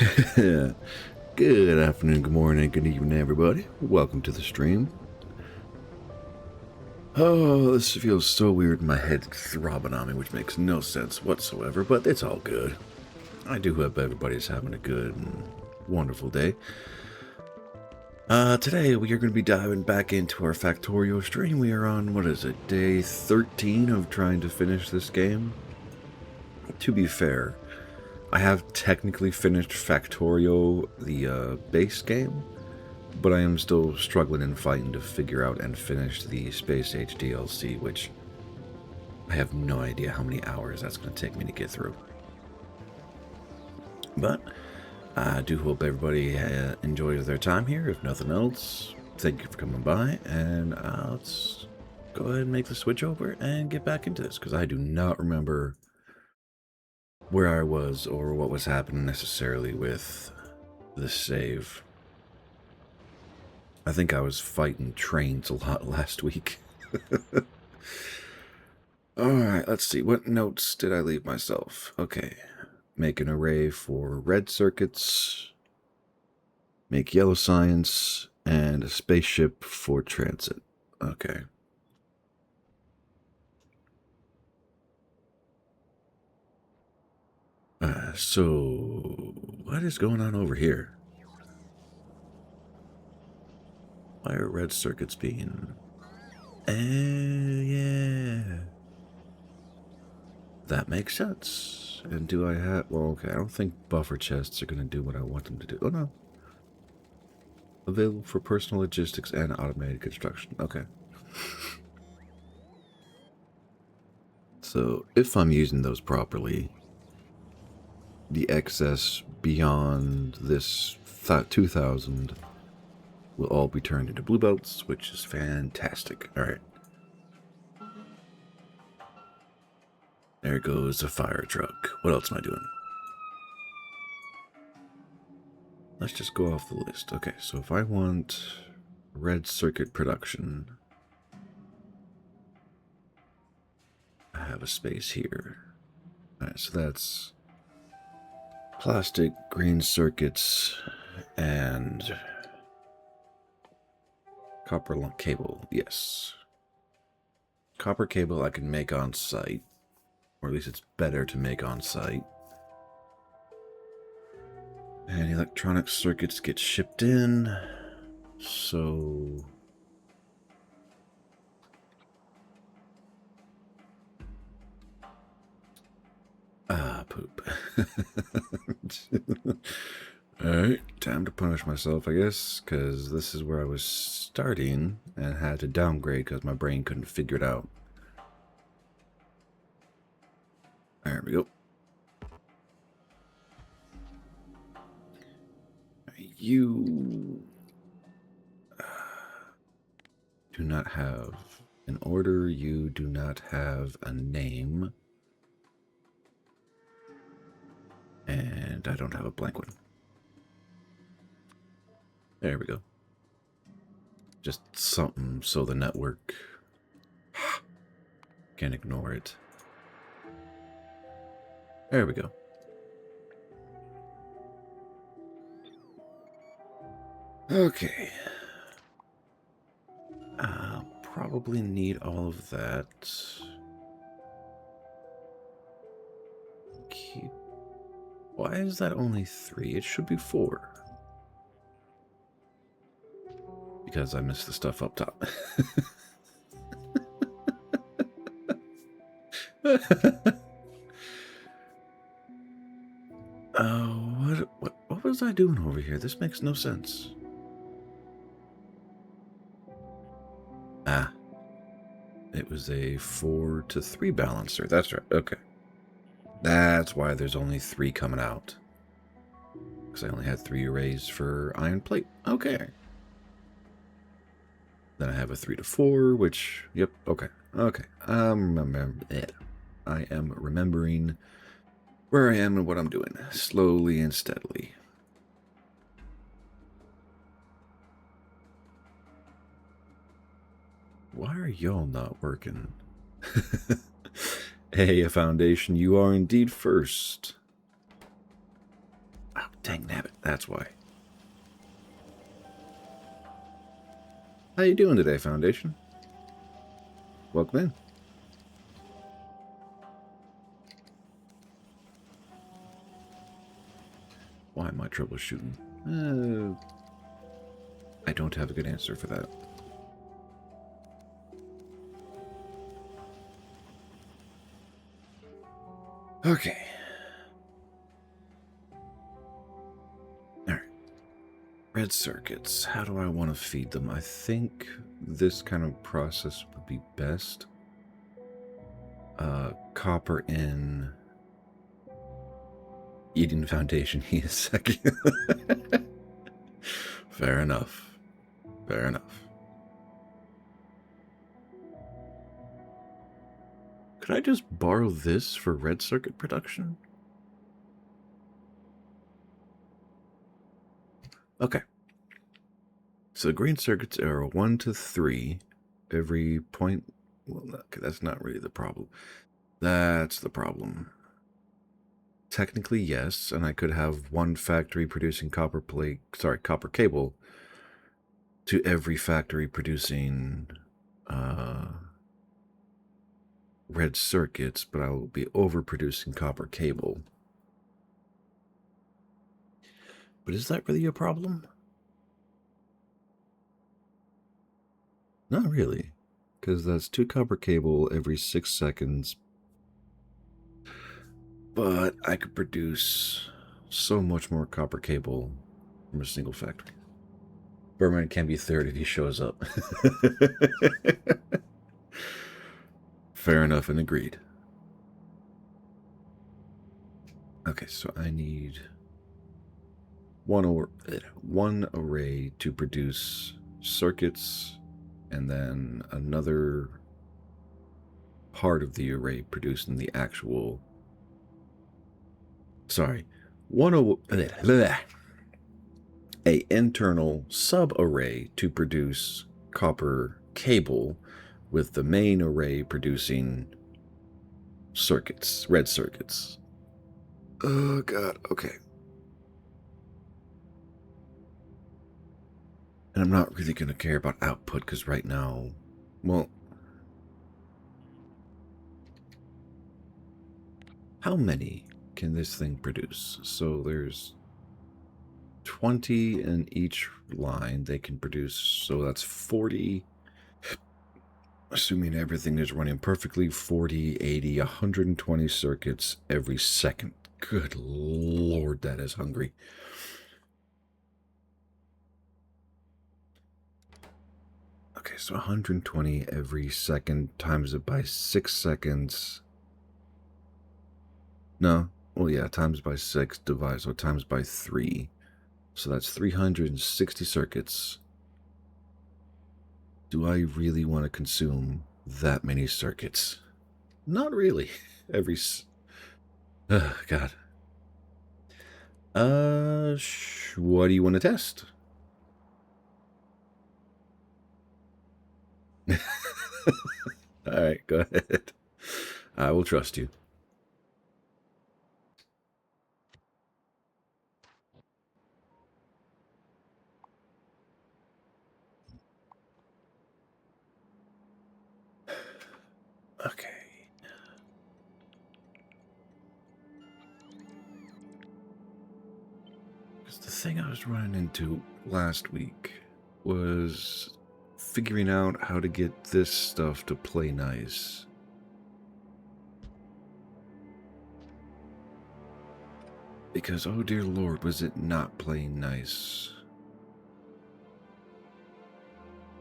Good afternoon, good morning, good evening, everybody. Welcome to the stream. Oh, this feels so weird. My head's throbbing on me, which makes no sense whatsoever, but it's all good. I do hope everybody's having a good and wonderful day. Today we are going to be diving back into our Factorio stream. We are on, what is it, day 13 of trying to finish this game. To be fair, I have technically finished Factorio, the base game, but I am still struggling and fighting to figure out and finish the Space Age DLC, which I have no idea how many hours that's going to take me to get through. But I do hope everybody enjoys their time here. If nothing else, thank you for coming by, and let's go ahead and make the switch over and get back into this, because I do not remember where I was or what was happening necessarily with this save. I think I was fighting trains a lot last week. Alright, let's see. What notes did I leave myself? Okay. Make an array for red circuits. Make yellow science. And a spaceship for transit. Okay. So what is going on over here? Why are red circuits being... yeah. That makes sense. And do I have... Well, okay, I don't think buffer chests are going to do what I want them to do. Oh, no. Available for personal logistics and automated construction. Okay. So, if I'm using those properly, the excess beyond this 2,000 will all be turned into blue belts, which is fantastic. All right. There goes a fire truck. What else am I doing? Let's just go off the list. Okay, so if I want red circuit production, I have a space here. All right, so that's plastic, green circuits, and copper cable. Yes. Copper cable I can make on site, or at least it's better to make on site. And electronic circuits get shipped in, so... poop. Alright, time to punish myself, I guess, because this is where I was starting and had to downgrade because my brain couldn't figure it out. There we go. You do not have an order, you do not have a name, and I don't have a blank one. There we go. Just something so the network can ignore it. There we go. Okay. I'll probably need all of that. Keep... Why is that only 3? It should be 4. Because I missed the stuff up top. Oh, what was I doing over here? This makes no sense. Ah. It was a 4 to 3 balancer. That's right. Okay. That's why there's only 3 coming out. Because I only had 3 arrays for iron plate. Okay. Then I have a 3 to 4, which... Yep. Okay. Okay. I am remembering where I am and what I'm doing. Slowly and steadily. Why are y'all not working? Hey, a foundation, you are indeed first. Oh, dang nabbit, that's why. How you doing today, Foundation? Welcome in. Why am I troubleshooting? I don't have a good answer for that. Okay. Alright. Red circuits. How do I want to feed them? I think this kind of process would be best. Copper in. Eating Foundation, he is second. Fair enough. Fair enough. Could I just borrow this for red circuit production? Okay. So green circuits are 1 to 3 every point. Well, okay, that's not really the problem. That's the problem. Technically, yes, and I could have one factory producing copper cable to every factory producing red circuits, but I will be overproducing copper cable. But is that really a problem? Not really, because that's 2 copper cable every 6 seconds. But I could produce so much more copper cable from a single factory. Berman can be third if he shows up. Fair enough and agreed. Okay, so I need one array to produce circuits, and then another part of the array producing the actual. Sorry, a internal sub-array to produce copper cable, with the main array producing circuits, red circuits. Oh god, okay. And I'm not really going to care about output, because right now, well, how many can this thing produce? So there's 20 in each line they can produce, so that's 40. Assuming everything is running perfectly, 40, 80, 120 circuits every second. Good lord, that is hungry. Okay, so 120 every second times it by 6 seconds. No, well, yeah, times by 6 divided, so times by 3. So that's 360 circuits. Do I really want to consume that many circuits? Not really. God. What do you want to test? Alright, go ahead. I will trust you. Okay. Because the thing I was running into last week was figuring out how to get this stuff to play nice. Because, oh dear lord, was it not playing nice.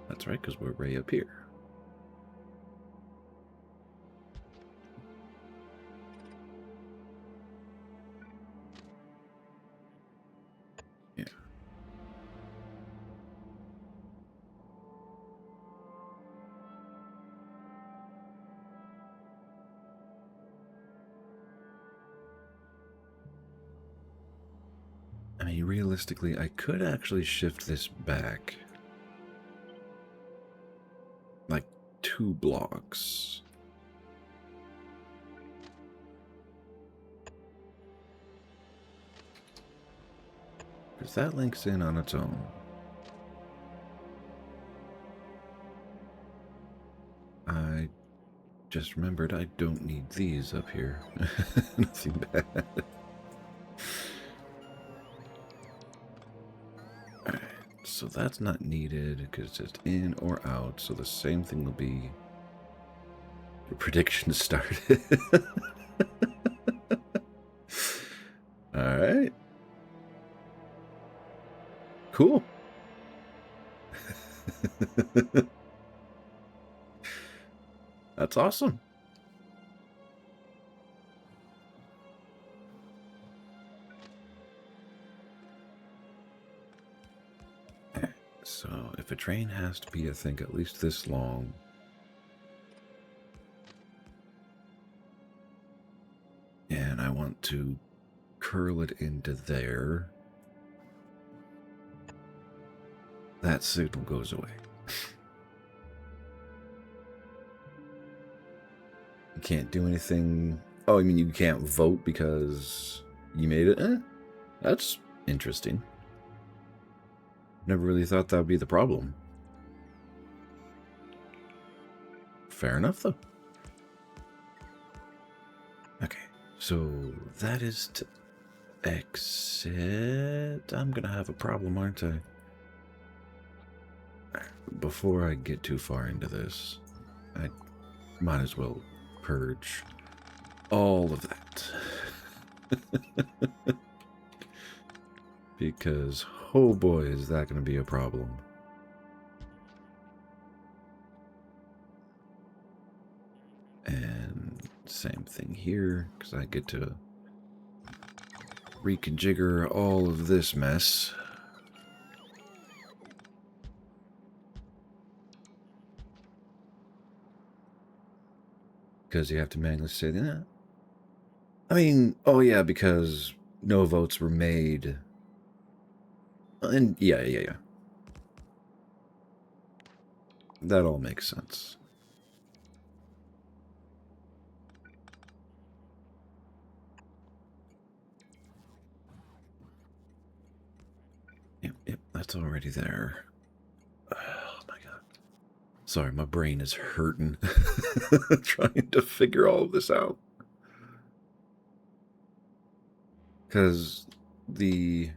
That's right, because we're way up here. Yeah. I mean, realistically, I could actually shift this back like 2 blocks. Because that links in on its own. I just remembered I don't need these up here. Nothing bad. Alright, so that's not needed because it's just in or out. So the same thing will be the prediction started. Alright. Cool. That's awesome. So if a train has to be, I think, at least this long, and I want to curl it into there, that signal goes away. You can't do anything. Oh, I mean, you can't vote because you made it? That's interesting. Never really thought that would be the problem. Fair enough, though. Okay, so that is to exit. I'm gonna have a problem, aren't I? Before I get too far into this, I might as well purge all of that. Because, oh boy, is that going to be a problem. And same thing here, because I get to reconfigure all of this mess. Because you have to manually say that. I mean, oh yeah, because no votes were made. And yeah. That all makes sense. Yep, that's already there. Oh my god. Sorry, my brain is hurting trying to figure all of this out. Because the...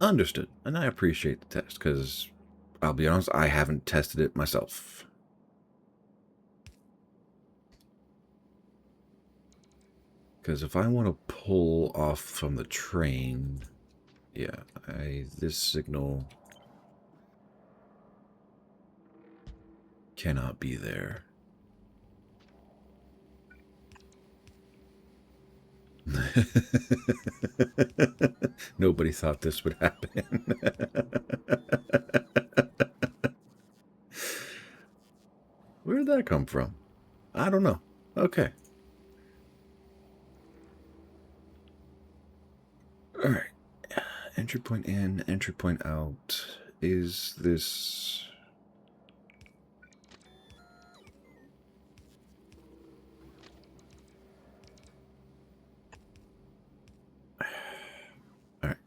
Understood. And I appreciate the test, because I'll be honest, I haven't tested it myself. Because if I want to pull off from the train, yeah, this signal cannot be there. Nobody thought this would happen. Where did that come from? I don't know. Okay. Alright. Entry point in, entry point out. Is this... Alright.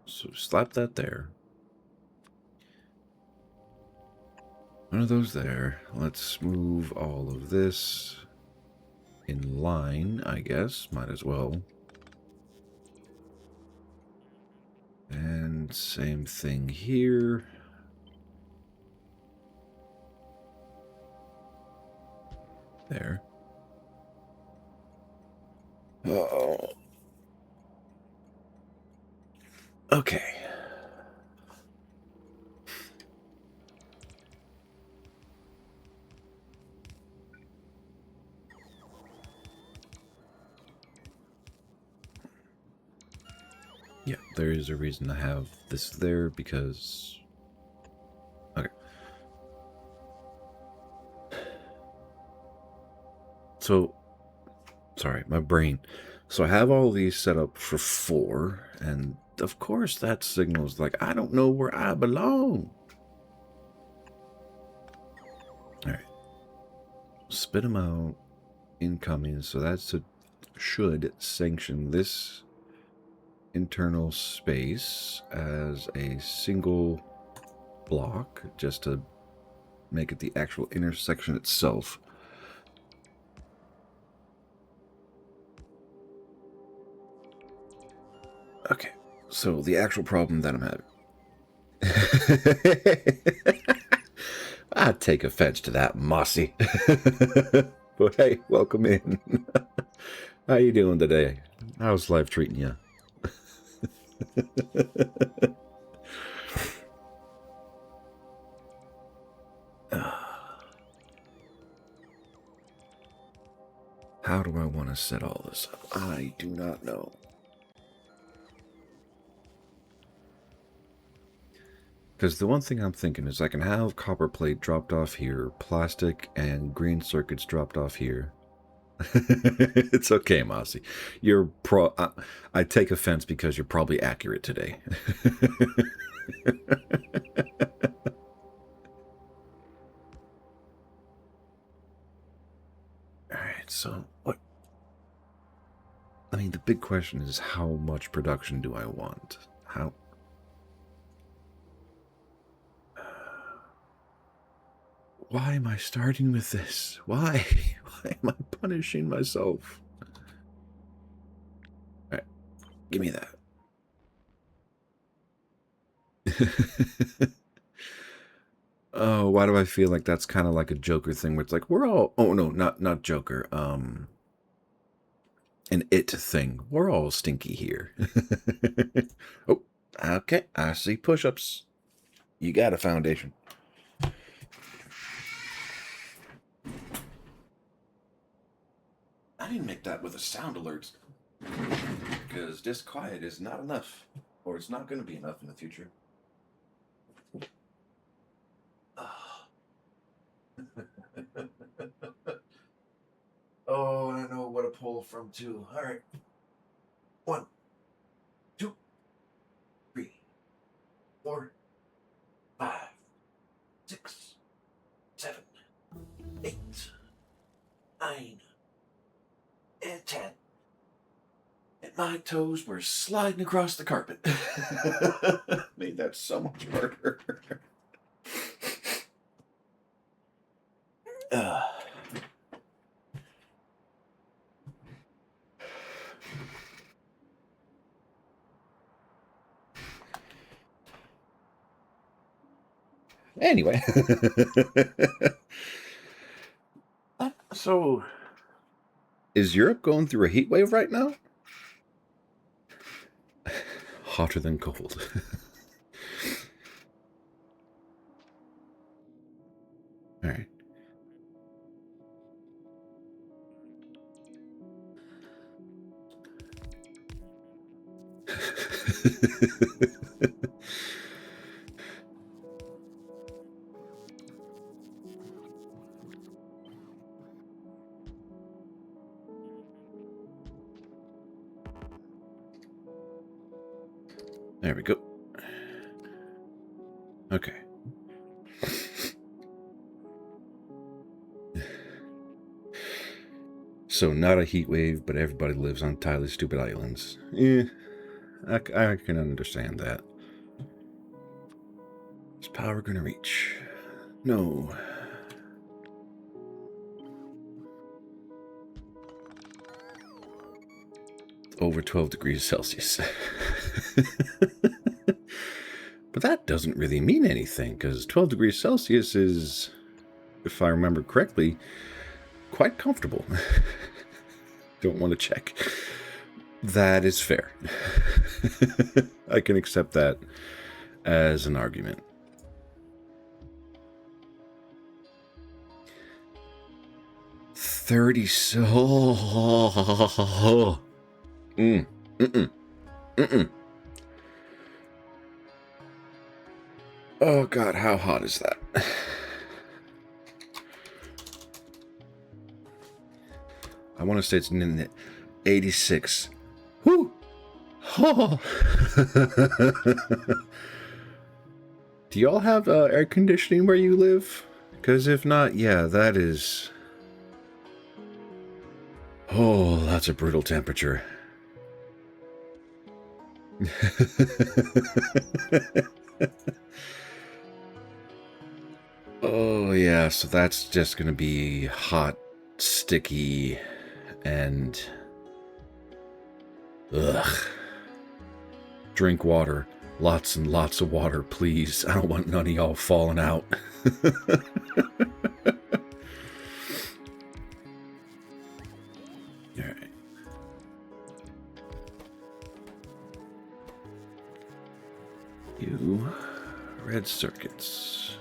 So slap that there. One of those there. Let's move all of this in line, I guess. Might as well. And same thing here. There. Uh-oh. Okay. Yeah, there is a reason to have this there because... Okay. So, sorry, my brain. So I have all these set up for 4, and of course that signals like, I don't know where I belong. Alright. Spit them out. Incoming. So that should sanction this internal space as a single block just to make it the actual intersection itself. Okay, so the actual problem that I'm having. I take offense to that, Mossy. But hey, welcome in. How you doing today? How's life treating you? How do I want to set all this up? I do not know. Because the one thing I'm thinking is I can have copper plate dropped off here, plastic and green circuits dropped off here. It's okay, Mossy. You're I take offense because you're probably accurate today. Alright, so what? I mean, the big question is how much production do I want? How? Why am I starting with this? Why? Why am I punishing myself? Alright, give me that. Oh, why do I feel like that's kind of like a Joker thing where it's like, we're all... Oh, no, not Joker. An it thing. We're all stinky here. Oh, okay. I see push-ups. You got a foundation. I didn't make that with a sound alert. Because this quiet is not enough. Or it's not going to be enough in the future. Oh, and I know what to pull from too. All right. 1, 2, 3, 4, 5, 6, 7, 8, 9, and 10. And my toes were sliding across the carpet. Made that so much harder. Anyway. So, is Europe going through a heat wave right now? Hotter than cold. All right. There we go. Okay. So not a heat wave, but everybody lives on entirely stupid islands. Yeah, I can understand that. Is power gonna reach? No. Over 12 degrees Celsius. But that doesn't really mean anything, because 12 degrees Celsius is, if I remember correctly, quite comfortable. Don't want to check. That is fair. I can accept that as an argument. Oh God, how hot is that? I want to say it's in 86. Whoo! Oh. Do y'all have air conditioning where you live? Because if not, yeah, that is... Oh, that's a brutal temperature. Oh, yeah, so that's just gonna be hot, sticky, and... ugh. Drink water. Lots and lots of water, please. I don't want none of y'all falling out. Alright. You... red circuits.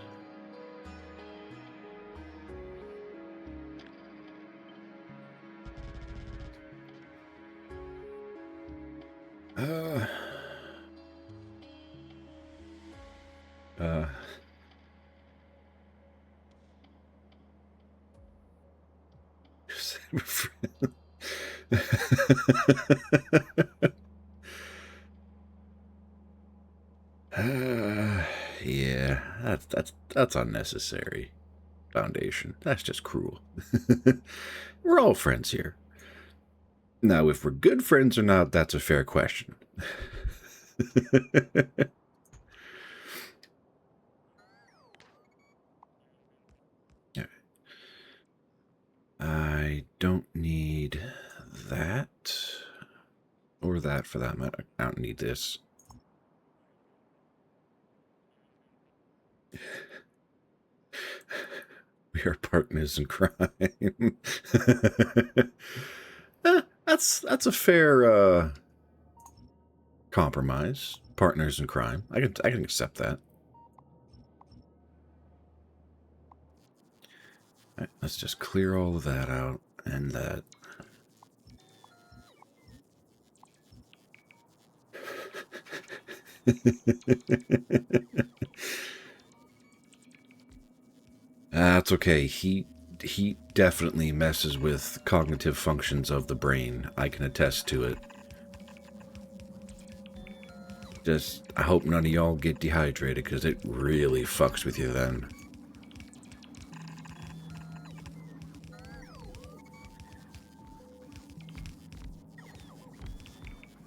Yeah, that's unnecessary. Foundation, that's just cruel. We're all friends here. Now, if we're good friends or not, that's a fair question. I don't need that. Or that, for that matter. I don't need this. We are partners in crime. That's a fair compromise. Partners in crime. I can accept that. All right, let's just clear all of that out and that. That's okay. Heat definitely messes with cognitive functions of the brain. I can attest to it. Just, I hope none of y'all get dehydrated, because it really fucks with you then.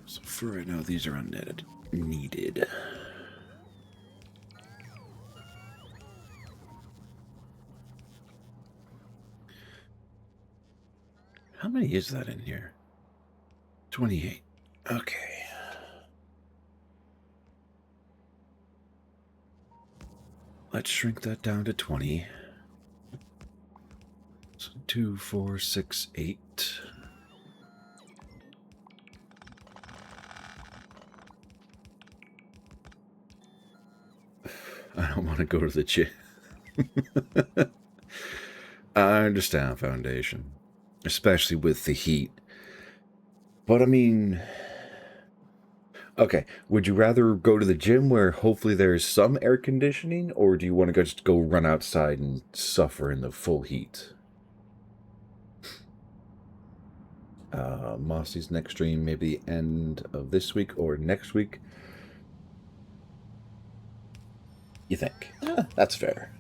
So for right now, these are unnetted. Needed. How many is that in here? 28. Okay. Let's shrink that down to 20. So 2, 4, 6, 8. I don't want to go to the gym. I understand, Foundation. Especially with the heat. But I mean... okay, would you rather go to the gym where hopefully there's some air conditioning, or do you want to just go run outside and suffer in the full heat? Mossy's next stream, maybe the end of this week or next week. You think? That's fair.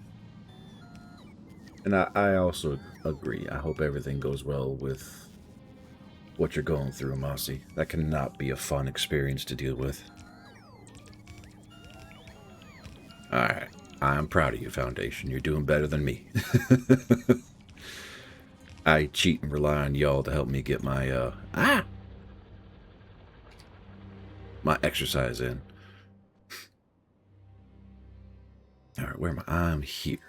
And I also agree. I hope everything goes well with what you're going through, Mossy. That cannot be a fun experience to deal with. Alright. I'm proud of you, Foundation. You're doing better than me. I cheat and rely on y'all to help me get my, my exercise in. Alright, where am I? I'm here.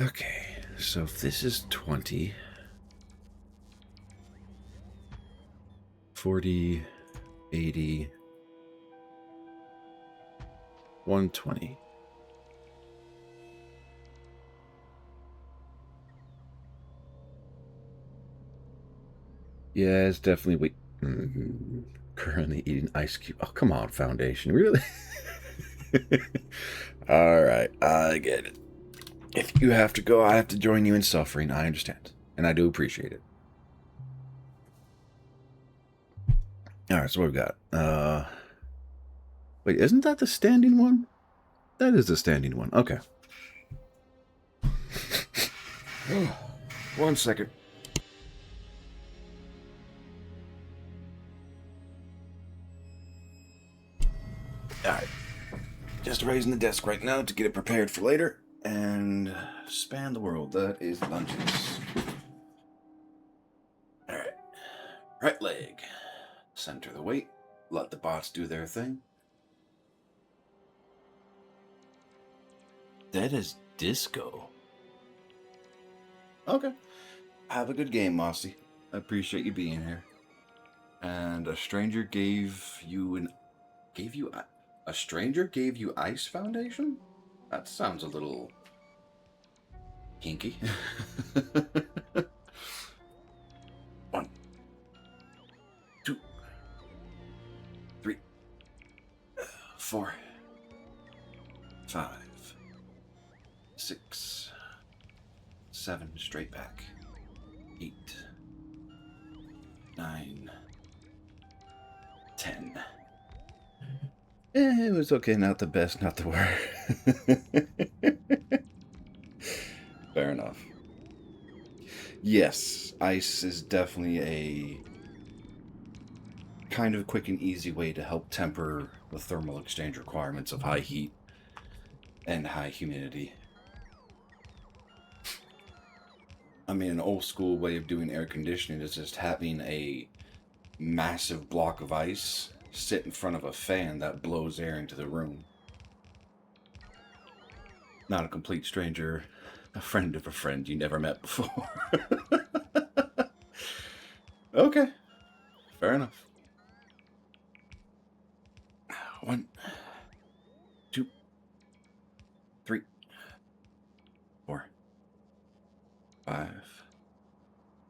Okay, so if this is 20... 40... 80... 120... yeah, it's definitely currently eating ice cube. Oh, come on, Foundation. Really? Alright, I get it. If you have to go, I have to join you in suffering. I understand. And I do appreciate it. Alright, so what we've got? Wait, isn't that the standing one? That is the standing one. Okay. 1 second. Just raising the desk right now to get it prepared for later. And span the world. That is lunges. Alright. Right leg. Center the weight. Let the bots do their thing. That is disco. Okay. Have a good game, Mossy. I appreciate you being here. And a stranger gave you a stranger gave you ice foundation? That sounds a little kinky. 1, 2, 3, 4, 5, 6, 7, straight back. 8, 9, 10. It was okay, not the best, not the worst. Fair enough. Yes, ice is definitely a kind of quick and easy way to help temper the thermal exchange requirements of high heat and high humidity. I mean, an old school way of doing air conditioning is just having a massive block of ice sit in front of a fan that blows air into the room. Not a complete stranger, a friend of a friend you never met before. Okay, fair enough. 1, 2, 3, 4, 5,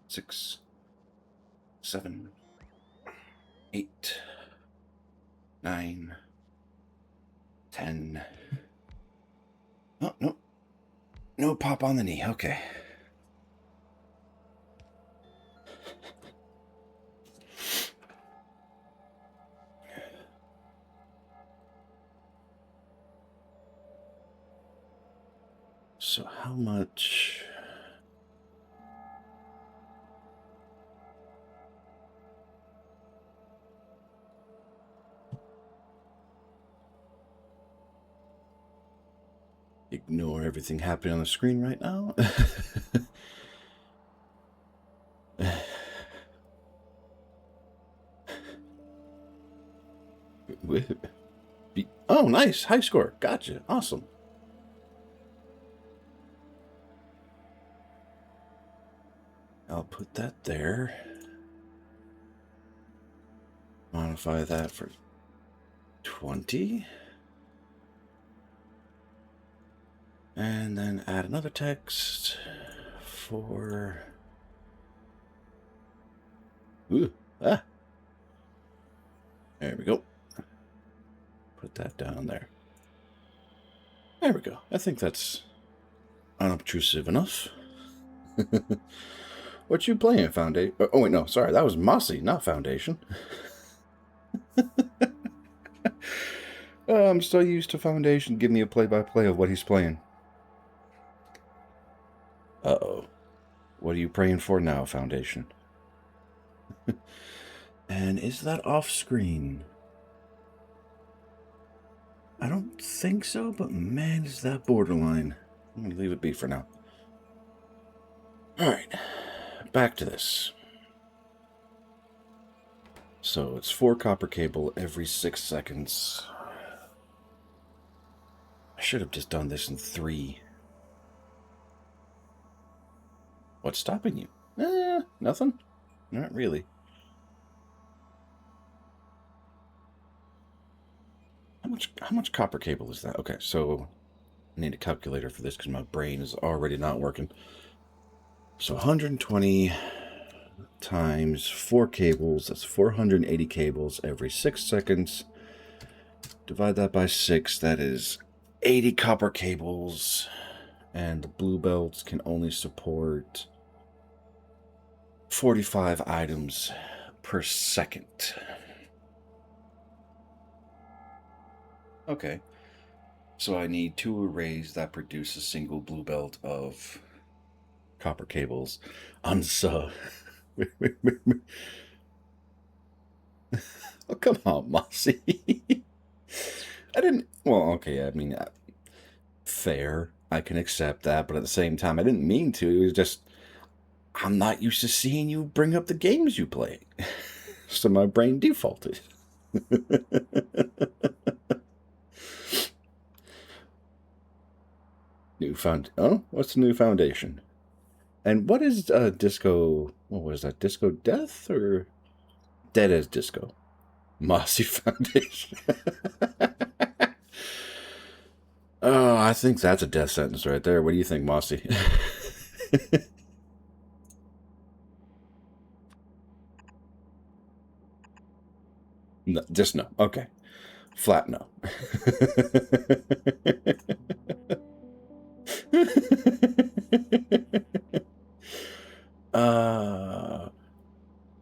6, 7, 8, 9, 10. Oh, no. No pop on the knee. Okay. So how much... Ignore everything happening on the screen right now. Oh, nice. High score. Gotcha. Awesome. I'll put that there. Modify that for 20. And then add another text for... Ooh, ah. There we go. Put that down there. There we go. I think that's unobtrusive enough. What you playing, Foundation? Oh, wait, no, sorry. That was Mossy, not Foundation. I'm so used to Foundation. Give me a play-by-play of what he's playing. Uh-oh. What are you praying for now, Foundation? And is that off-screen? I don't think so, but man, is that borderline. I'm going to leave it be for now. Alright, back to this. So it's 4 copper cable every 6 seconds. I should have just done this in 3. What's stopping you? Nothing? Not really. How much copper cable is that? Okay, so I need a calculator for this because my brain is already not working. So 120 times 4 cables, that's 480 cables every 6 seconds. Divide that by 6, that is 80 copper cables. And the blue belts can only support 45 items per second. Okay. So I need 2 arrays that produce a single blue belt of copper cables. Oh, come on, Mossy. I didn't. Well, okay. I mean, fair. I can accept that, but at the same time, I didn't mean to. It was just I'm not used to seeing you bring up the games you play, so my brain defaulted. Oh, what's the new foundation? And what is disco? What was that? Disco Death or Dead as Disco? Mossy Foundation. Oh, I think that's a death sentence right there. What do you think, Mossy? No, just no. Okay. Flat no.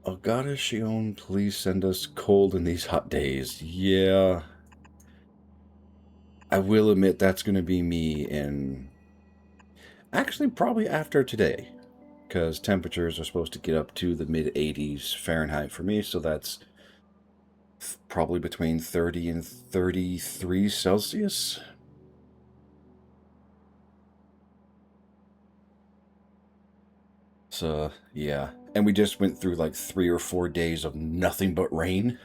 Oh, goddess Shion, please send us cold in these hot days. Yeah. I will admit that's going to be me in. Actually, probably after today. Because temperatures are supposed to get up to the mid 80s Fahrenheit for me, so that's probably between 30 and 33 Celsius. So, yeah. And we just went through like 3 or 4 days of nothing but rain.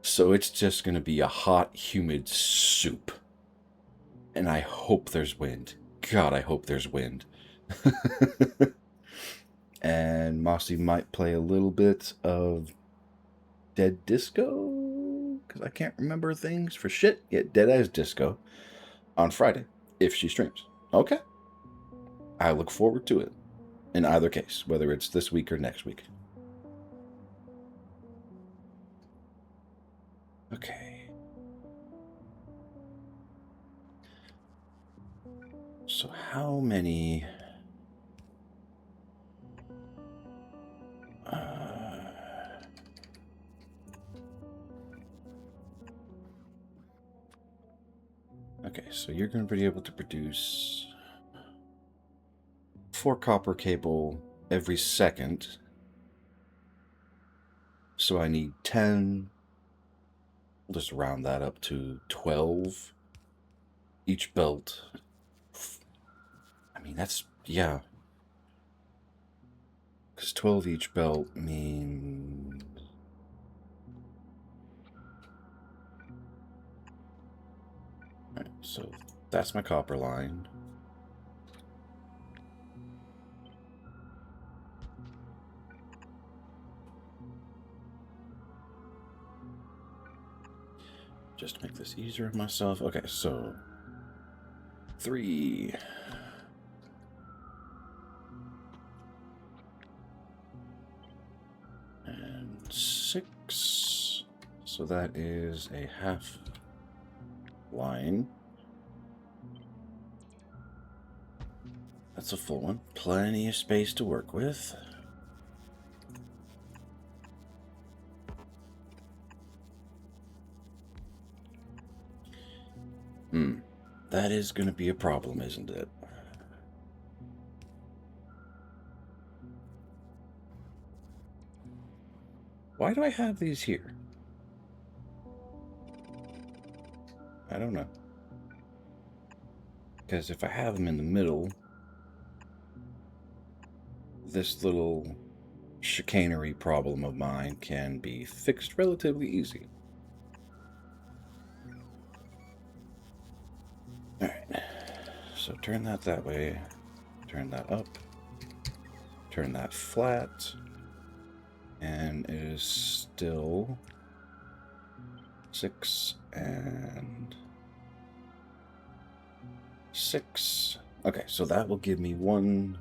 So it's just going to be a hot, humid soup. And I hope there's wind. God, I hope there's wind. And Mossy might play a little bit of Dead Disco, because I can't remember things for shit. Yeah, Dead as Disco on Friday, if she streams. Okay. I look forward to it in either case, whether it's this week or next week. Okay. So how many... Okay, so you're going to be able to produce 4 copper cable every second. So I need 10. We'll just round that up to 12 each belt. I mean, that's, yeah. Because 12 each belt means... Alright, so that's my copper line. Just to make this easier on myself. Okay, so 3. And 6. So that is a half line. That's a full one. Plenty of space to work with. That is going to be a problem, isn't it? Why do I have these here? I don't know. Because if I have them in the middle, this little chicanery problem of mine can be fixed relatively easy. Alright, so turn that way, turn that up, turn that flat, and it is still 6 and 6. Okay, so that will give me 1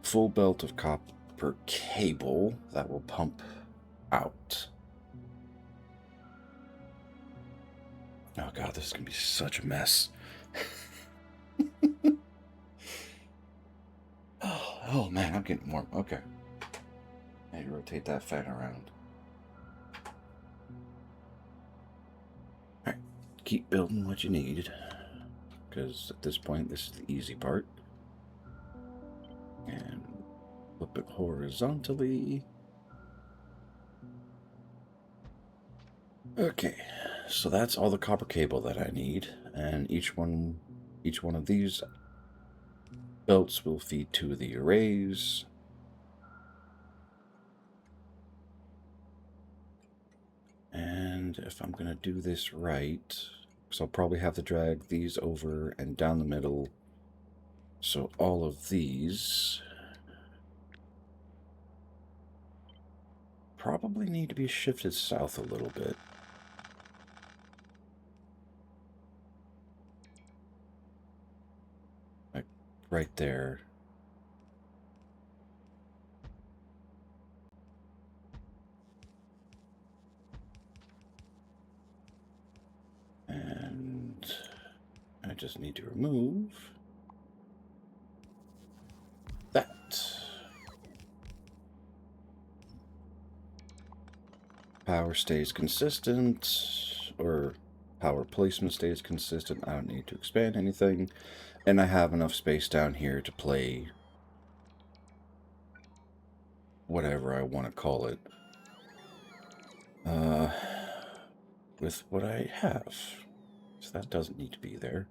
full belt of copper cable that will pump out. Oh god, this is gonna be such a mess. Oh man, I'm getting warm. Okay. I rotate that fan around. Alright, keep building what you need. Because at this point, this is the easy part. And flip it horizontally. Okay, so that's all the copper cable that I need, and each one of these belts will feed 2 of the arrays. And if I'm going to do this right, so I'll probably have to drag these over and down the middle. So all of these probably need to be shifted south a little bit. Like right there. And I just need to remove that. Power stays consistent, or power placement stays consistent. I don't need to expand anything. And I have enough space down here to play whatever I want to call it. With what I have. So that doesn't need to be there.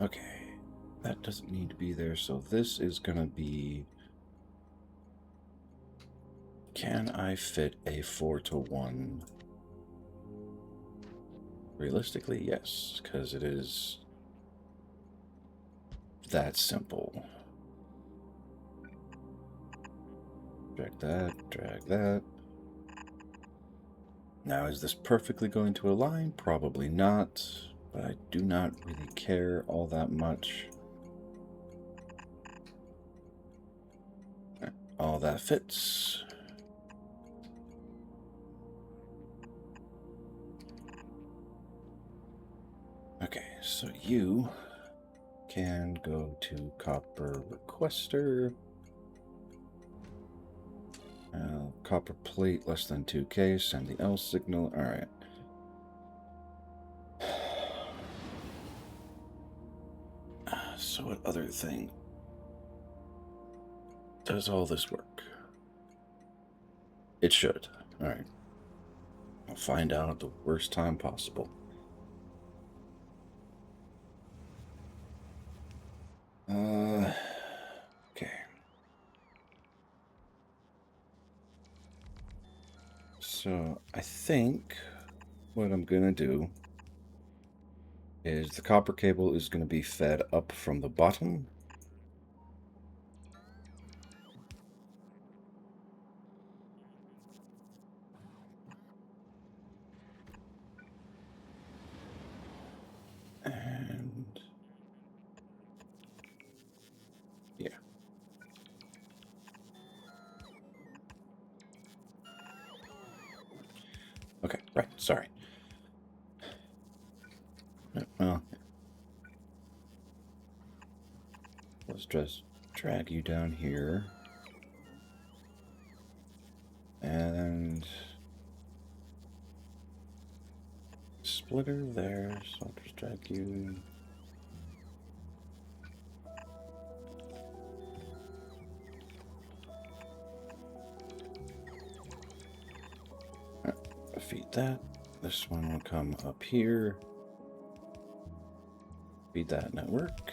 Okay, that doesn't need to be there, so this is gonna be... Can I fit a 4-to-1? Realistically, yes, because it is that simple. Drag that, drag that. Now, is this perfectly going to align? Probably not, but I do not really care all that much. All that fits. Okay, so you can go to copper requester. Copper plate less than 2K, send the L signal. Alright. So what other thing does all this work? It should. Alright. I'll find out at the worst time possible. Okay. So I think what I'm gonna do is the copper cable is gonna be fed up from the bottom. And yeah. Okay, right, sorry. Well, let's just drag you down here. And splitter there, so I'll just drag you. Feed that. This one will come up here. Feed that network.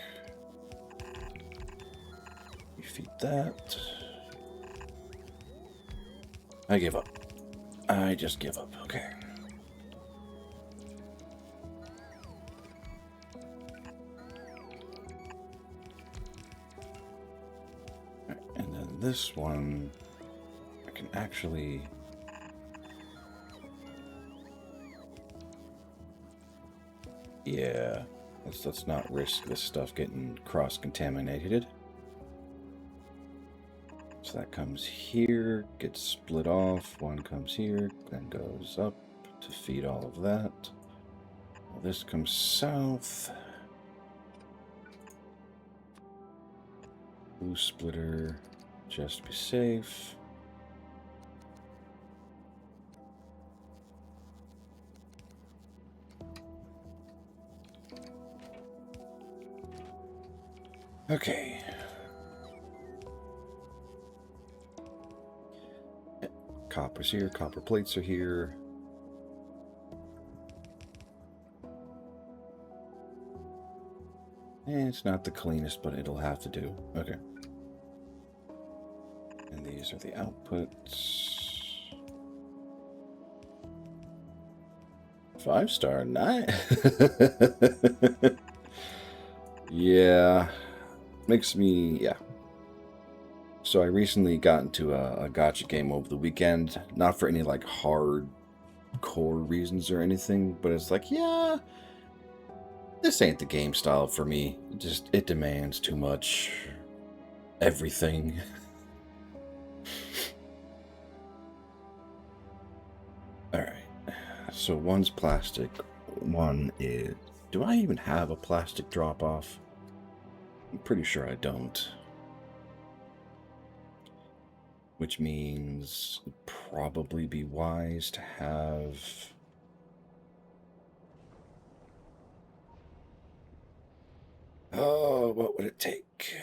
You feed that. I give up. I just give up. Okay. And then this one, I can actually... Yeah, let's not risk this stuff getting cross-contaminated. So that comes here, gets split off, one comes here, then goes up to feed all of that. Well, this comes south. Blue splitter, just to be safe. Okay. Copper's here, copper plates are here. It's not the cleanest, but it'll have to do. Okay. And these are the outputs. 5-star, nice. Yeah. Makes me, yeah. So I recently got into a gacha game over the weekend. Not for any, like, hardcore reasons or anything, but it's like, yeah, this ain't the game style for me. It demands too much everything. Alright. So one's plastic, one is... Do I even have a plastic drop-off? I'm pretty sure I don't. Which means it'd probably be wise to have... Oh, what would it take?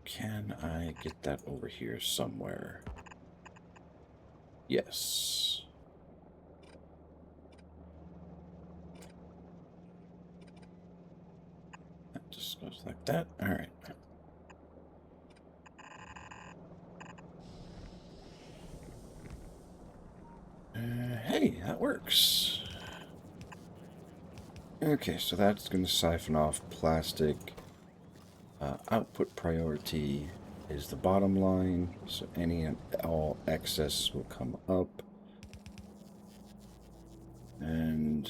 Can I get that over here somewhere? Yes. That just goes like that. All right. Hey, that works. Okay, so that's going to siphon off plastic. Output priority is the bottom line, so any and all excess will come up. And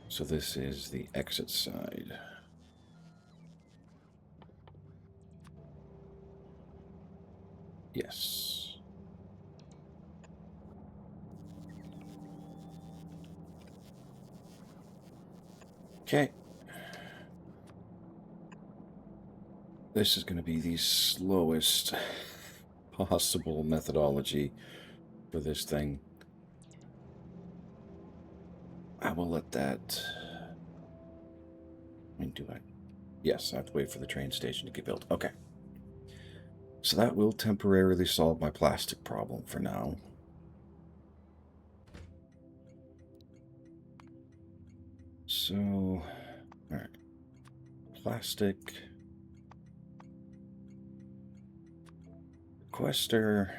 so this is the exit side. Yes. Okay. This is going to be the slowest possible methodology for this thing. I will let that... I mean, do I? Yes, I have to wait for the train station to get built. Okay. So that will temporarily solve my plastic problem for now. So, alright. Plastic. Requester.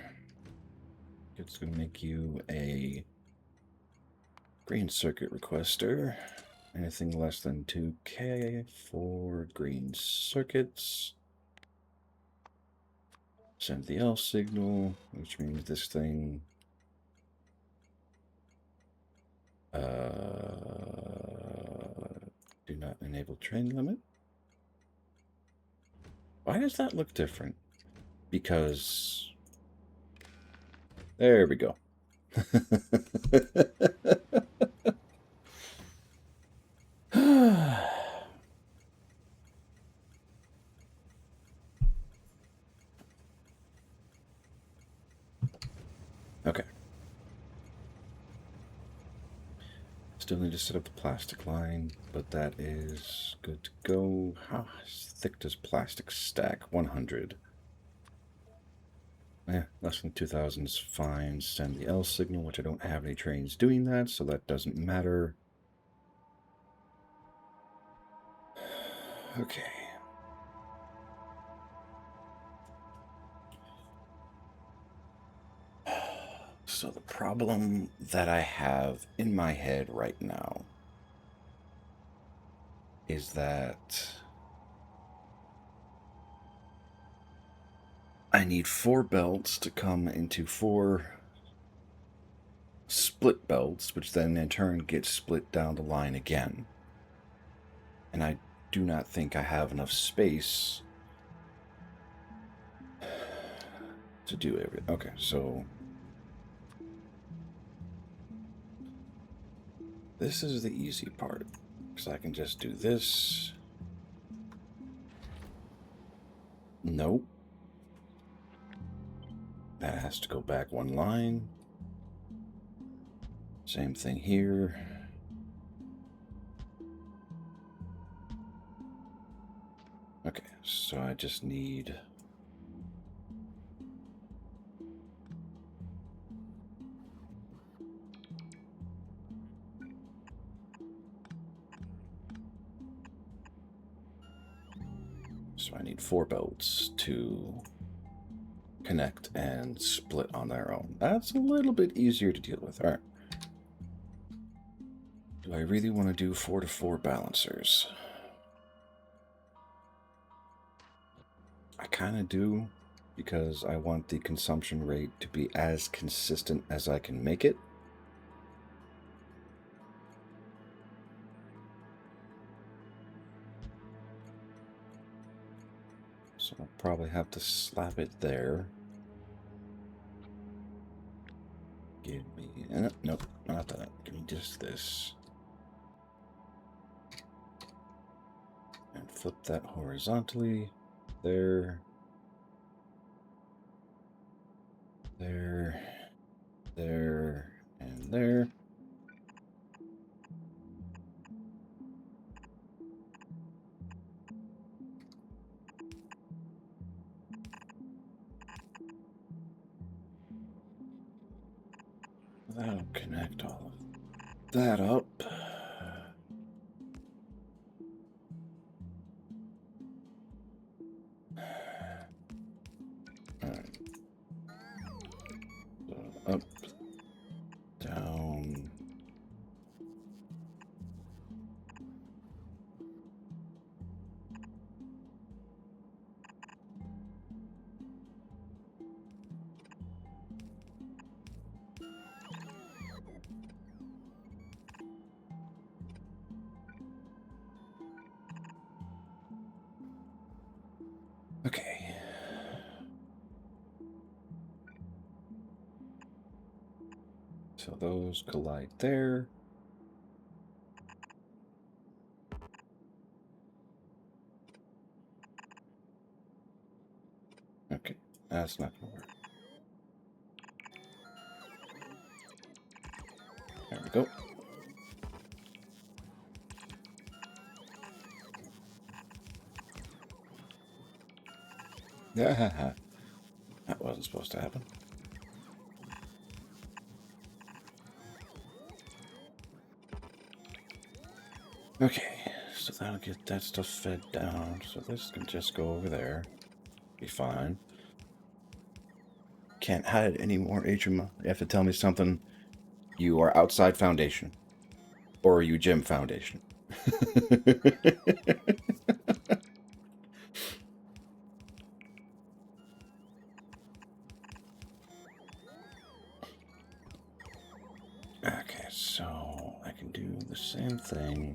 It's going to make you a green circuit requester. Anything less than 2K for green circuits. Send the L signal, which means this thing... do not enable train limit. Why does that look different? Because... There we go. Okay. Still need to set up the plastic line, but that is good to go. How thick does plastic stack? 100. Less than 2,000 is fine. Send the L signal, which I don't have any trains doing that, so that doesn't matter. Okay. So the problem that I have in my head right now is that I need 4 belts to come into 4 split belts, which then in turn get split down the line again. And I do not think I have enough space to do everything. Okay, so this is the easy part. Because I can just do this. Nope. That has to go back one line. Same thing here. Okay, so I just need... So I need 4 bolts to connect and split on their own. That's a little bit easier to deal with. All right. Do I really want to do 4 to 4 balancers? I kind of do, because I want the consumption rate to be as consistent as I can make it. So I'll probably have to slap it there. Give me... nope, not that. Give me just this. And flip that horizontally. There. There. There. And there. That'll connect all of that up. Alright. So up, down. Okay. So those collide there. Okay, that's not gonna work. There we go. Yeah, that wasn't supposed to happen. Okay, so that'll get that stuff fed down. So this can just go over there. Be fine. Can't hide anymore, Atrum. You have to tell me something. You are outside foundation. Or are you gym foundation? Okay, so I can do the same thing.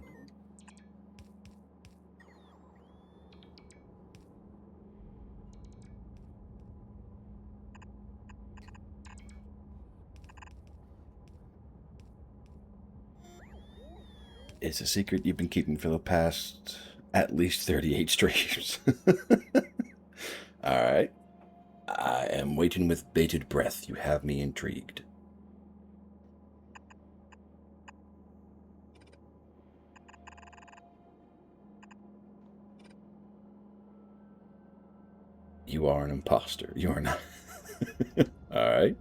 It's a secret you've been keeping for the past at least 38 streams. Alright. I am waiting with bated breath. You have me intrigued. You are an imposter. You are not. Alright.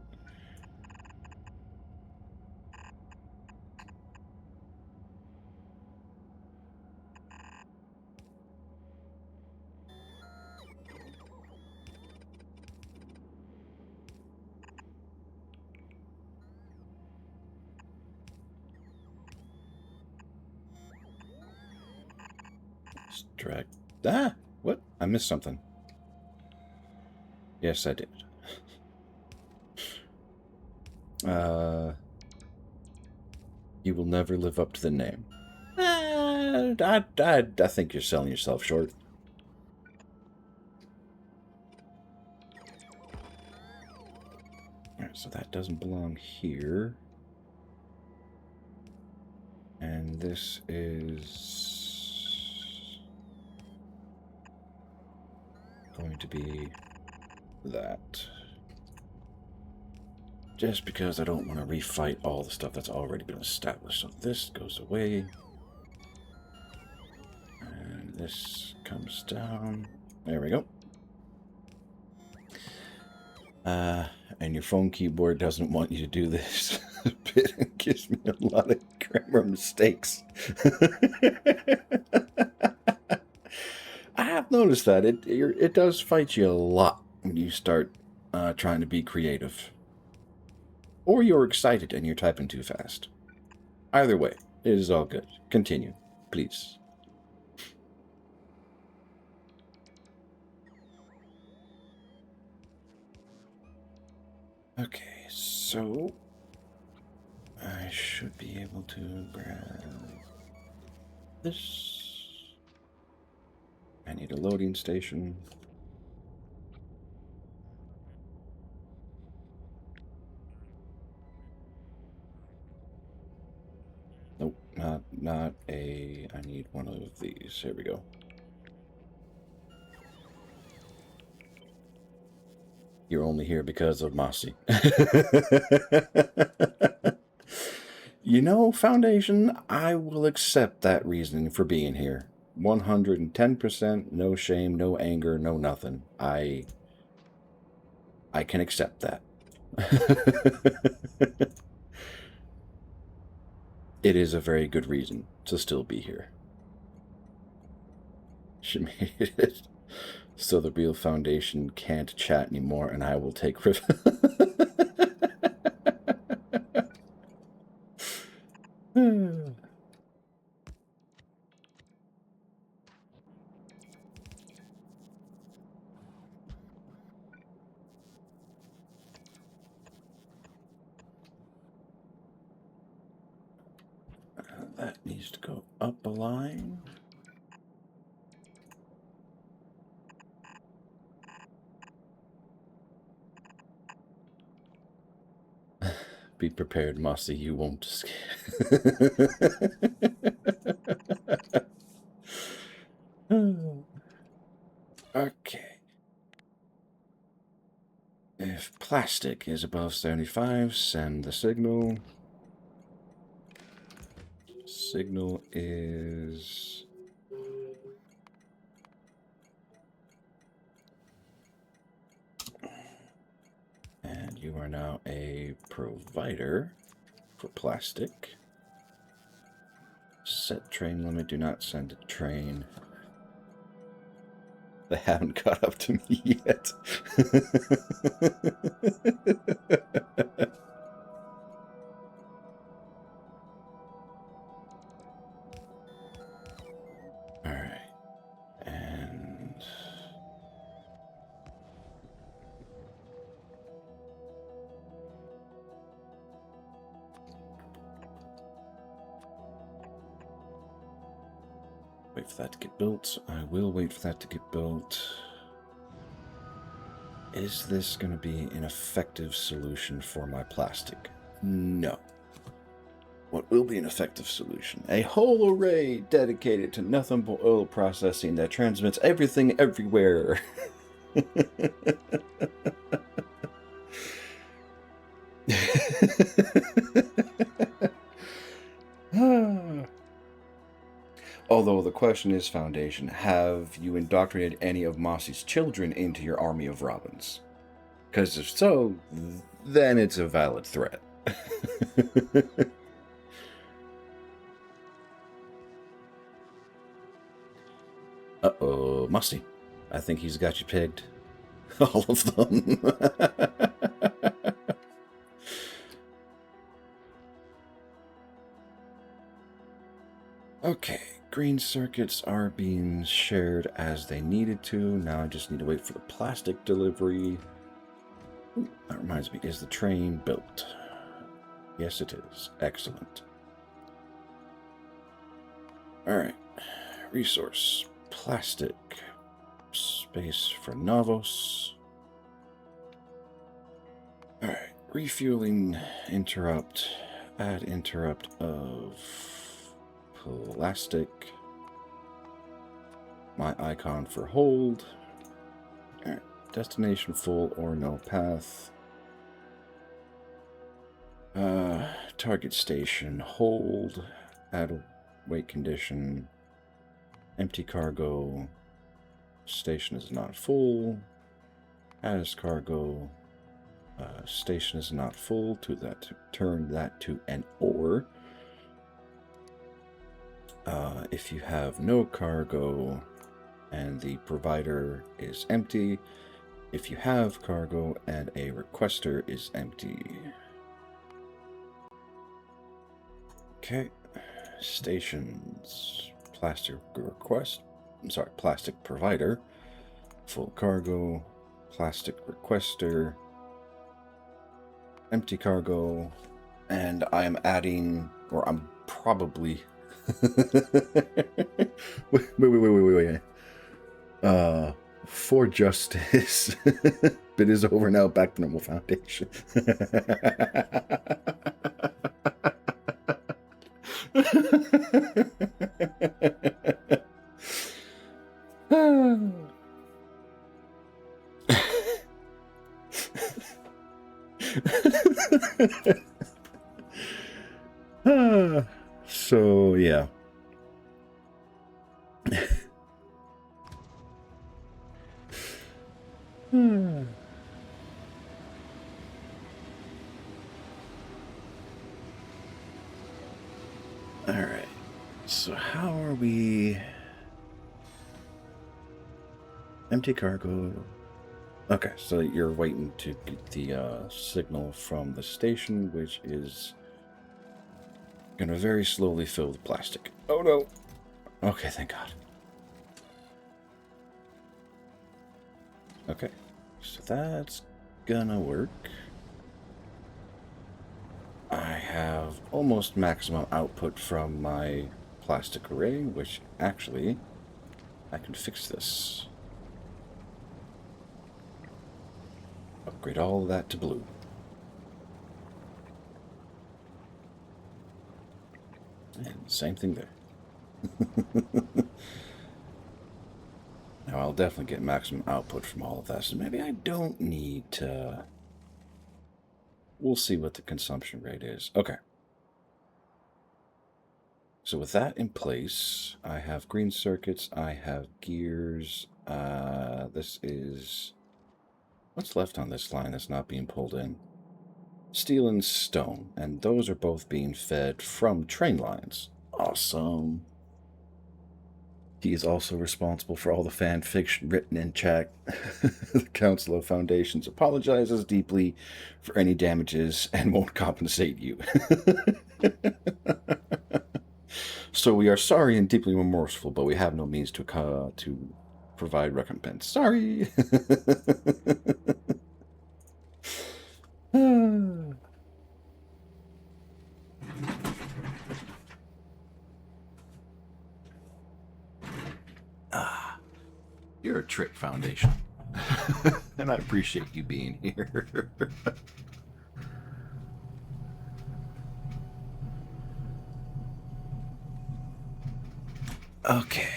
Drag. Ah! What? I missed something. Yes, I did. You will never live up to the name. I think you're selling yourself short. Alright, so that doesn't belong here. And this is going to be that. Just because I don't want to refight all the stuff that's already been established. So this goes away. And this comes down. There we go. And your phone keyboard doesn't want you to do this bit. It gives me a lot of grammar mistakes. I have noticed that. It does fight you a lot when you start trying to be creative. Or you're excited and you're typing too fast. Either way, it is all good. Continue, please. Okay, so I should be able to grab this. I need a loading station. Nope, not a... I need one of these. Here we go. You're only here because of Mossy. You know, Foundation, I will accept that reasoning for being here. 110%, no shame, no anger, no nothing. I can accept that. It is a very good reason to still be here. She made it so the real Foundation can't chat anymore, and I will take that needs to go up a line. Be prepared, Mossy, you won't escape. Okay. If plastic is above 75, send the signal. Signal is... And you are now a provider for plastic. Set train limit, do not send a train. They haven't caught up to me yet. Alright. And... wait for that to get built. I will wait for that to get built. Is this going to be an effective solution for my plastic? No. What will be an effective solution? A whole array dedicated to nothing but oil processing that transmits everything everywhere. Although the question is, Foundation, have you indoctrinated any of Mossy's children into your army of robins? Because if so, then it's a valid threat. Uh-oh, Mossy. I think he's got you pegged. All of them. Okay, green circuits are being shared as they needed to. Now I just need to wait for the plastic delivery. Ooh, that reminds me, is the train built? Yes, it is. Excellent. Alright. Resource. Plastic. Space for Navos. Alright. Refueling interrupt. Add interrupt of plastic. My icon for hold. Alright, destination full or no path. Target station, hold, add a weight condition, empty cargo, station is not full, as cargo, station is not full, turn that to an or. If you have no cargo and the provider is empty, if you have cargo and a requester is empty. Okay, stations, plastic provider, full cargo, plastic requester, empty cargo, and I am adding, or I'm probably, wait. For justice, bit is over now, back to normal foundation. So, yeah. Alright, so how are we... Empty cargo. Okay, so you're waiting to get the signal from the station, which is going to very slowly fill the plastic. Oh no! Okay, thank God. Okay, so that's gonna work. I have almost maximum output from my plastic array, which actually I can fix this. Upgrade all of that to blue. And same thing there. Now I'll definitely get maximum output from all of that, so maybe I don't need to... We'll see what the consumption rate is. Okay. So with that in place, I have green circuits, I have gears. This is... What's left on this line that's not being pulled in? Steel and stone, and those are both being fed from train lines. Awesome. He is also responsible for all the fan fiction written in chat. The Council of Foundations apologizes deeply for any damages and won't compensate you. So we are sorry and deeply remorseful, but we have no means to provide recompense. Sorry. You're a trick, Foundation. And I appreciate you being here. Okay.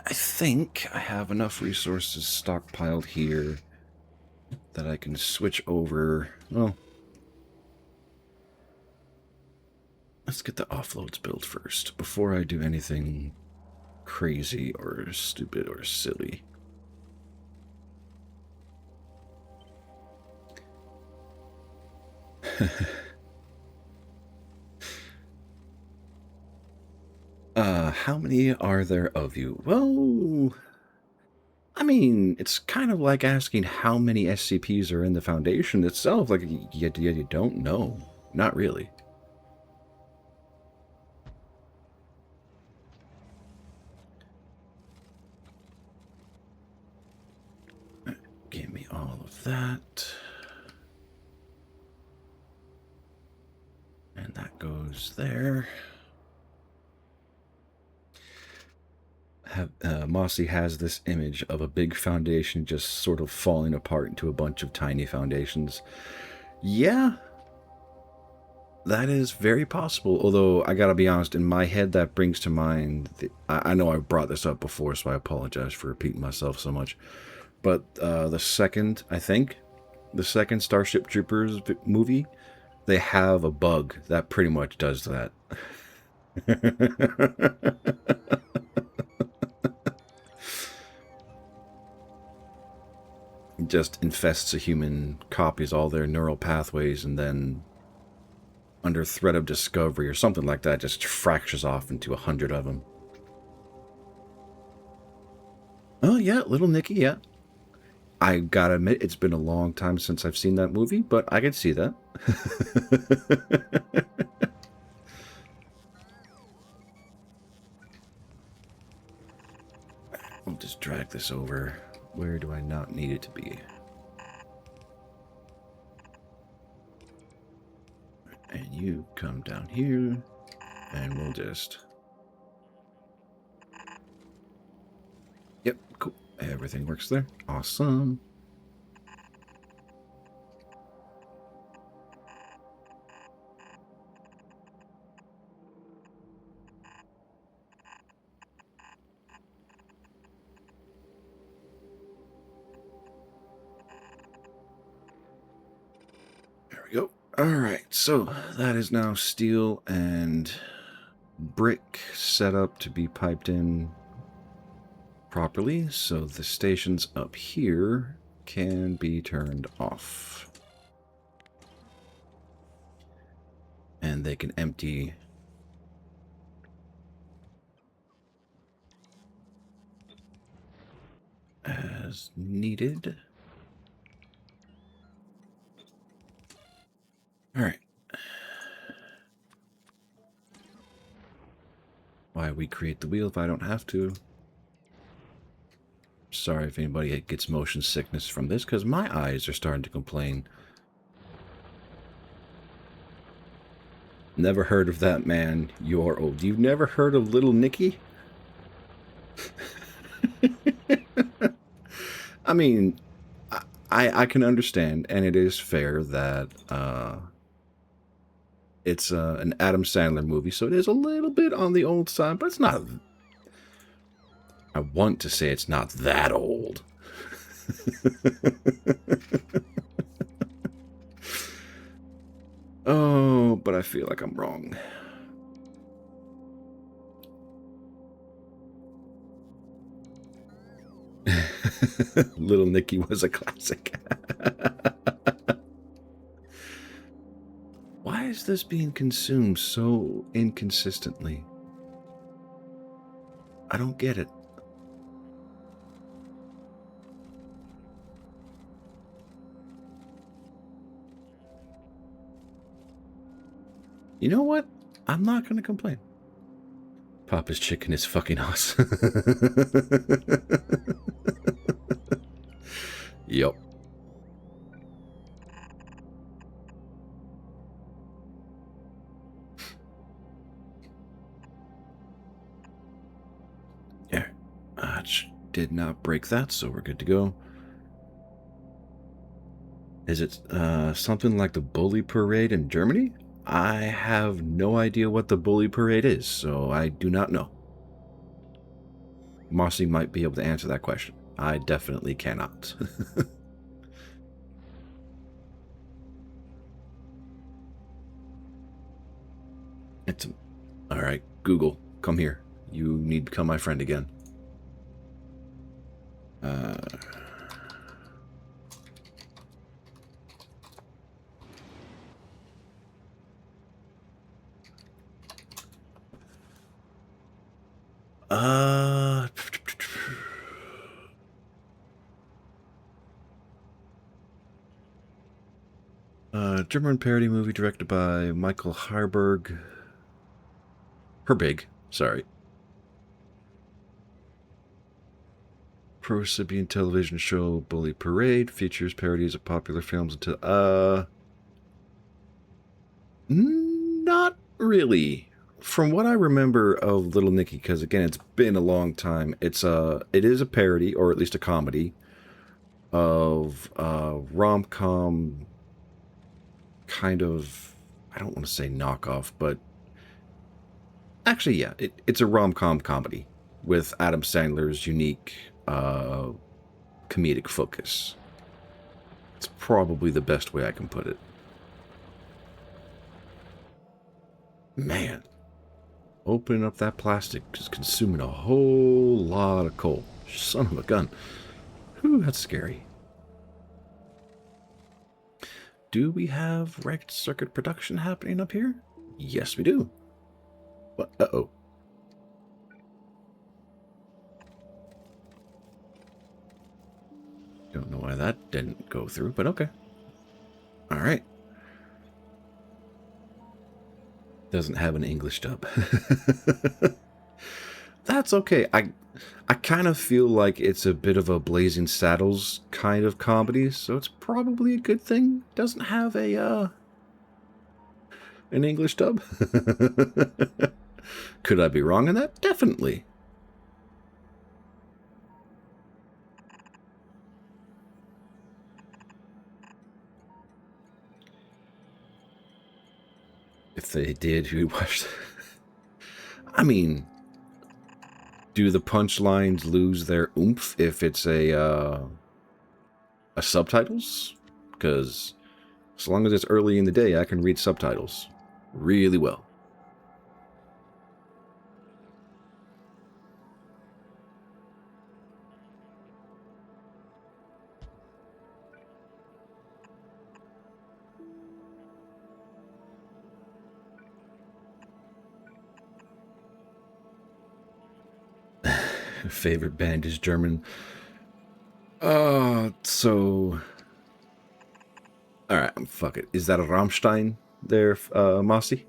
I think I have enough resources stockpiled here that I can switch over. Well, let's get the offloads built first before I do anything crazy or stupid or silly. How many are there of you? Well, I mean, it's kind of like asking how many SCPs are in the Foundation itself. Like, you don't know. Not really. Give me all of that. And that goes there. Mossy has this image of a big foundation just sort of falling apart into a bunch of tiny foundations. Yeah. That is very possible, although I gotta be honest, in my head that brings to mind, I know I brought this up before, so I apologize for repeating myself so much, but the second, I think, the second Starship Troopers movie, they have a bug that pretty much does that. Just infests a human, copies all their neural pathways, and then under threat of discovery or something like that, just fractures off into 100 of them. Oh yeah, Little Nicky, yeah. I gotta admit, it's been a long time since I've seen that movie, but I can see that. I'll just drag this over. Where do I not need it to be? And you come down here, and we'll just... Yep, cool. Everything works there. Awesome. There we go. Alright, so that is now steel and brick set up to be piped in properly, so the stations up here can be turned off. And they can empty as needed. Alright. Why recreate the wheel if I don't have to? Sorry if anybody gets motion sickness from this, because my eyes are starting to complain. Never heard of that man. You're old. You've never heard of Little Nicky? I mean, I can understand, and it is fair that it's an Adam Sandler movie, so it is a little bit on the old side, but it's not... I want to say it's not that old. Oh, but I feel like I'm wrong. Little Nicky was a classic. Why is this being consumed so inconsistently? I don't get it. You know what? I'm not going to complain. Papa's chicken is fucking awesome. Yep. Yeah. Did not break that, so we're good to go. Is it something like the Bully Parade in Germany? I have no idea what the Bully Parade is, so I do not know. Mossy might be able to answer that question. I definitely cannot. Alright, Google, come here. You need to become my friend again. German parody movie directed by Michael Herberg. Herbig, sorry. Pro-Sibian television show Bully Parade features parodies of popular films until not really. From what I remember of Little Nicky, because again it's been a long time, it is a parody, or at least a comedy, of rom-com kind of I don't want to say knockoff, but actually, yeah, it's a rom-com comedy with Adam Sandler's unique comedic focus. It's probably the best way I can put it. Man, opening up that plastic is consuming a whole lot of coal. Son of a gun. Whew, that's scary. Do we have ranked circuit production happening up here? Yes, we do. What? Uh-oh. Don't know why that didn't go through, but okay. All right. Doesn't have an English dub. That's okay. I kind of feel like it's a bit of a Blazing Saddles kind of comedy, so it's probably a good thing. Doesn't have a an English dub. Could I be wrong in that? Definitely. If they did, who watched? I mean, do the punchlines lose their oomph if it's a subtitles? Because as long as it's early in the day, I can read subtitles really well. Favorite band is German. So... Alright, fuck it. Is that a Rammstein there, Mossy?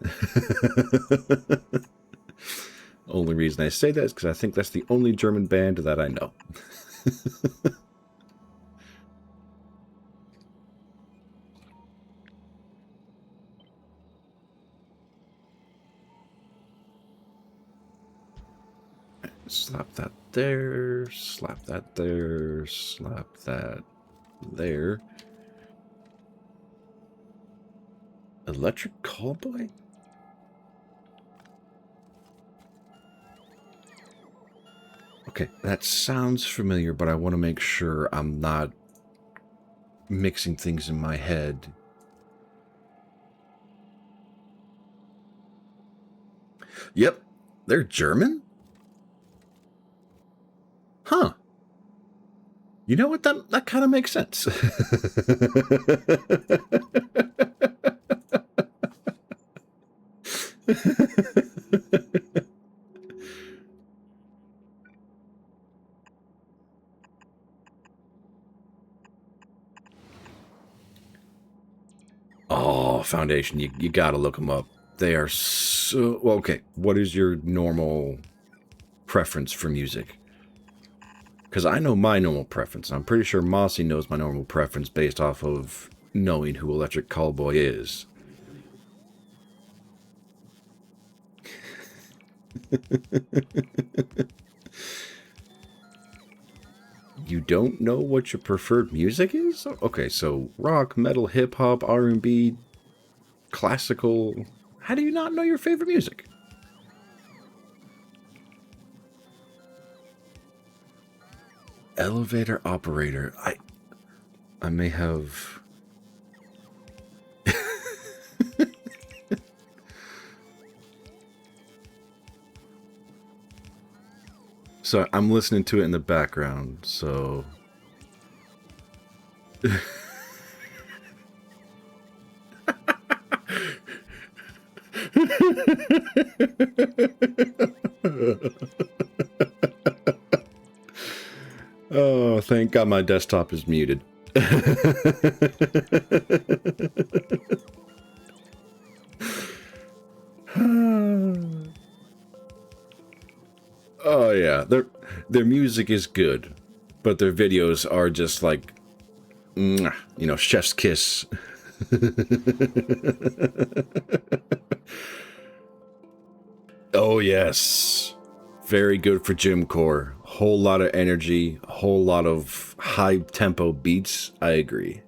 Only reason I say that is because I think that's the only German band that I know. Slap that there, slap that there, slap that there. Electric Callboy? Okay, that sounds familiar, but I want to make sure I'm not mixing things in my head. Yep, they're German? Huh. You know what? That kind of makes sense. Oh, Foundation, you gotta look them up. They are so... Well, okay, what is your normal preference for music? Because I know my normal preference. I'm pretty sure Mossy knows my normal preference based off of knowing who Electric Callboy is. You don't know what your preferred music is? Okay, so rock, metal, hip-hop, R&B, classical... How do you not know your favorite music? Elevator operator. I may have... So I'm listening to it in the background, so... Oh, thank God my desktop is muted. Oh yeah, their music is good, but their videos are just like, you know, chef's kiss. Oh yes, very good for gym core. Whole lot of energy, a whole lot of high tempo beats. I agree.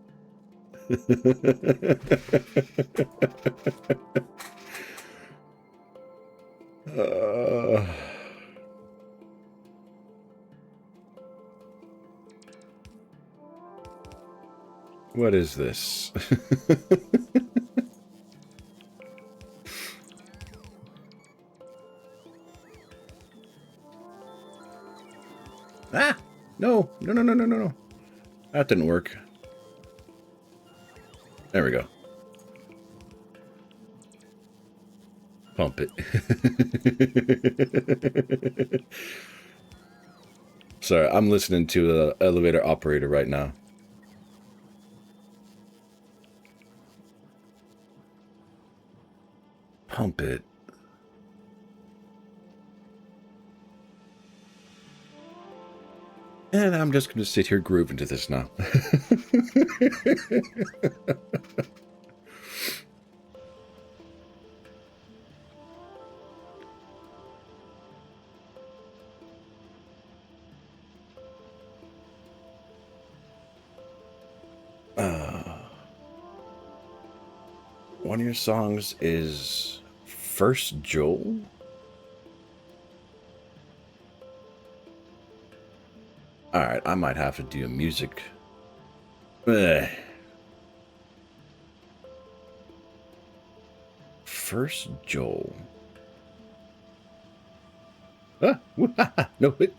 What is this? Ah! No! No, no, no, no, no, no. That didn't work. There we go. Pump it. Sorry, I'm listening to the elevator operator right now. Pump it. And I'm just going to sit here grooving to this now. One of your songs is First Joel? Alright, I might have to do music. First Joel. Ah, no, it.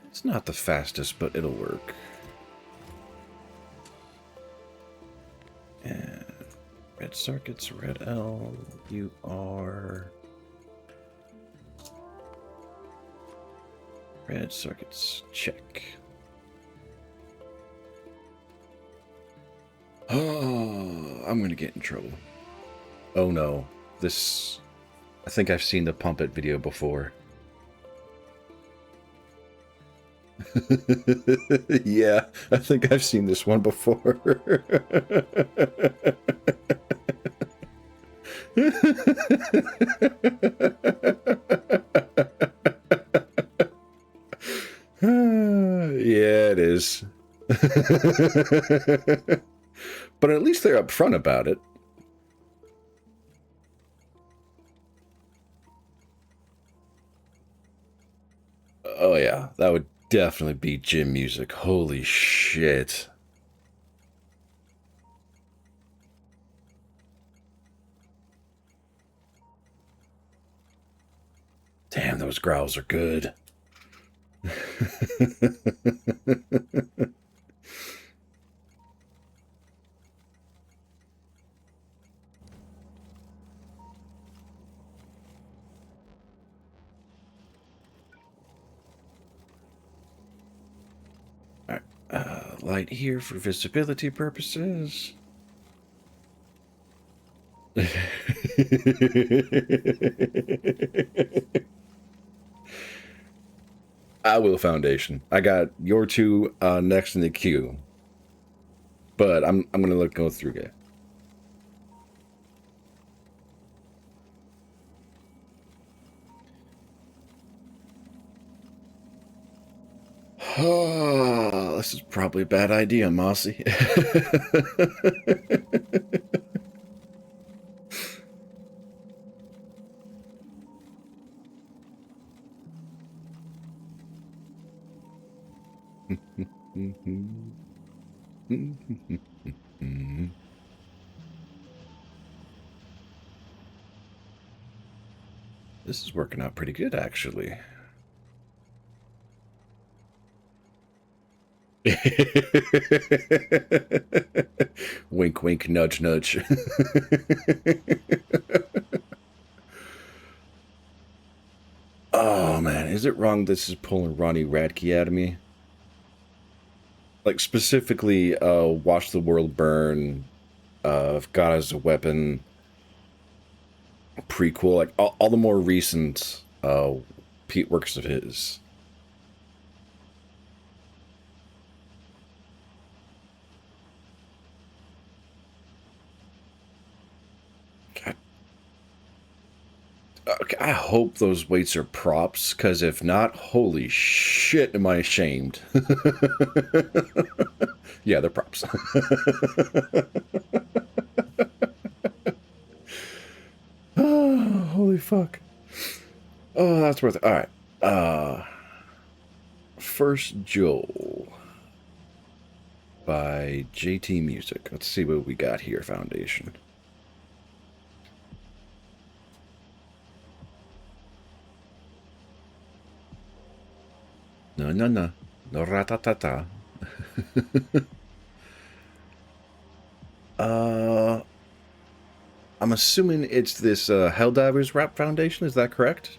It's not the fastest, but it'll work. And red circuits, red L, you are... Red circuits, check. Oh, I'm gonna get in trouble. Oh no, this... I think I've seen the Pump It video before. Yeah, I think I've seen this one before. Yeah, it is. But at least they're upfront about it. Oh yeah, that would definitely be gym music. Holy shit. Damn, those growls are good. Light here for visibility purposes. I will foundation. I got your two next in the queue, but I'm gonna go through it. Oh, this is probably a bad idea, Mossy. This is working out pretty good, actually. Wink, wink, nudge, nudge. Oh, man. Is it wrong this is pulling Ronnie Radke out of me? Like, specifically, Watch the World Burn, God as a Weapon, prequel, like, all the more recent works of his. Okay, I hope those weights are props, because if not, holy shit, am I ashamed. Yeah, they're props. Oh, holy fuck. Oh, that's worth it. All right. First Joel by JT Music. Let's see what we got here, Foundation. No, no, no. No ratatata. I'm assuming it's this Helldivers Rap Foundation. Is that correct?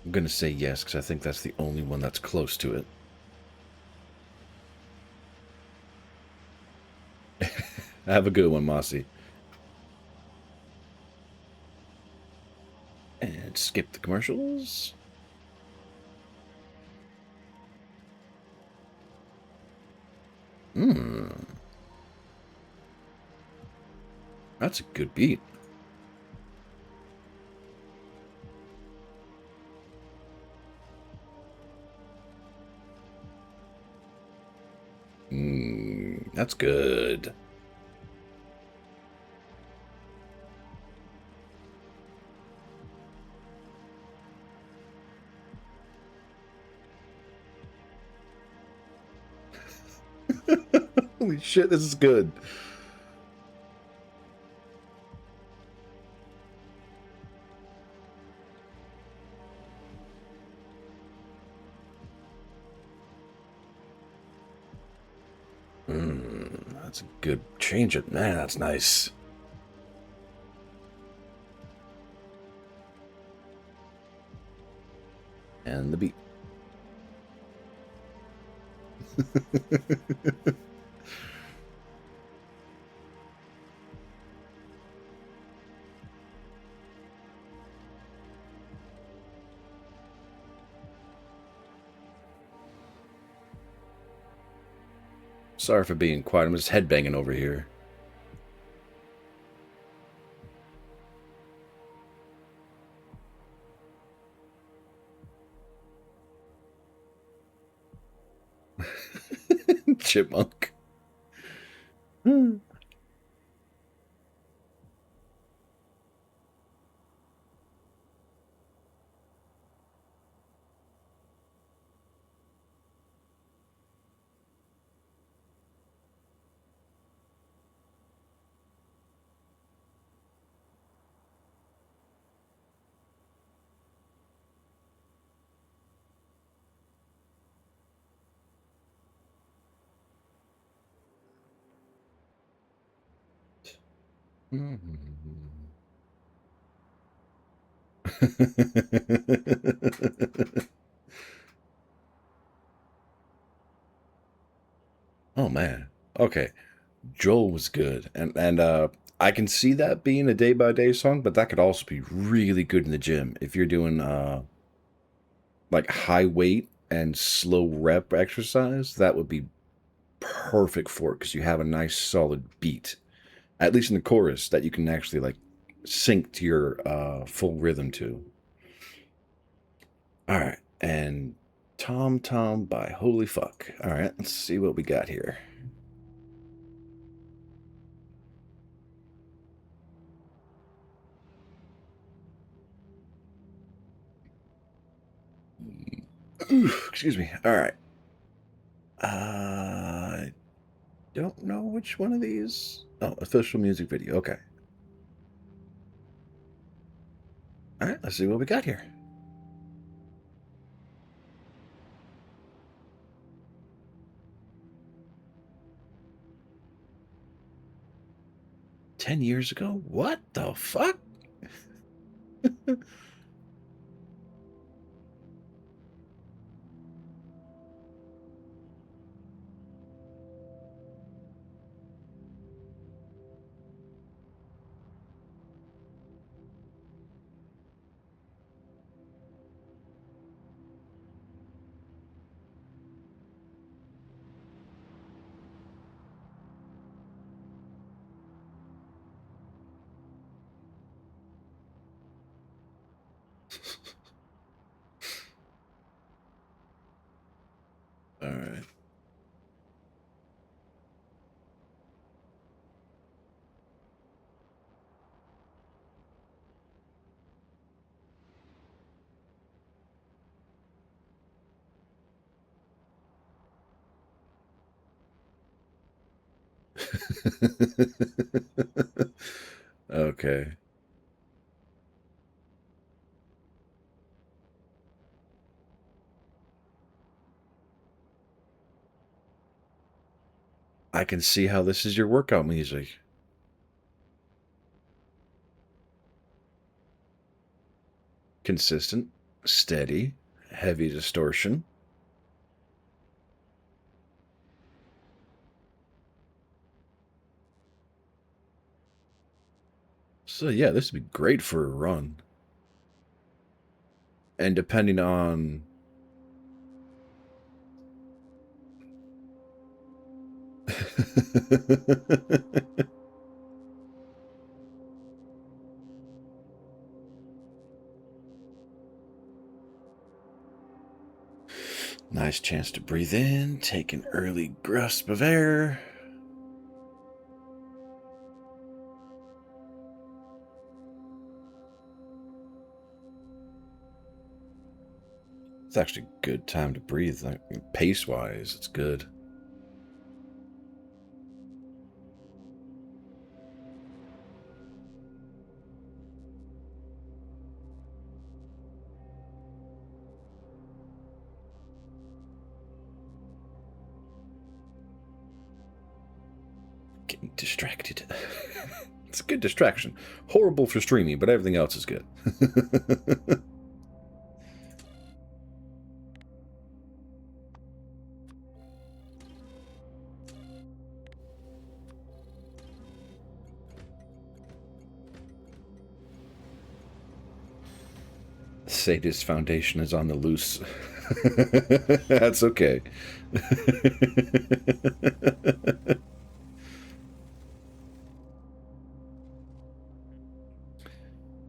I'm going to say yes, because I think that's the only one that's close to it. Have a good one, Mossy. And skip the commercials. That's a good beat. That's good. Holy shit, this is good. That's a good change. It, man, that's nice. And the beat. Sorry for being quiet. I'm just headbanging over here. Chipmunk. Oh man. Okay. Joel was good. And I can see that being a day by day song, but that could also be really good in the gym if you're doing like high weight and slow rep exercise. That would be perfect for it because you have a nice solid beat, at least in the chorus, that you can actually like sync to your full rhythm to. All right, and Tom Tom by Holy Fuck. All right, let's see what we got here. Excuse me. All right. I don't know which one of these. Oh, official music video. Okay. All right, let's see what we got here. $10 ago? What the fuck? right. Okay. I can see how this is your workout music. Consistent, steady, heavy distortion. So yeah, this would be great for a run. And depending on... Nice chance to breathe in, take an early grasp of air. It's actually a good time to breathe. Like, pace-wise, it's good. Getting distracted. It's a good distraction. Horrible for streaming, but everything else is good. Sadist Foundation is on the loose. That's okay.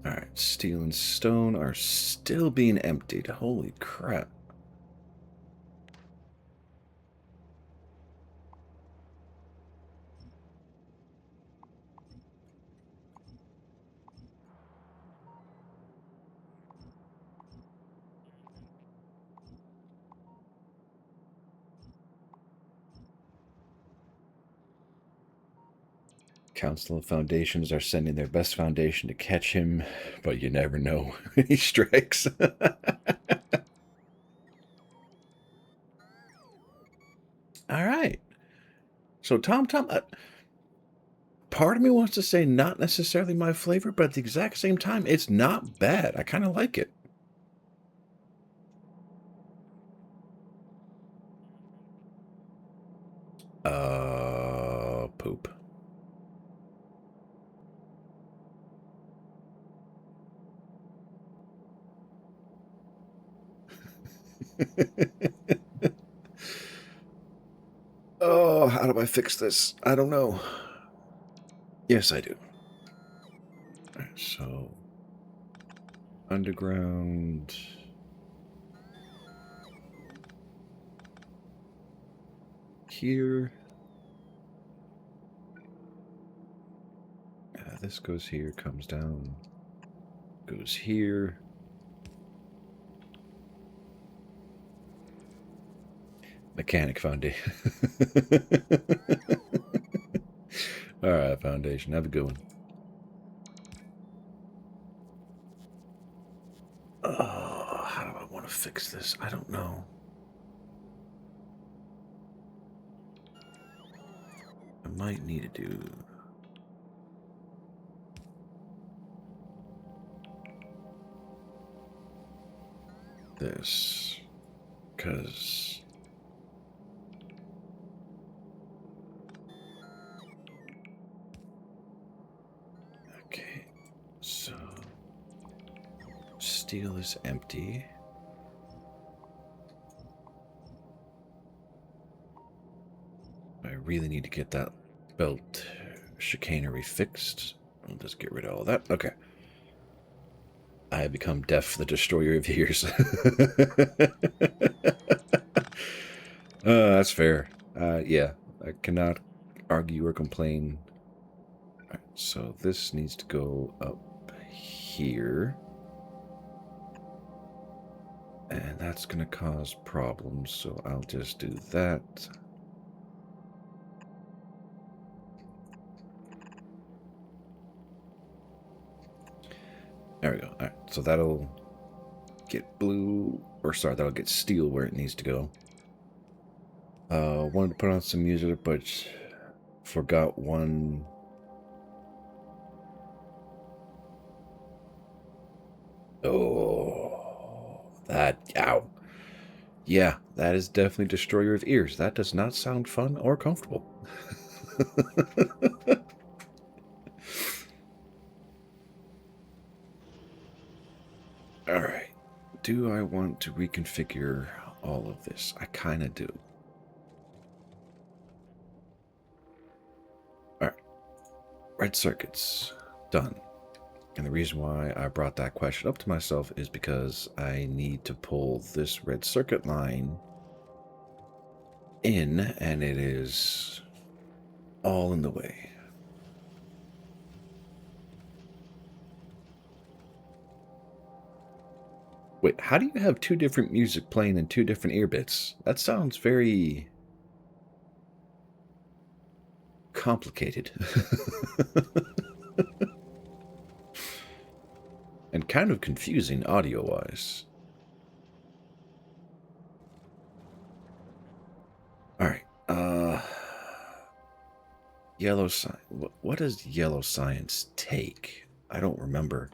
Alright, steel and stone are still being emptied. Holy crap. Council of Foundations are sending their best foundation to catch him, but you never know when he strikes. All right. So Tom, part of me wants to say not necessarily my flavor, but at the exact same time, it's not bad. I kind of like it. Poop. Oh, how do I fix this? I don't know. Yes, I do. All right, so underground. Here. This goes here, comes down, goes here. Mechanic foundation. All right, foundation. Have a good one. Oh, how do I want to fix this? I don't know. I might need to do this, because okay, so steel is empty. I really need to get that belt chicanery fixed. I'll just get rid of all that. Okay. I have become Death, the Destroyer of Years. That's fair. Yeah, I cannot argue or complain. All right, so this needs to go up here. And that's going to cause problems, so I'll just do that. There we go. All right, so that'll get blue, or sorry, that'll get steel where it needs to go. Wanted to put on some music, but forgot one. Oh, that, ow. Yeah, that is definitely Destroyer of Ears. That does not sound fun or comfortable. All right. Do I want to reconfigure all of this? I kind of do. All right. Red circuits. Done. And the reason why I brought that question up to myself is because I need to pull this red circuit line in, and it is all in the way. Wait, how do you have two different music playing in two different ear bits? That sounds very complicated. And kind of confusing audio-wise. Alright, yellow science. What does yellow science take? I don't remember.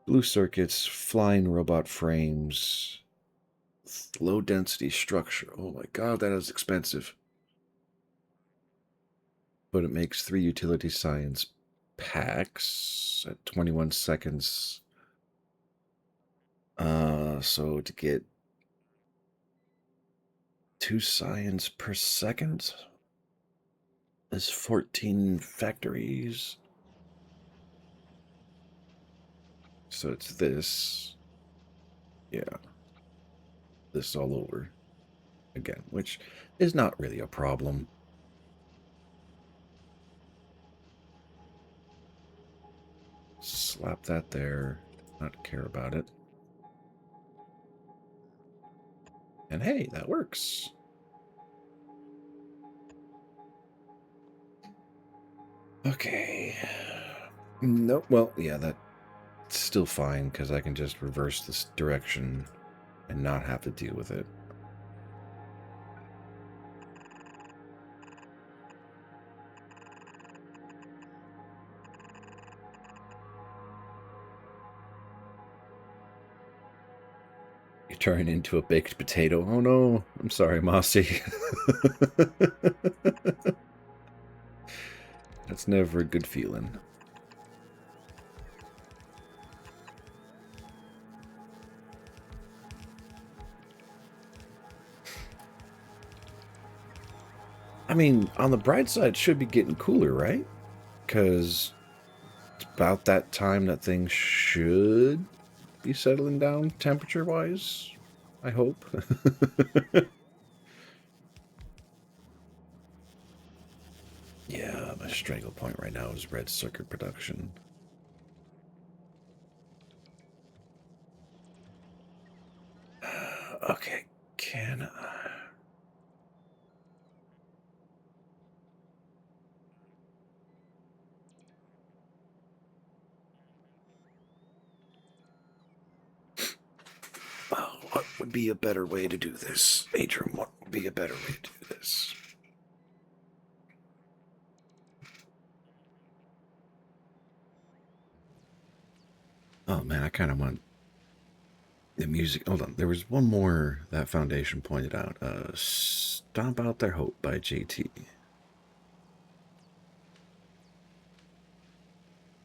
Blue circuits, flying robot frames, low density structure. Oh my god, that is expensive. But it makes 3 utility science packs at 21 seconds. So to get 2 science per second is 14 factories. So it's this. Yeah. This all over again, which is not really a problem. Slap that there. Not care about it. And hey, that works. Okay. Nope. Well, yeah, that's still fine because I can just reverse this direction and not have to deal with it. You turn into a baked potato. Oh no, I'm sorry, Mossy. That's never a good feeling. I mean, on the bright side, it should be getting cooler, right? Because it's about that time that things should be settling down temperature-wise, I hope. Yeah, my strangle point right now is red circuit production. Okay, can I... Oh, what would be a better way to do this? Atrum, what would be a better way to do this? Oh man, I kind of want the music. Hold on, there was one more that Foundation pointed out. Stomp Out Their Hope by JT.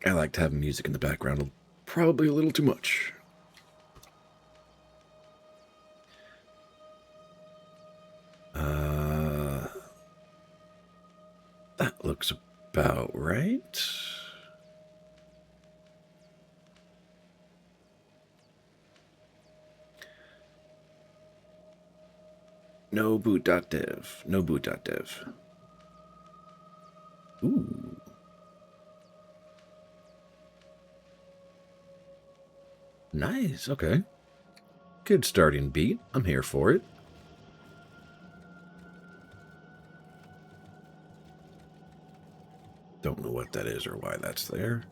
I like to have music in the background, probably a little too much. That looks about right. No boot.dev. No boot.dev. Ooh. Nice, okay. Good starting beat. I'm here for it. Don't know what that is or why that's there.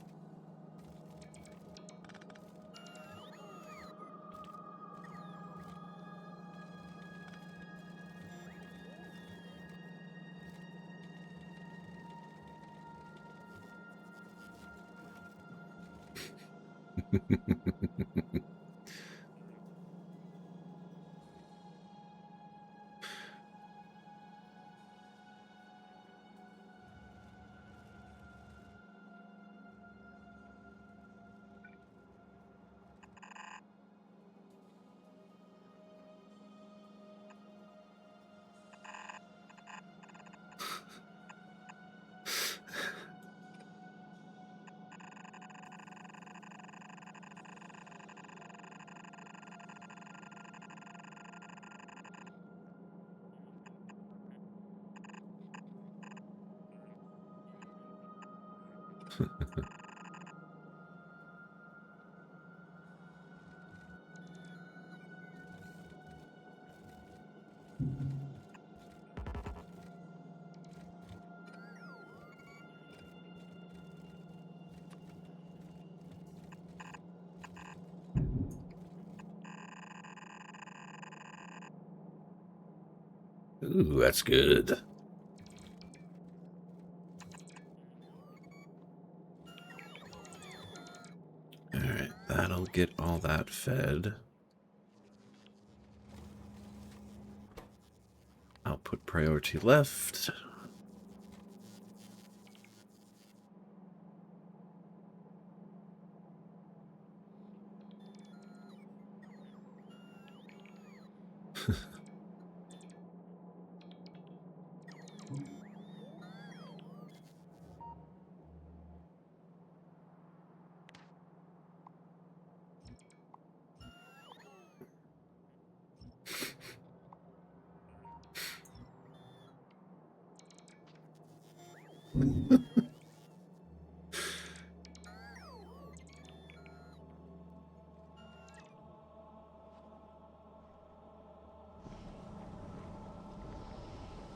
Ooh, that's good. Alright, that'll get all that fed. Output priority left.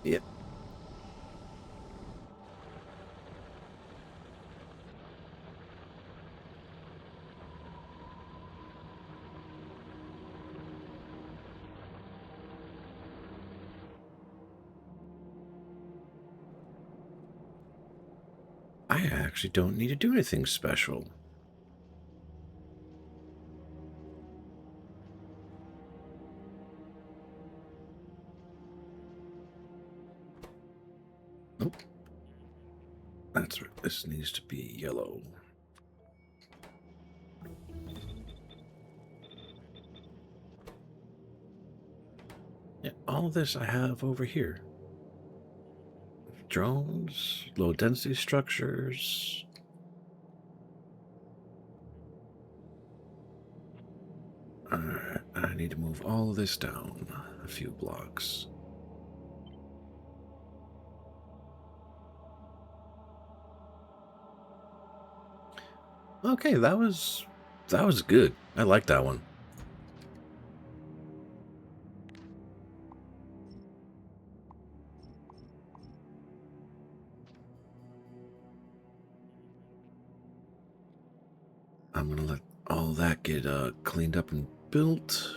Yep. I actually don't need to do anything special. Nope. That's right. This needs to be yellow. Yeah, all this I have over here. Drones, low density structures. Alright, I need to move all of this down a few blocks. Okay, that was good. I like that one. I'm gonna let all that get cleaned up and built.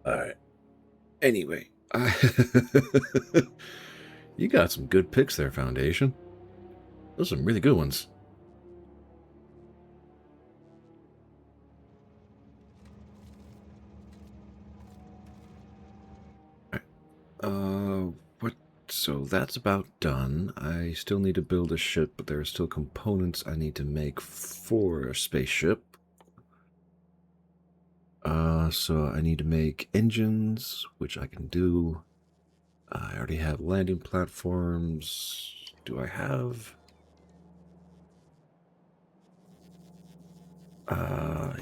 Alright. Anyway, you got some good picks there, Foundation. Those are some really good ones. What? So that's about done. I still need to build a ship, but there are still components I need to make for a spaceship. So I need to make engines, which I can do. I already have landing platforms. Do I have?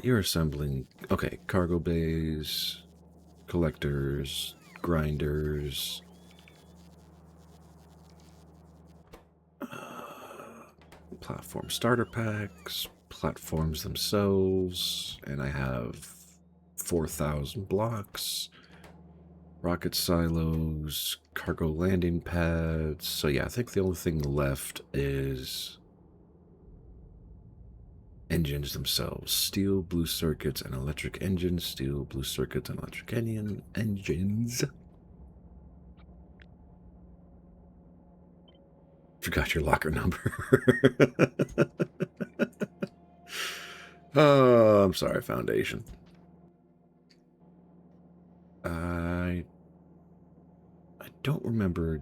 You're assembling. Okay, cargo bays, collectors, grinders. Platform starter packs, platforms themselves, and I have 4,000 blocks, rocket silos, cargo landing pads. So yeah, I think the only thing left is engines themselves. Steel, blue circuits, and electric engines. Steel, blue circuits, and electric engines. Forgot your locker number. Oh, I'm sorry, Foundation. I don't remember.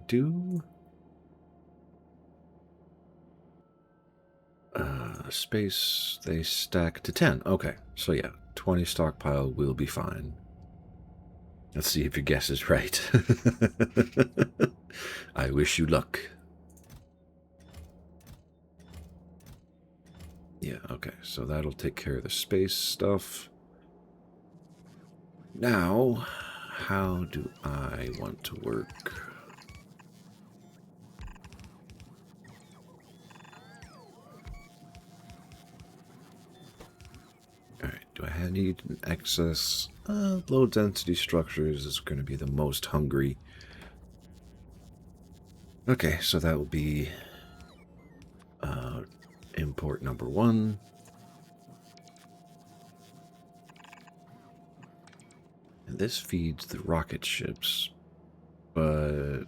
Space, they stack to 10. Okay, so yeah, 20 stockpile will be fine. Let's see if your guess is right. I wish you luck. Yeah, okay, so that'll take care of the space stuff. Now, how do I want to work? Alright, do I need an excess? Low density structures is going to be the most hungry. Okay, so that will be import number 1. And this feeds the rocket ships, but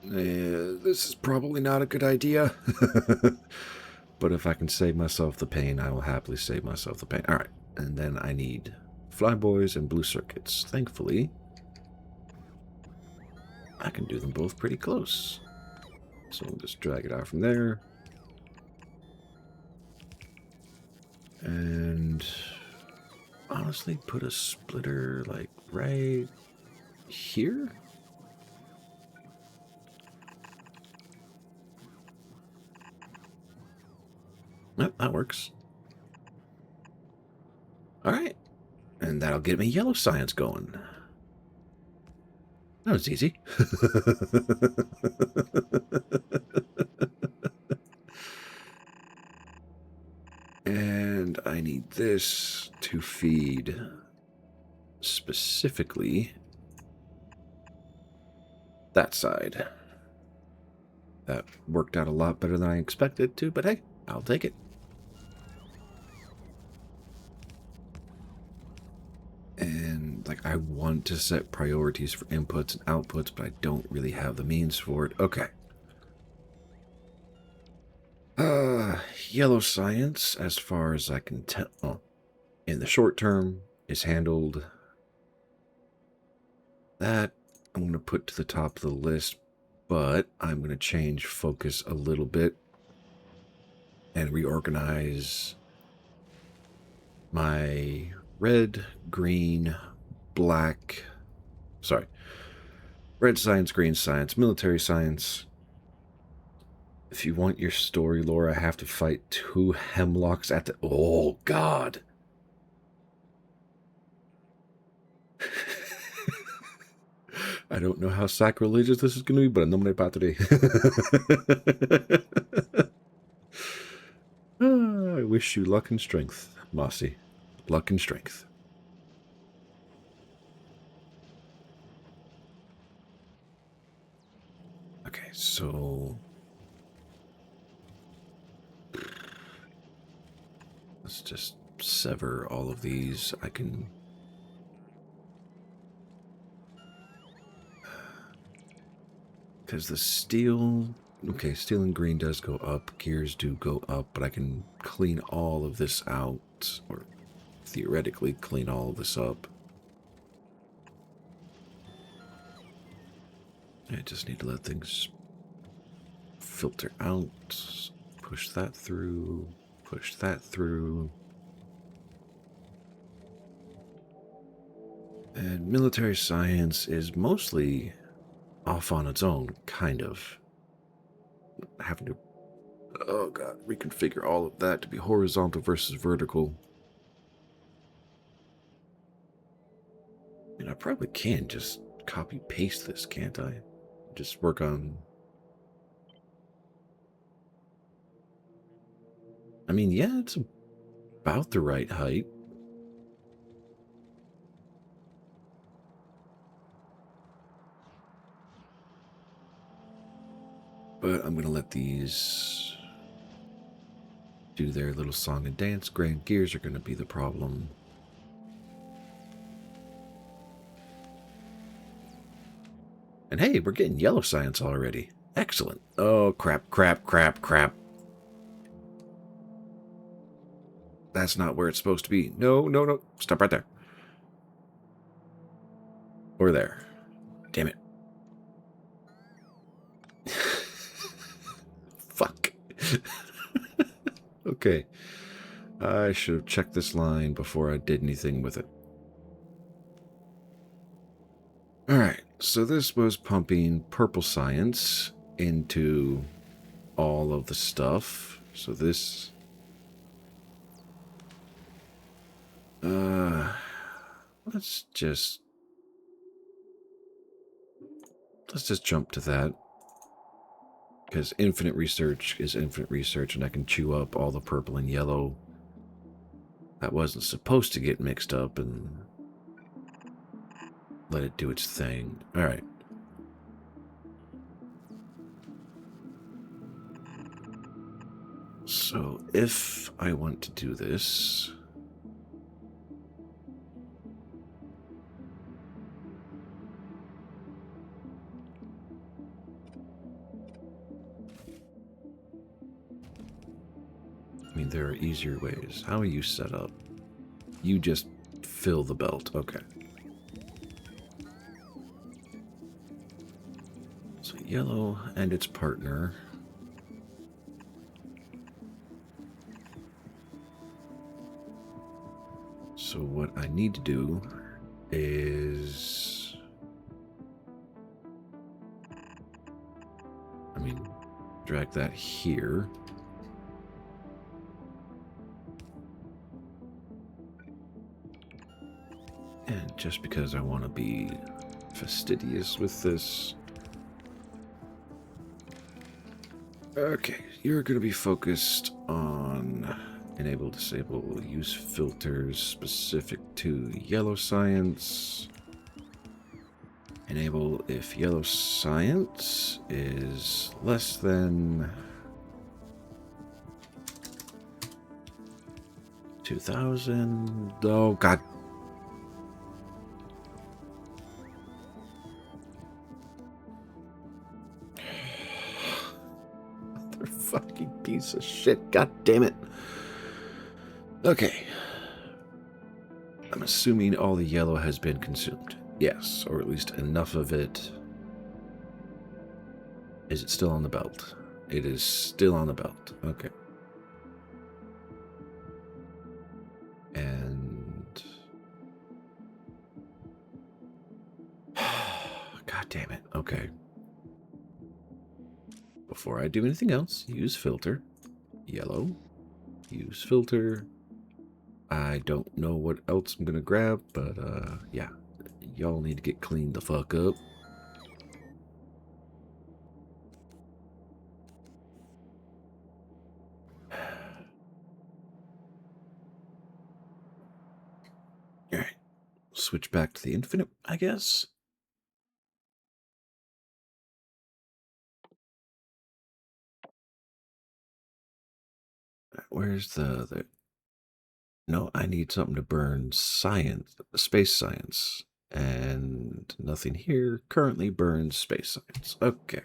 this is probably not a good idea. But if I can save myself the pain, I will happily save myself the pain. All right, and then I need flyboys and blue circuits. Thankfully, I can do them both pretty close. So we'll just drag it out from there. And honestly, put a splitter like right here. Yep, that works. All right. And that'll get me yellow science going. That was easy. And I need this to feed specifically that side. That worked out a lot better than I expected to, but hey, I'll take it. And like, I want to set priorities for inputs and outputs, but I don't really have the means for it. Okay. Yellow science, as far as I can tell, in the short term, is handled. That I'm going to put to the top of the list, but I'm going to change focus a little bit and reorganize my red, green, black, red science, green science, military science. If you want your story lore, I have to fight 2 hemlocks at the... Oh, God! I don't know how sacrilegious this is going to be, but no me patri. I wish you luck and strength, Mossy. Luck and strength. Okay, so... let's just sever all of these. I can... because the steel... okay, steel and green does go up. Gears do go up, but I can clean all of this out. Or theoretically clean all of this up. I just need to let things filter out. Push that through. Push that through. And military science is mostly off on its own, kind of. Having to, oh god, reconfigure all of that to be horizontal versus vertical. I probably can just copy paste this, can't I? Just work on. I mean, yeah, it's about the right height. But I'm going to let these do their little song and dance. Grand gears are going to be the problem. And hey, we're getting yellow science already. Excellent. Oh, crap, crap, crap, crap. That's not where it's supposed to be. No, no, no. Stop right there. Or there. Damn it. Fuck. Okay. I should have checked this line before I did anything with it. Alright, so this was pumping purple science into all of the stuff. So this... let's just jump to that. Because infinite research is infinite research, and I can chew up all the purple and yellow that wasn't supposed to get mixed up and let it do its thing. Alright. So if I want to do this... I mean, there are easier ways. How are you set up? You just fill the belt. Okay. So yellow and its partner. So what I need to do is... I mean, drag that here. And just because I want to be fastidious with this... Okay, you're going to be focused on enable, disable, use filters specific to yellow science. Enable if yellow science is less than 2,000. Oh, God. Fucking piece of shit. God damn it. Okay. I'm assuming all the yellow has been consumed. Yes, or at least enough of it. Is it still on the belt? It is still on the belt. Okay. And... God damn it. Okay. Before I do anything else, use filter. Yellow. Use filter. I don't know what else I'm gonna grab, but yeah. Y'all need to get cleaned the fuck up. Alright. Switch back to the infinite, I guess. Where's the... No, I need something to burn science, space science. And nothing here currently burns space science. Okay.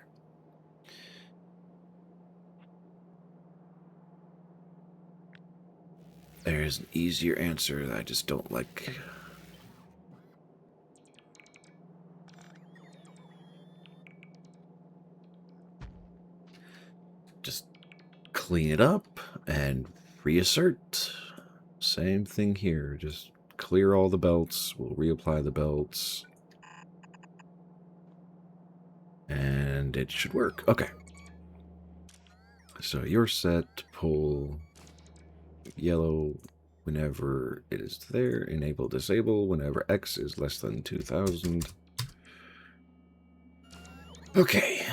There's an easier answer that I just don't like. Just clean it up and reassert. Same thing here. Just clear all the belts. We'll reapply the belts. And it should work. Okay. So you're set to pull yellow whenever it is there. Enable, disable whenever X is less than 2,000. Okay.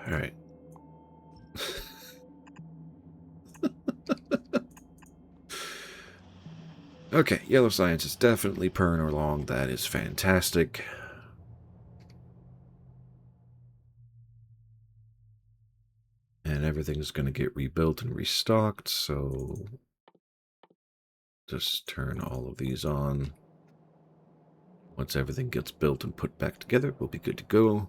All right. Okay, yellow science is definitely purring along. That is fantastic. And everything's going to get rebuilt and restocked, so just turn all of these on. Once everything gets built and put back together, we'll be good to go.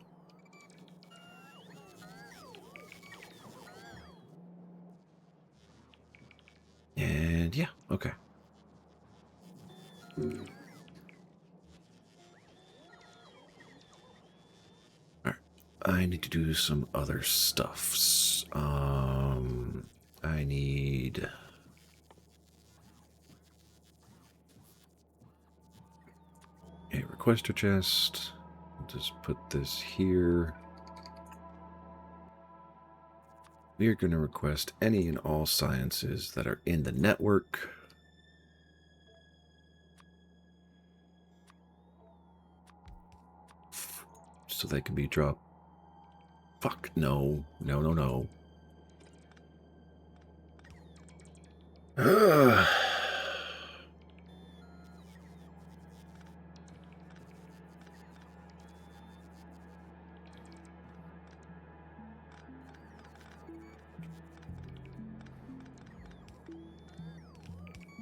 And yeah, okay. Alright. I need to do some other stuffs. I need a requester chest. I'll just put this here. We are going to request any and all sciences that are in the network. So they can be dropped. Fuck, no. No, no, no.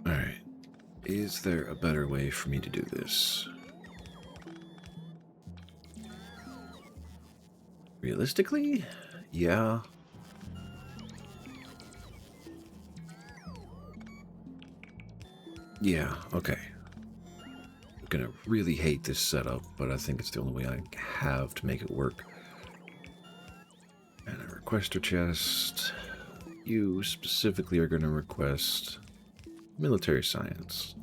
Alright. Is there a better way for me to do this? Realistically? Yeah. Yeah, okay. I'm gonna really hate this setup, but I think it's the only way I have to make it work. And a requester chest. You specifically are gonna request military science.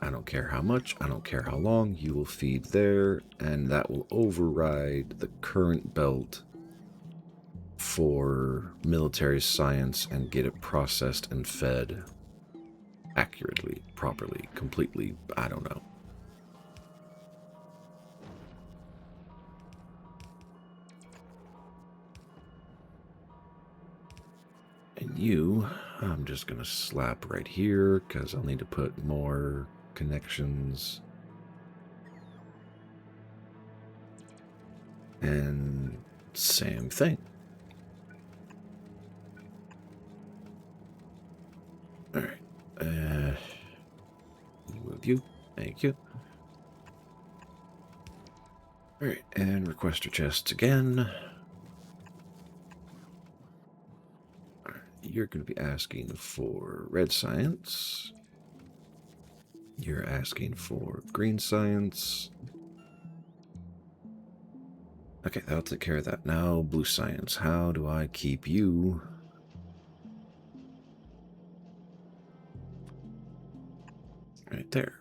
I don't care how much, I don't care how long, you will feed there, and that will override the current belt for military science and get it processed and fed accurately, properly, completely, I don't know. And you, I'm just going to slap right here because I'll need to put more connections. And same thing. All right. Move you. Thank you. All right. And requester chests again. All right, you're going to be asking for red science. You're asking for green science. Okay, that'll take care of that. Now, blue science. How do I keep you? Right there.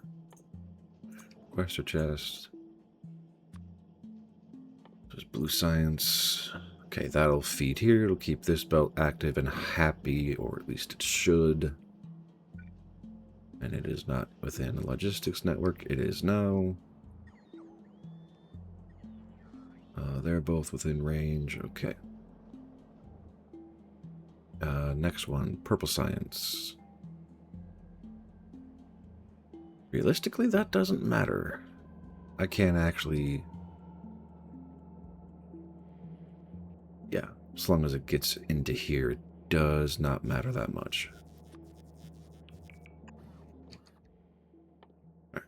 Requester chest. Just blue science. Okay, that'll feed here. It'll keep this belt active and happy, or at least it should. And it is not within a logistics network. It is now. They're both within range. Okay. Next one, purple science. Realistically, that doesn't matter. I can't actually... Yeah, as long as it gets into here, it does not matter that much. Right.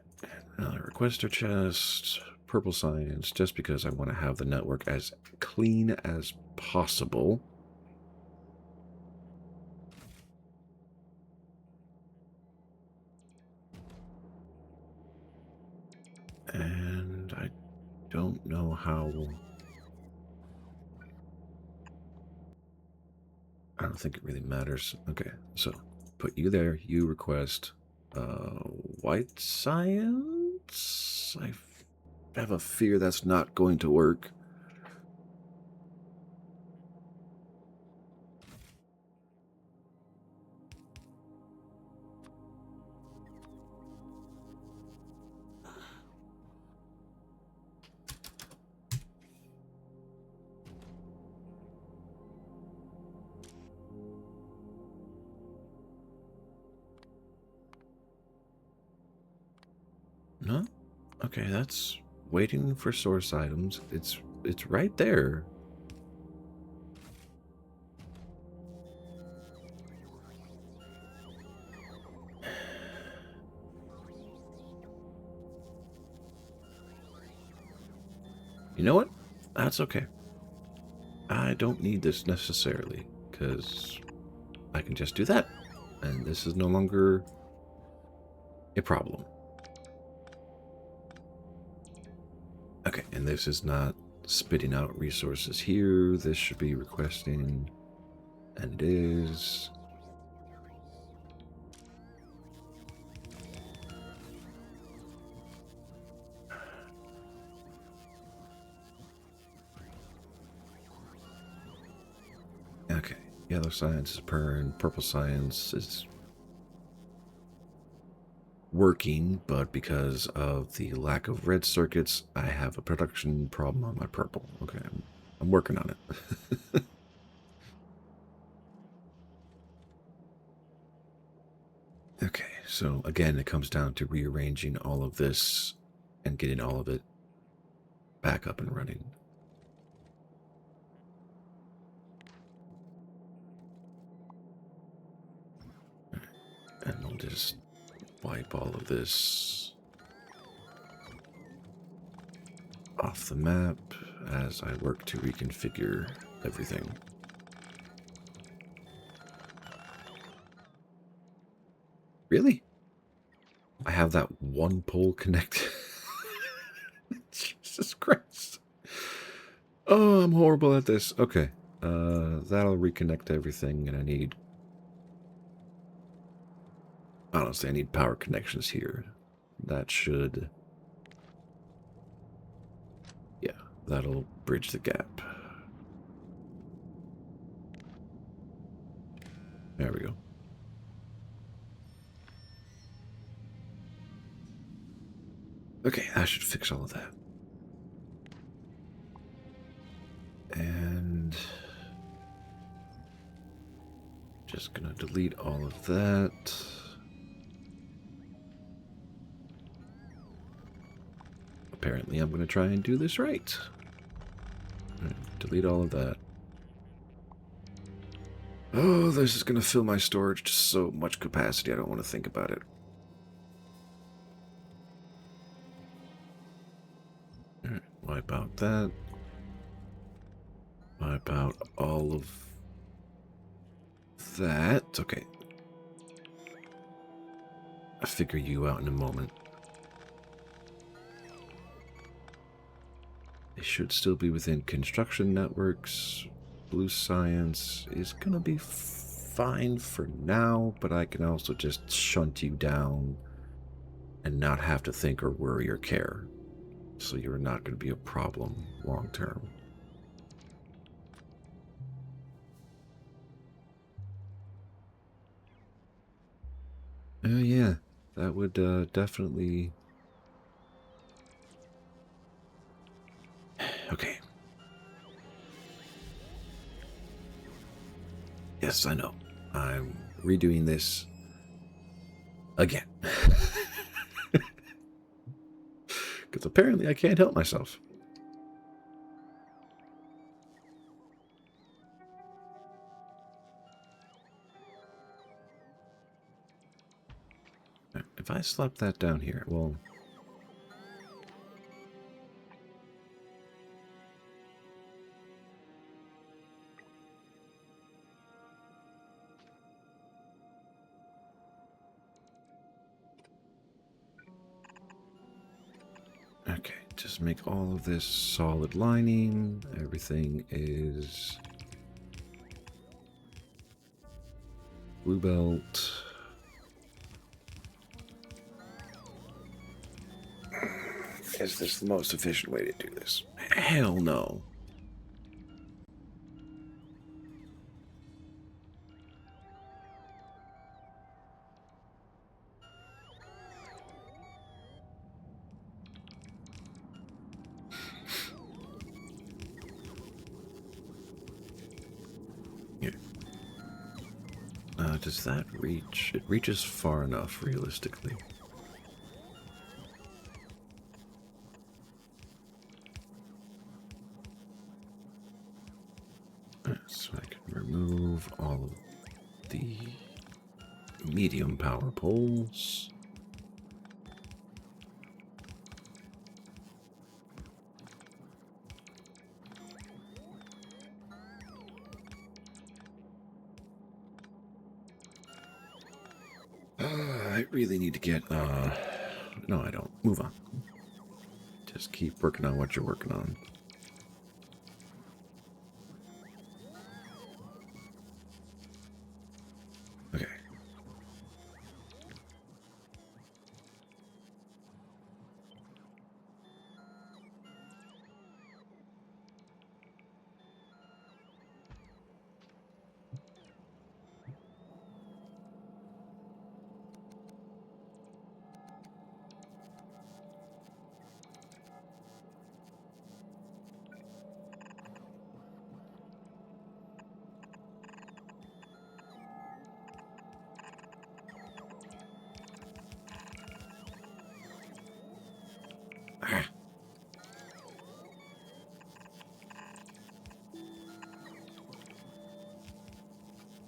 Another requester chest. Purple science, just because I want to have the network as clean as possible. And I don't know how... I don't think it really matters. Okay, so put you there. You request white science? I have a fear that's not going to work. No? Okay, that's waiting for source items. It's right there. You know what? That's okay. I don't need this necessarily, because I can just do that. And this is no longer a problem. Okay, and this is not spitting out resources here. This should be requesting, and it is. Okay, yellow science is purring, purple science is working, but because of the lack of red circuits, I have a production problem on my purple. Okay, I'm working on it. Okay, so again, it comes down to rearranging all of this and getting all of it back up and running. And we'll just wipe all of this off the map as I work to reconfigure everything. Really? I have that one pole connected. Jesus Christ. Oh, I'm horrible at this. Okay. That'll reconnect everything, and I need... Honestly, I need power connections here. That should... Yeah, that'll bridge the gap. There we go. Okay, that should fix all of that. And... just gonna delete all of that. Apparently, I'm gonna try and do this right. Delete all of that. Oh, this is gonna fill my storage to so much capacity, I don't want to think about it. Alright, wipe out that. Wipe out all of that. Okay. I'll figure you out in a moment. They should still be within construction networks. Blue science is gonna be fine for now, but I can also just shunt you down and not have to think or worry or care. So you're not gonna be a problem long term. Yeah, that would definitely... Okay. Yes, I know. I'm redoing this again. Because apparently I can't help myself. If I slap that down here, well... Okay, just make all of this solid lining. Everything is blue belt. Is this the most efficient way to do this? Hell no. Does that reach? It reaches far enough, realistically. So I can remove all of the medium power poles. I really need to get, no, I don't. Move on. Just keep working on what you're working on. Okay.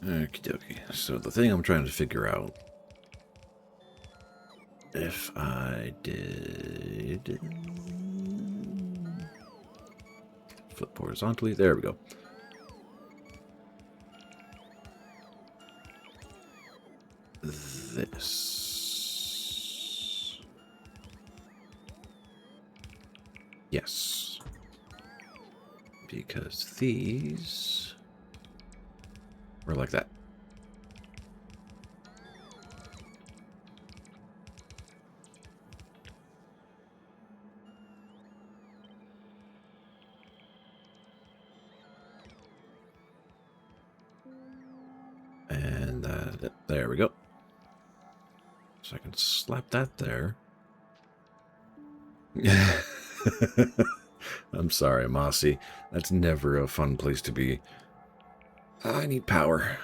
Okie dokie. So the thing I'm trying to figure out, if I did flip horizontally, there we go. This. Yes. Because these were like that. And there we go. So I can slap that there. I'm sorry, Mossy. That's never a fun place to be. I need power.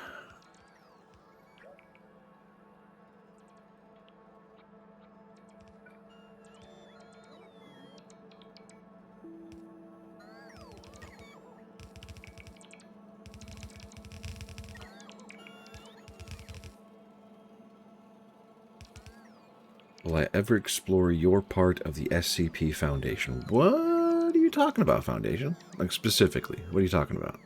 Will I ever explore your part of the SCP Foundation? What are you talking about, Foundation? Like, specifically, what are you talking about?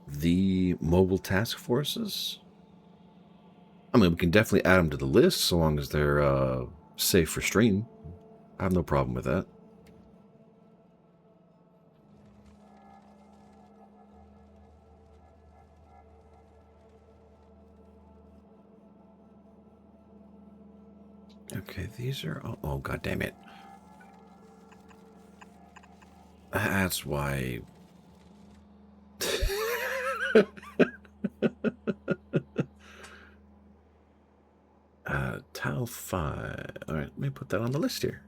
The mobile task forces? I mean, we can definitely add them to the list so long as they're safe for stream. I have no problem with that. Okay, these are... Oh, god damn it. That's why... Tile 5. Alright, let me put that on the list here.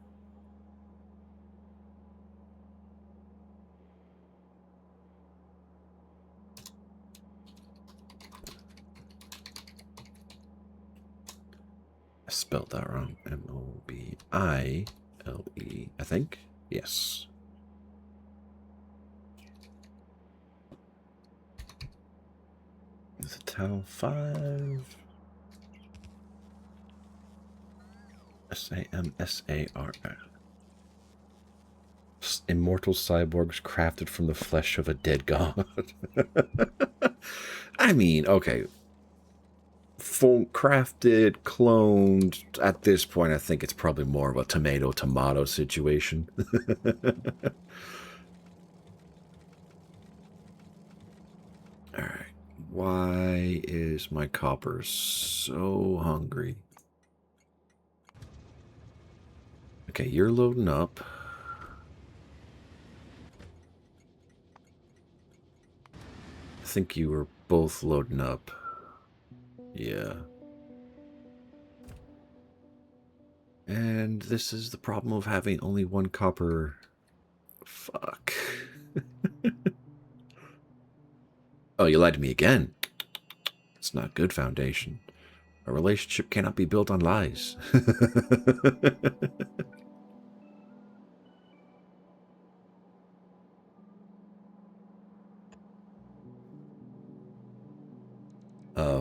I spelled that wrong. M-O-B-I-L-E, I think. Yes. It's a tile 5. Samsar. Immortal cyborgs crafted from the flesh of a dead god. I mean, okay. Full crafted, cloned. At this point, I think it's probably more of a tomato-tomato situation. Alright. Why is my copper so hungry? Okay, you're loading up. I think you were both loading up. Yeah. And this is the problem of having only one copper. Fuck. Oh, you lied to me again. It's not good, Foundation. A relationship cannot be built on lies.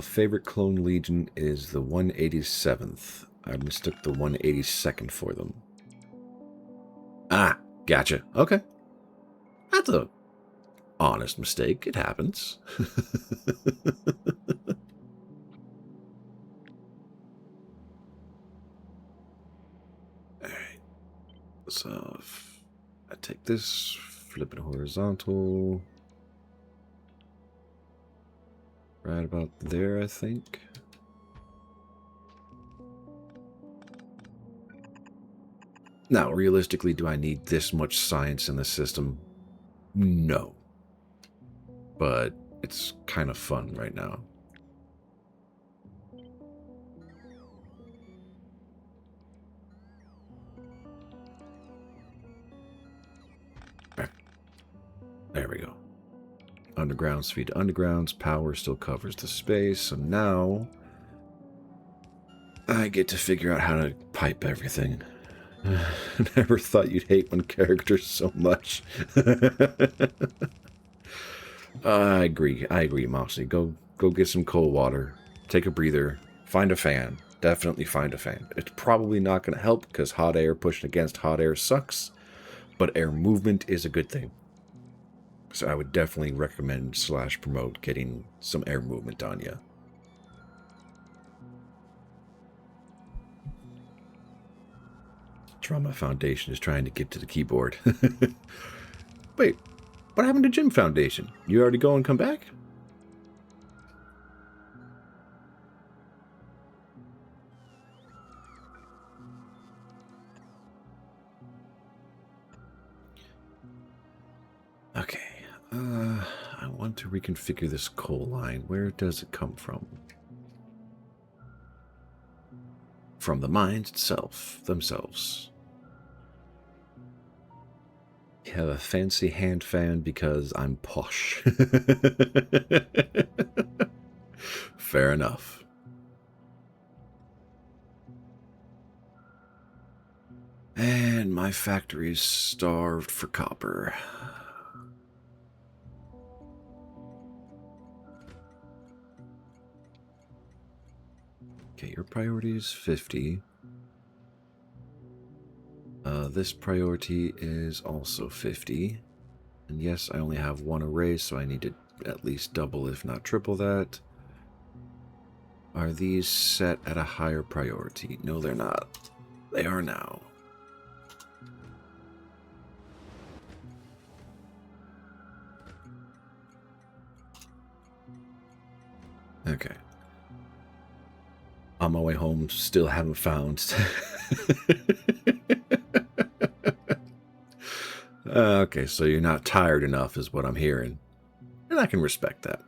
Favorite clone legion is the 187th. I mistook the 182nd for them. Ah, gotcha. Okay. That's a honest mistake. It happens. Alright. So, if I take this, flip it horizontal. Right about there, I think. Now, realistically, do I need this much science in the system? No. But it's kind of fun right now. Right. There we go. Undergrounds feed undergrounds. Power still covers the space. So now I get to figure out how to pipe everything. Never thought you'd hate one character so much. I agree, Moxie. Go get some cold water. Take a breather. Find a fan. Definitely find a fan. It's probably not going to help because hot air pushing against hot air sucks, but air movement is a good thing. So I would definitely recommend / promote getting some air movement on you. Trauma Foundation is trying to get to the keyboard. Wait, what happened to Gym Foundation? You already go and come back? Okay, I want to reconfigure this coal line. Where does it come from? From the mines themselves. You have a fancy hand fan because I'm posh. Fair enough. And my factory's starved for copper. Okay, your priority is 50. This priority is also 50. And yes, I only have one array, so I need to at least double, if not triple that. Are these set at a higher priority? No, they're not. They are now. Okay. On my way home, still haven't found. Okay, so you're not tired enough is what I'm hearing. And I can respect that.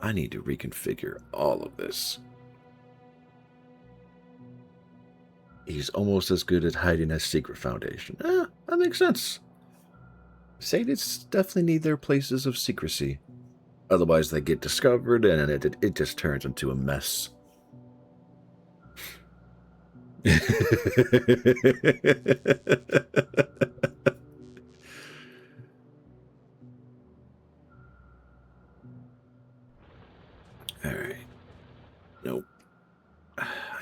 I need to reconfigure all of this. He's almost as good at hiding as Secret Foundation. That makes sense. Sadists definitely need their places of secrecy. Otherwise they get discovered and it just turns into a mess.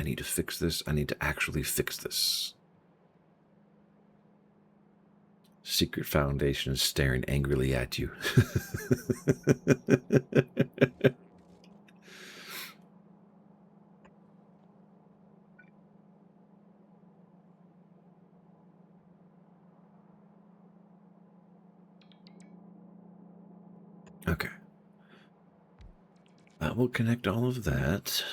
need to fix this. I need to actually fix this. Secret Foundation is staring angrily at you. Okay. That will connect all of that.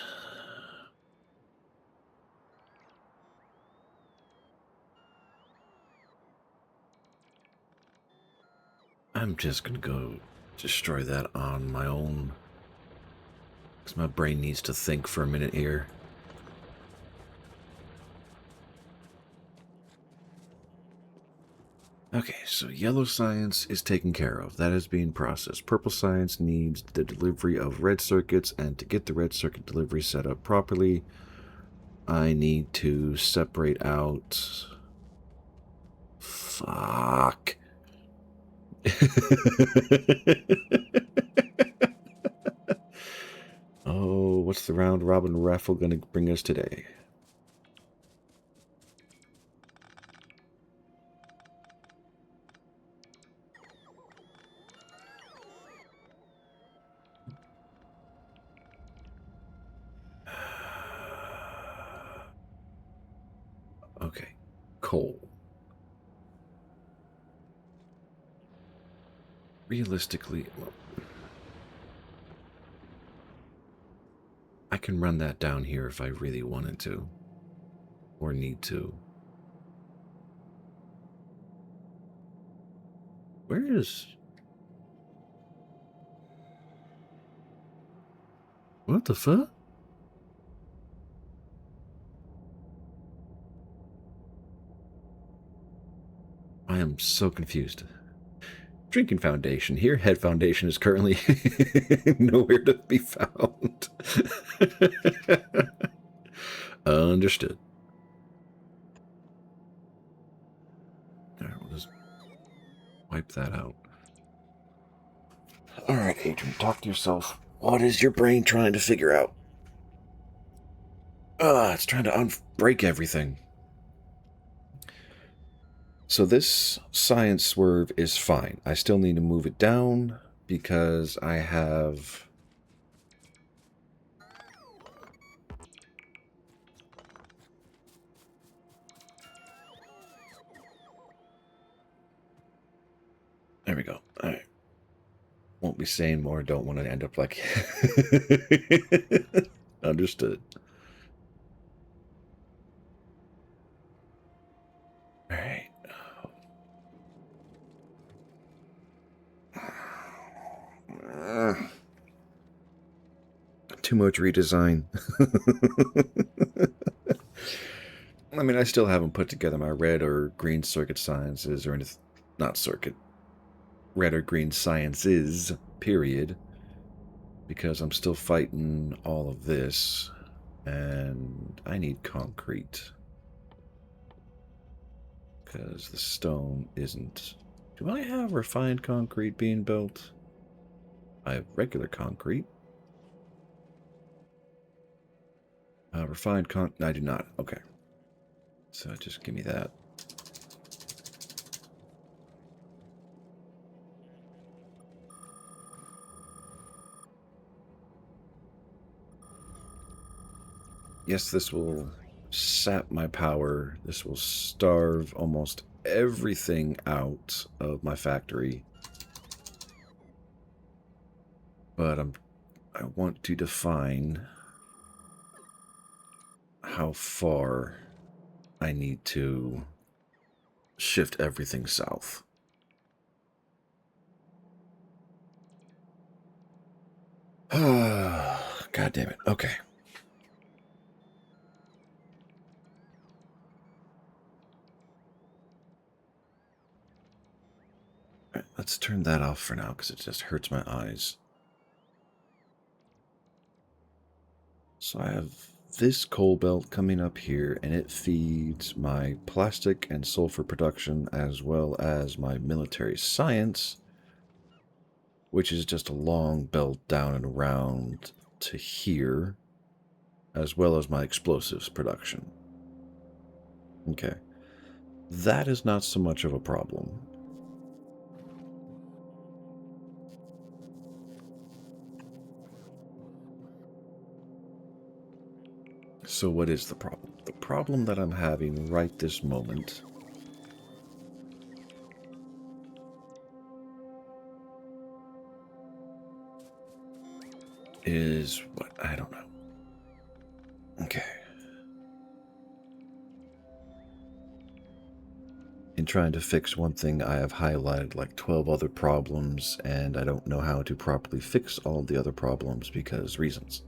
I'm just going to go destroy that on my own. Because my brain needs to think for a minute here. Okay, so yellow science is taken care of. That is being processed. Purple science needs the delivery of red circuits, and to get the red circuit delivery set up properly, I need to separate out... Fuck. Oh, what's the round robin raffle going to bring us today? Okay, coal. Realistically, well, I can run that down here if I really wanted to, or need to. Where is... What the fuck? I am so confused. Drinking Foundation here. Head Foundation is currently nowhere to be found. Understood. Alright, we'll just wipe that out. Alright, Adrian, talk to yourself. What is your brain trying to figure out? It's trying to unbreak everything. So this science swerve is fine. I still need to move it down because I have... There we go. All right. Won't be saying more. Don't want to end up like... Understood. All right. Too much redesign. I mean, I still haven't put together my red or green circuit sciences or anything. Not circuit. Red or green sciences, period. Because I'm still fighting all of this. And I need concrete. Because the stone isn't... Do I have refined concrete being built? I have regular concrete. Refined I do not. Okay. So just give me that. Yes, this will sap my power. This will starve almost everything out of my factory. But I want to define how far I need to shift everything south. God damn it. Okay. All right, let's turn that off for now because it just hurts my eyes. So I have this coal belt coming up here, and it feeds my plastic and sulfur production as well as my military science, which is just a long belt down and around to here. as well as my explosives production. Okay. That is not so much of a problem. So what is the problem? The problem that I'm having right this moment is what? I don't know. Okay. In trying to fix one thing, I have highlighted like 12 other problems, and I don't know how to properly fix all the other problems because reasons.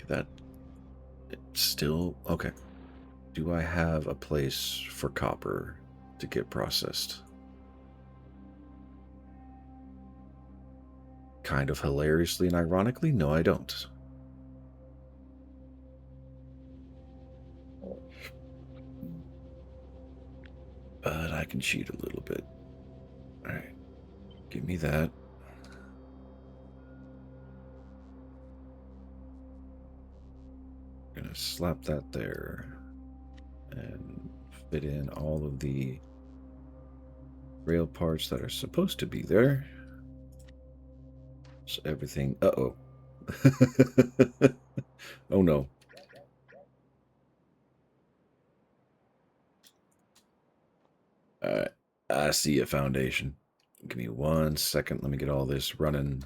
That still okay. Do I have a place for copper to get processed? Kind of hilariously and ironically, no, I don't. But I can cheat a little bit. Alright. Give me that. I'm gonna slap that there. And fit in all of the rail parts that are supposed to be there. So everything... Uh-oh. Oh no. Alright. I see a foundation. Give me 1 second. Let me get all this running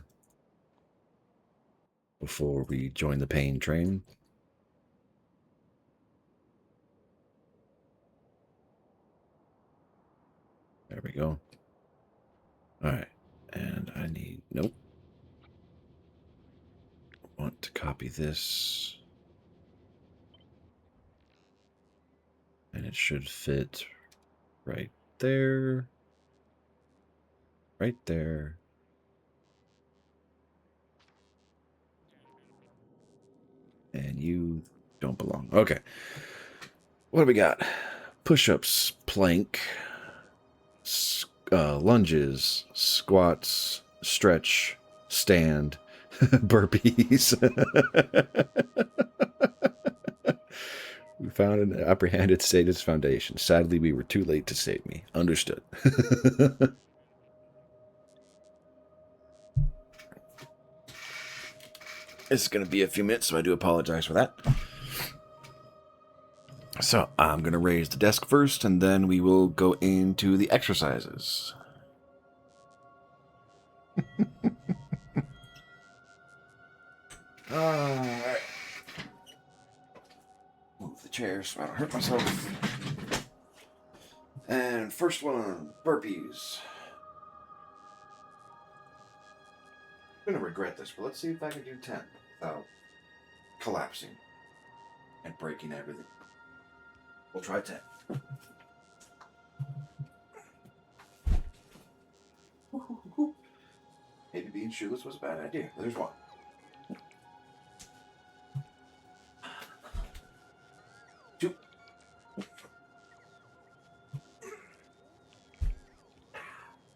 before we join the pain train. There we go. Alright. And I need... Nope. Want to copy this. And it should fit right there. Right there. And you don't belong. Okay. What do we got? Push-ups, plank, lunges, squats, stretch, stand, burpees. We found an apprehended status foundation. Sadly, we were too late to save me. Understood. It's going to be a few minutes, so I do apologize for that. So, I'm going to raise the desk first, and then we will go into the exercises. Alright. Move the chair so I don't hurt myself. And first one, burpees. I'm going to regret this, but let's see if I can do 10 without collapsing and breaking everything. We'll try 10. Maybe being shoeless was a bad idea. There's one. Two.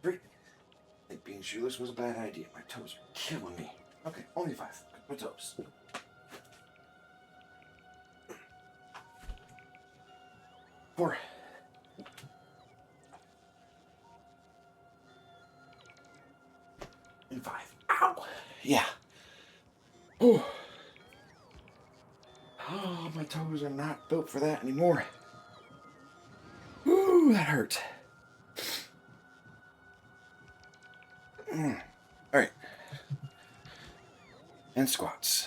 Three. I think being shoeless was a bad idea. My toes are killing me. Okay, only 5. My toes. 4. And 5. Ow! Yeah. Oh. Oh, my toes are not built for that anymore. Ooh, that hurt. All right. And squats.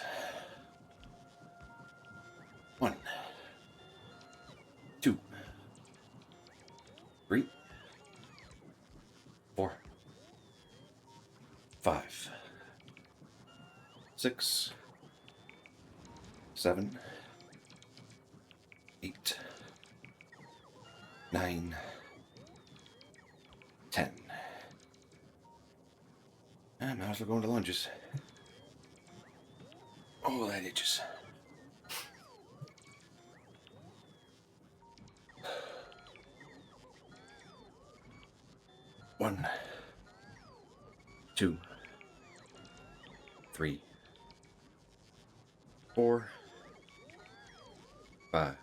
1, 2, 3, 4, 5, 6, 7, 8, 9, 10. I might as well go into lunges. Oh, that itches. One, 2, 3, 4, 5,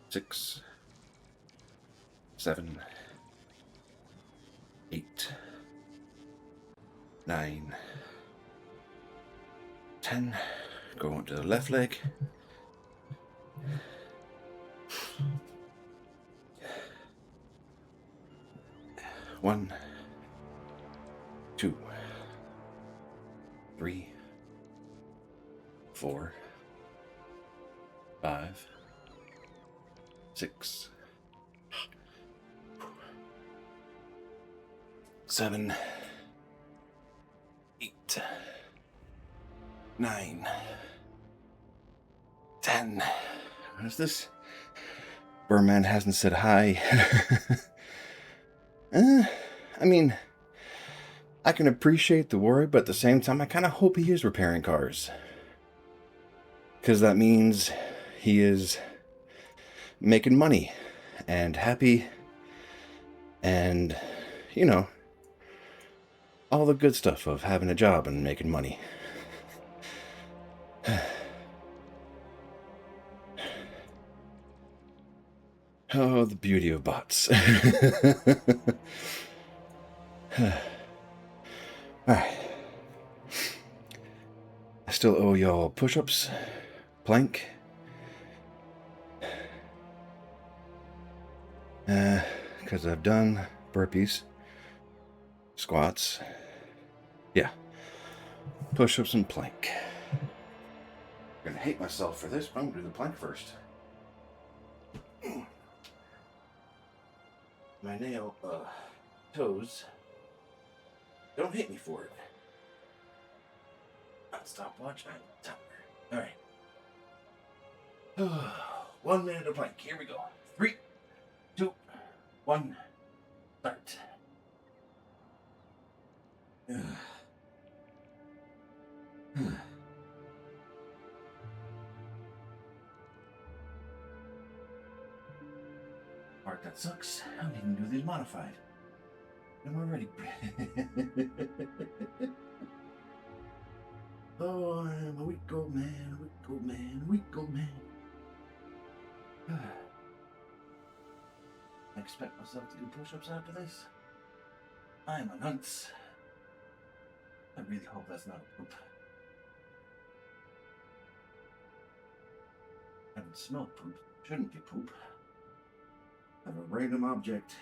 6, 7, 8, 9, 10. Go on to the left leg. 1, 2, 3, 4, 5, 6, 7, 8, 9, 10. What is this? Birdman hasn't said hi. I mean, I can appreciate the worry, but at the same time, I kind of hope he is repairing cars. Because that means he is making money and happy and, you know, all the good stuff of having a job and making money. Oh, the beauty of bots. Alright. I still owe y'all push-ups, plank. Because I've done burpees, squats. Yeah. Push-ups and plank. I'm gonna hate myself for this, but I'm gonna do the plank first. My toes. Don't hate me for it. Stopwatch and timer. Alright. 1 minute of plank. Here we go. 3, 2, 1, start. Part that sucks. I don't even do these modified. And we're ready. Oh, I'm a weak old man, a weak old man, a weak old man. I expect myself to do push-ups after this. I'm a nunce. I really hope that's not a poop. I haven't smelled poop. Shouldn't be poop. I have a random object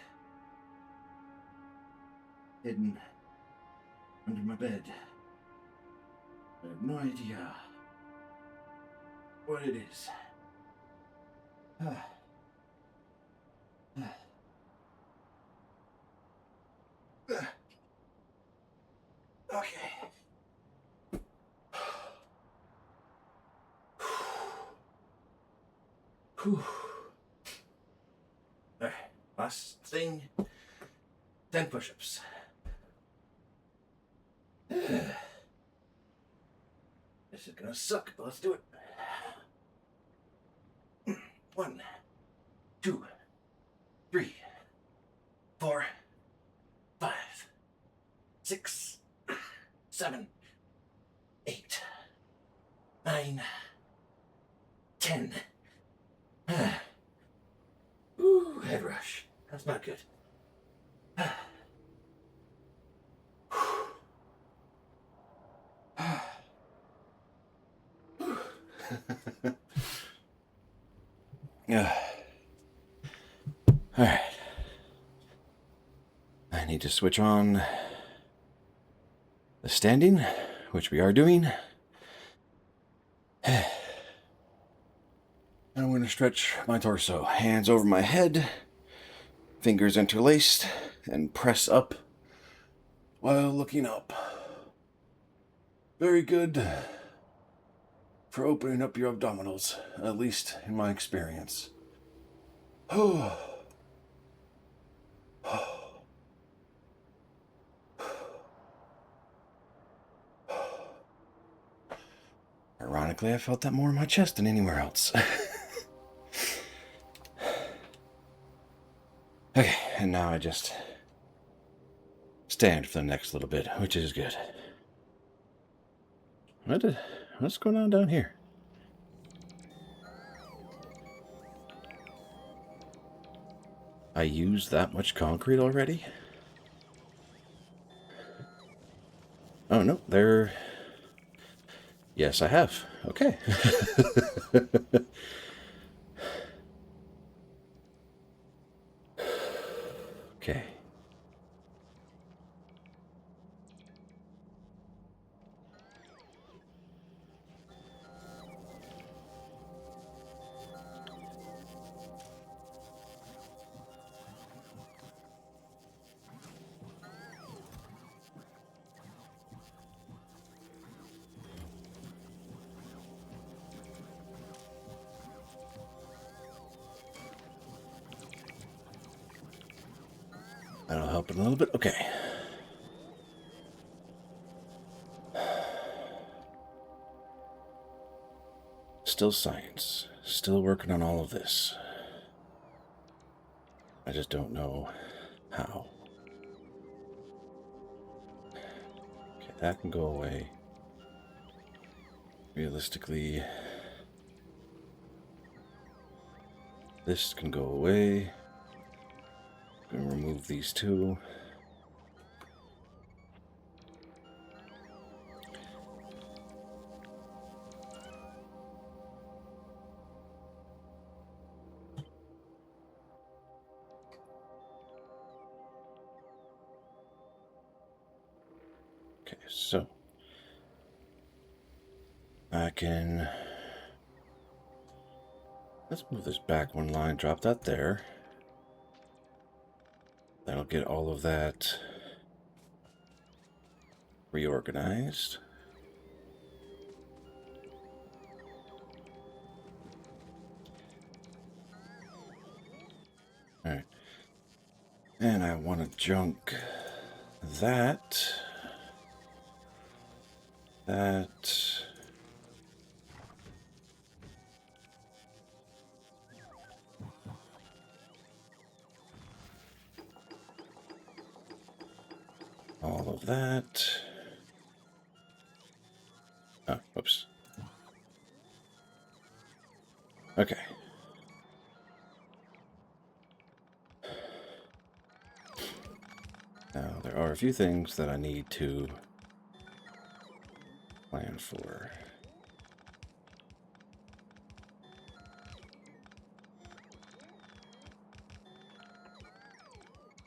hidden under my bed. I have no idea what it is. Okay. Alright, last thing, 10 push-ups. This is gonna suck, but let's do it. 1, 2, 3, 4, 5, 6, 7, 8, 9, 10. Ooh, head rush. That's not good. Alright. I need to switch on the standing, which we are doing. I'm going to stretch my torso. Hands over my head, fingers interlaced, and press up while looking up. Very good for opening up your abdominals, at least in my experience. Ironically, I felt that more in my chest than anywhere else. Okay, and now I just stand for the next little bit, which is good. What's going on down here? I used that much concrete already? Oh, no, there... Yes, I have. Okay. Okay. That'll help it a little bit. Okay. Still science. Still working on all of this. I just don't know how. Okay, that can go away. Realistically, this can go away. I'm gonna remove these two. Okay, so I can... Let's move this back one line, drop that there. That'll get all of that reorganized. Alright. And I want to junk that. All of that. Oh, whoops. Okay. Now, there are a few things that I need to plan for.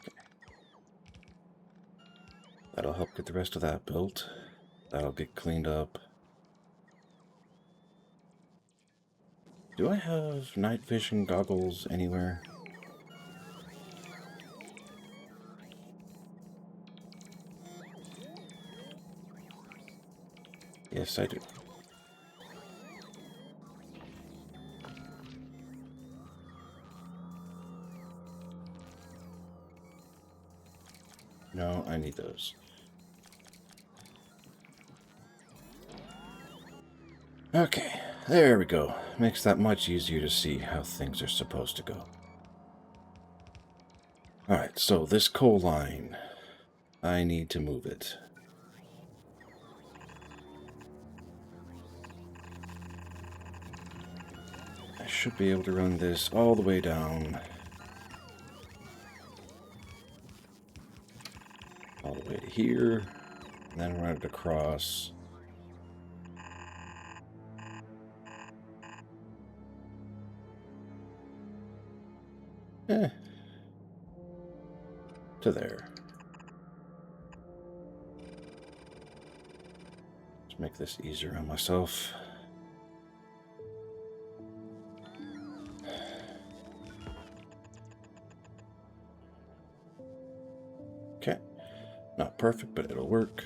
Okay. That'll help get the rest of that built. That'll get cleaned up. Do I have night vision goggles anywhere? Yes, I do. No, I need those. Okay, there we go. Makes that much easier to see how things are supposed to go. Alright, so this coal line, I need to move it. I should be able to run this all the way down. All the way to here, and then run it across. To there. Let's make this easier on myself. Okay. Not perfect, but it'll work.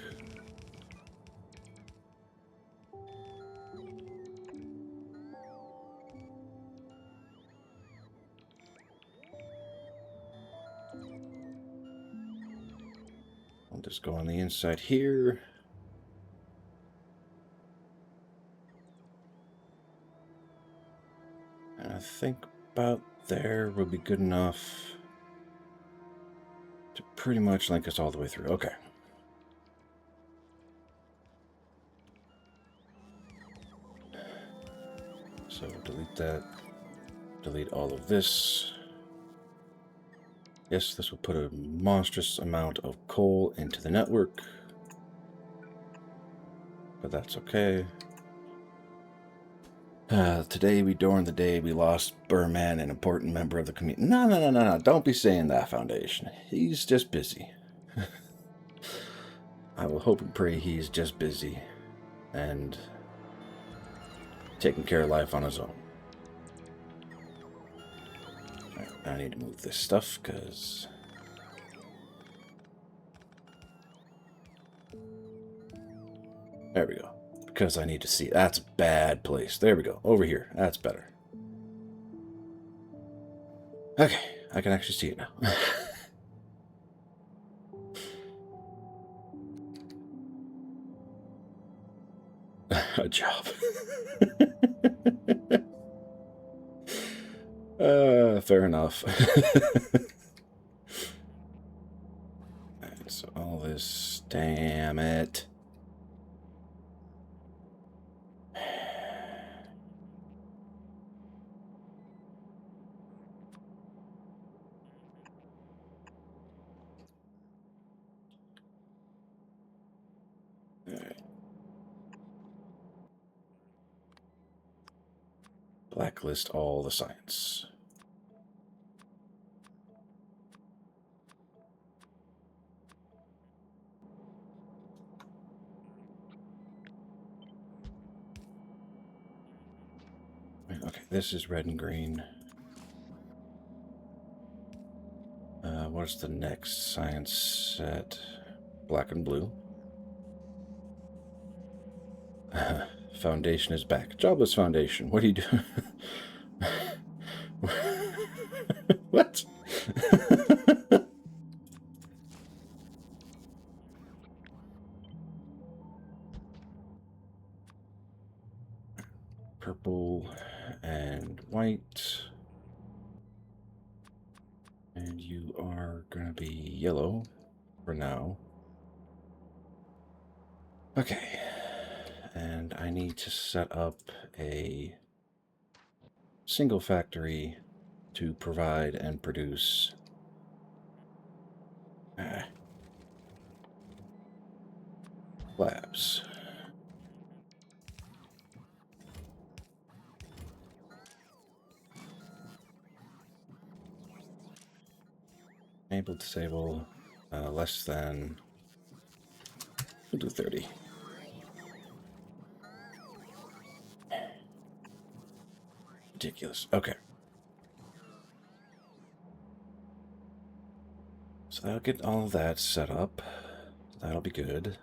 I'll just go on the inside here. And I think about there will be good enough to pretty much link us all the way through. Okay. So delete that. Delete all of this. Yes, this will put a monstrous amount of coal into the network. But that's okay. Today we adorn the day we lost Burman, an important member of the community. No. Don't be saying that, Foundation. He's just busy. I will hope and pray he's just busy and taking care of life on his own. Right, I need to move this stuff because... There we go. Because I need to see. That's a bad place. There we go. Over here. That's better. Okay. I can actually see it now. A job. Fair enough. Alright, so all this... Damn it. Alright. Blacklist all the science. Okay, this is red and green. What's the next science set? Black and blue. Foundation is back. Jobless Foundation. What are you doing? What? Purple and white. And you are going to be yellow for now. Okay. And I need to set up a single factory to provide and produce labs. Enable, disable, less than, we'll do 30. Ridiculous. Okay. So that'll get all of that set up. That'll be good.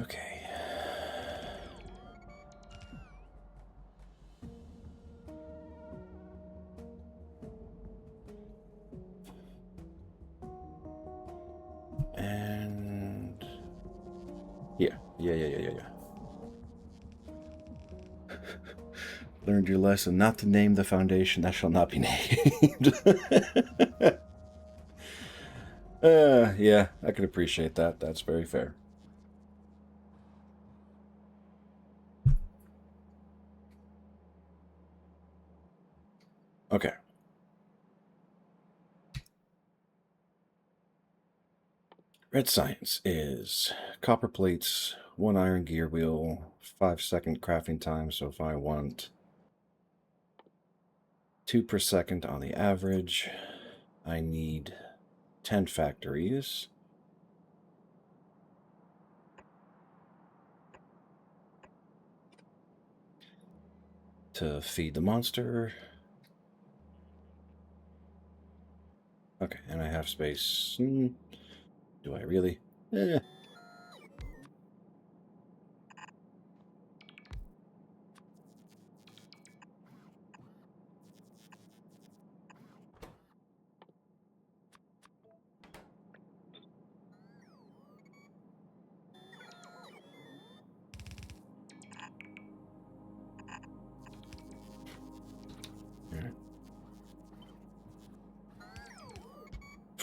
Okay. And yeah. Learned your lesson not to name the foundation that shall not be named. Yeah, I can appreciate that. That's very fair. Okay. Red science is copper plates, 1 iron gear wheel, 5-second crafting time. So if I want 2 per second on the average, I need 10 factories. To feed the monster. Okay, and I have space. Do I really? Eh.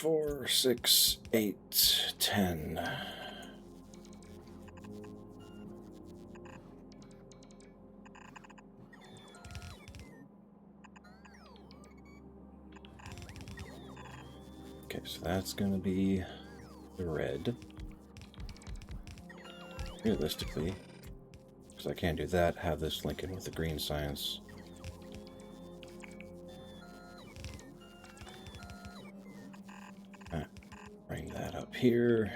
4, 6, 8, 10. Okay, so that's going to be the red. Realistically, because I can't do that, have this link in with the green science. Bring that up here.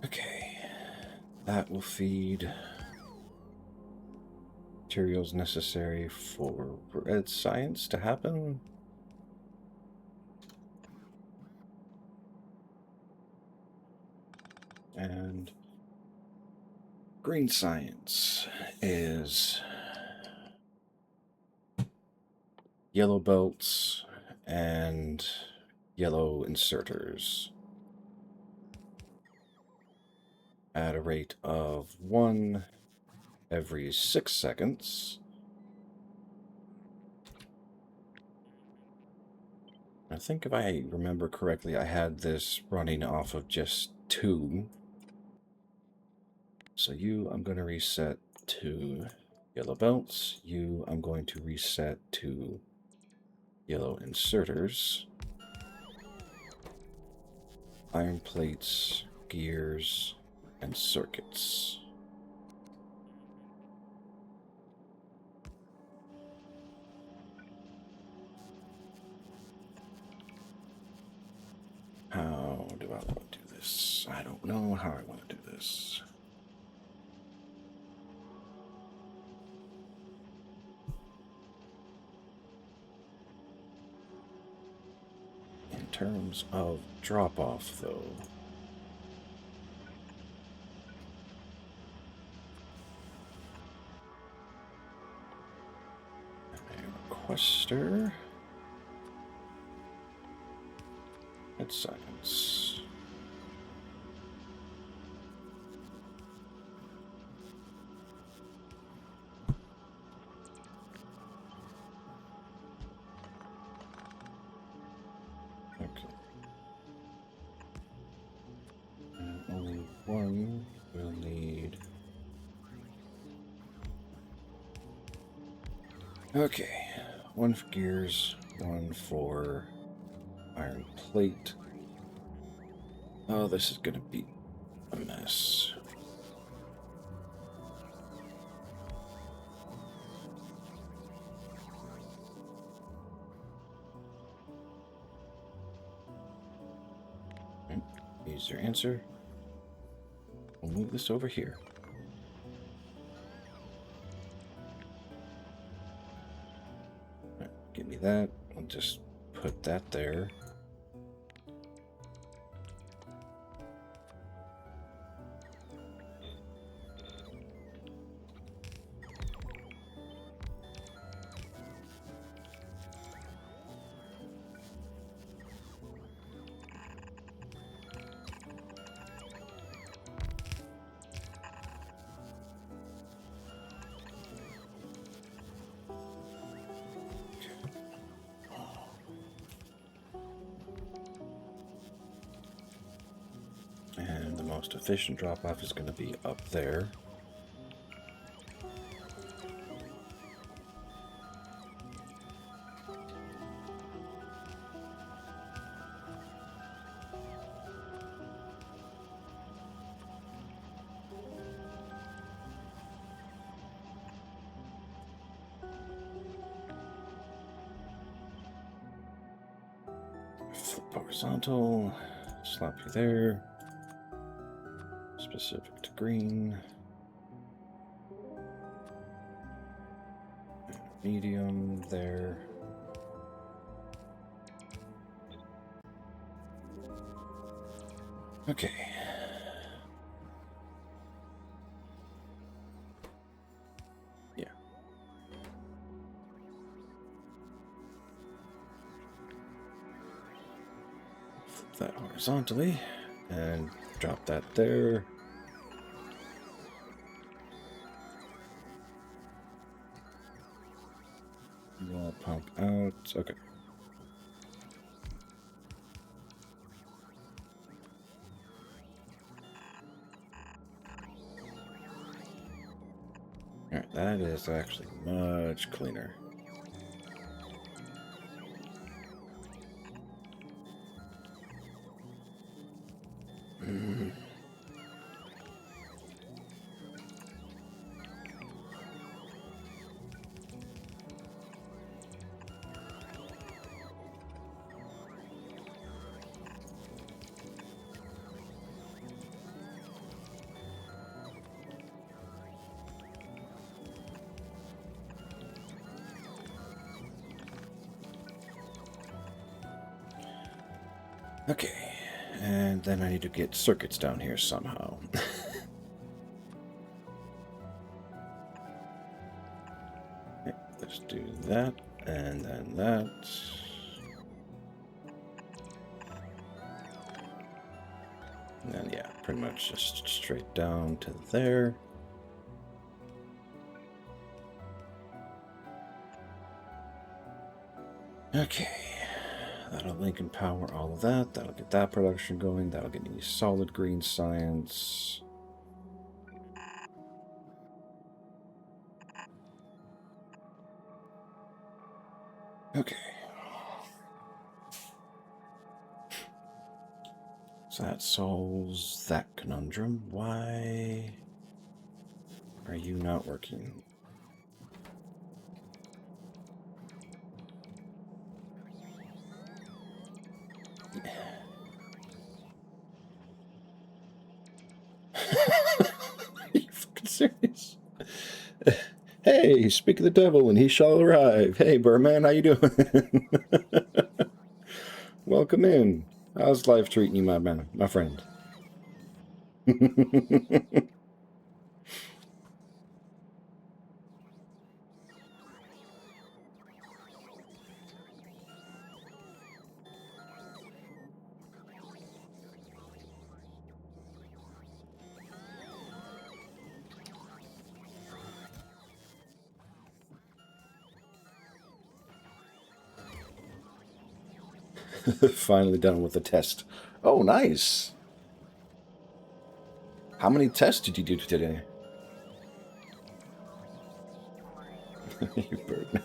Okay, that will feed materials necessary for red science to happen. And green science is yellow belts and yellow inserters at a rate of 1 every 6 seconds. I think if I remember correctly, I had this running off of just 2. So you, I'm going to reset to yellow belts. You, I'm going to reset to yellow inserters. Iron plates, gears, and circuits. How do I want to do this? I don't know how I want to do this. In terms of drop-off, though, requester. Red science. Okay. And only one will need. Okay. 1 for gears, 1 for iron plate. Oh, this is gonna be a mess. Here's your answer. We'll move this over here. Right, give me that. I'll just put that there. And the most efficient drop-off is going to be up there. Flip horizontal, slap you there. Specific to green. Medium there. Okay. that horizontally and drop that there. Wall pump out. Okay. Alright, that is actually much cleaner. Okay, and then I need to get circuits down here somehow. Okay, let's do that, and then that. And then, yeah, pretty much just straight down to there. Okay. That'll link and power all of that. That'll get that production going. That'll get me solid green science. Okay. So that solves that conundrum. Why are you not working? Are you fucking serious? Hey, speak of the devil and he shall arrive. Hey, Burman, how you doing? Welcome in. How's life treating you, my man, my friend? Finally done with the test. Oh, nice. How many tests did you do today? You bird.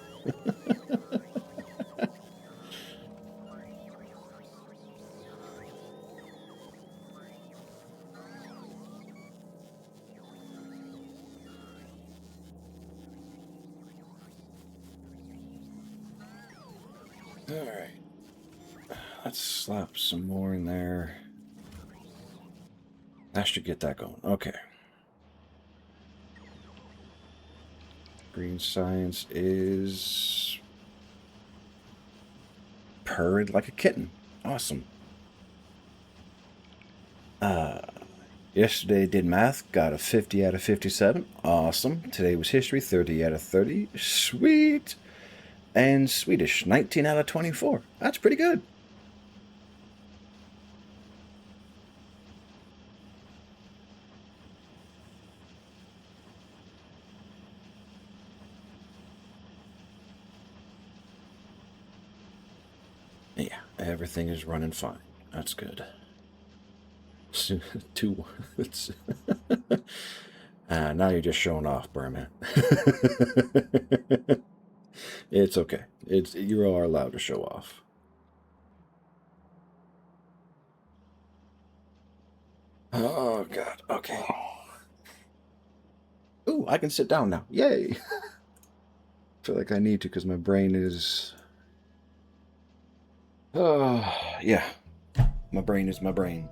Alright. Let's slap some more in there. That should get that going. Okay. Green science is purred like a kitten. Awesome. Yesterday did math, got a 50 out of 57. Awesome. Today was history, 30 out of 30. Sweet. And Swedish, 19 out of 24. That's pretty good. Yeah, everything is running fine. That's good. Two. Now you're just showing off, Burman. It's okay. You are allowed to show off. Oh God. Okay. Ooh, I can sit down now. Yay! I feel like I need to because my brain is. Yeah. My brain is my brain.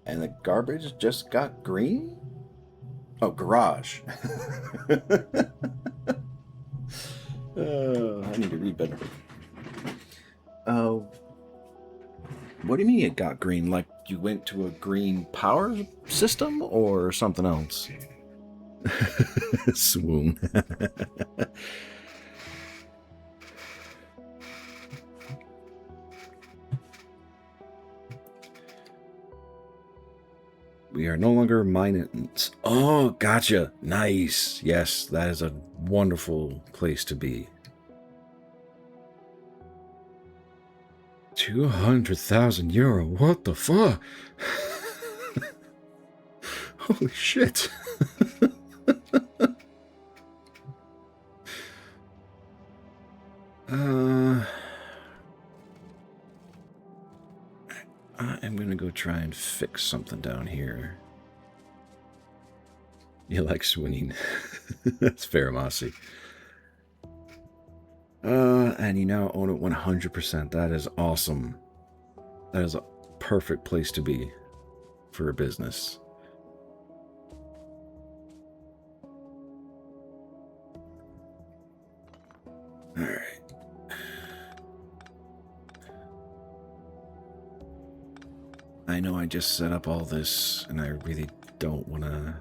And the garbage just got green? Oh, garage. I need to read better. What do you mean it got green? Like you went to a green power system or something else? Swoon. We are no longer minants. Oh, gotcha. Nice. Yes, that is a wonderful place to be. 200,000 euro. What the fuck? Holy shit. I'm gonna go try and fix something down here. You like swinging. That's fair, Mossy. And you now own it 100%. That is awesome. That is a perfect place to be for a business. All right. I know I just set up all this, and I really don't want to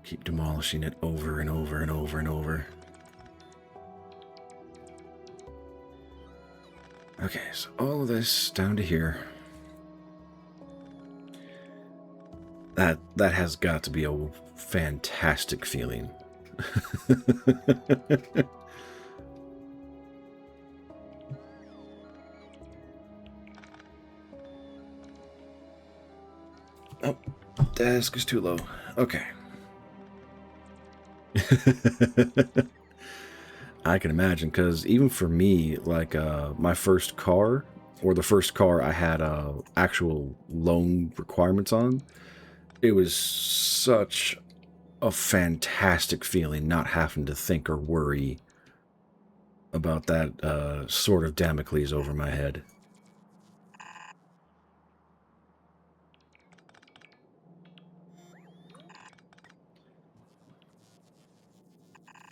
keep demolishing it over and over and over and over. Okay, so all of this down to here. That has got to be a fantastic feeling. Oh, desk is too low. Okay. I can imagine, because even for me, like my first car, or the first car I had actual loan requirements on, it was such a fantastic feeling not having to think or worry about that sword of Damocles over my head.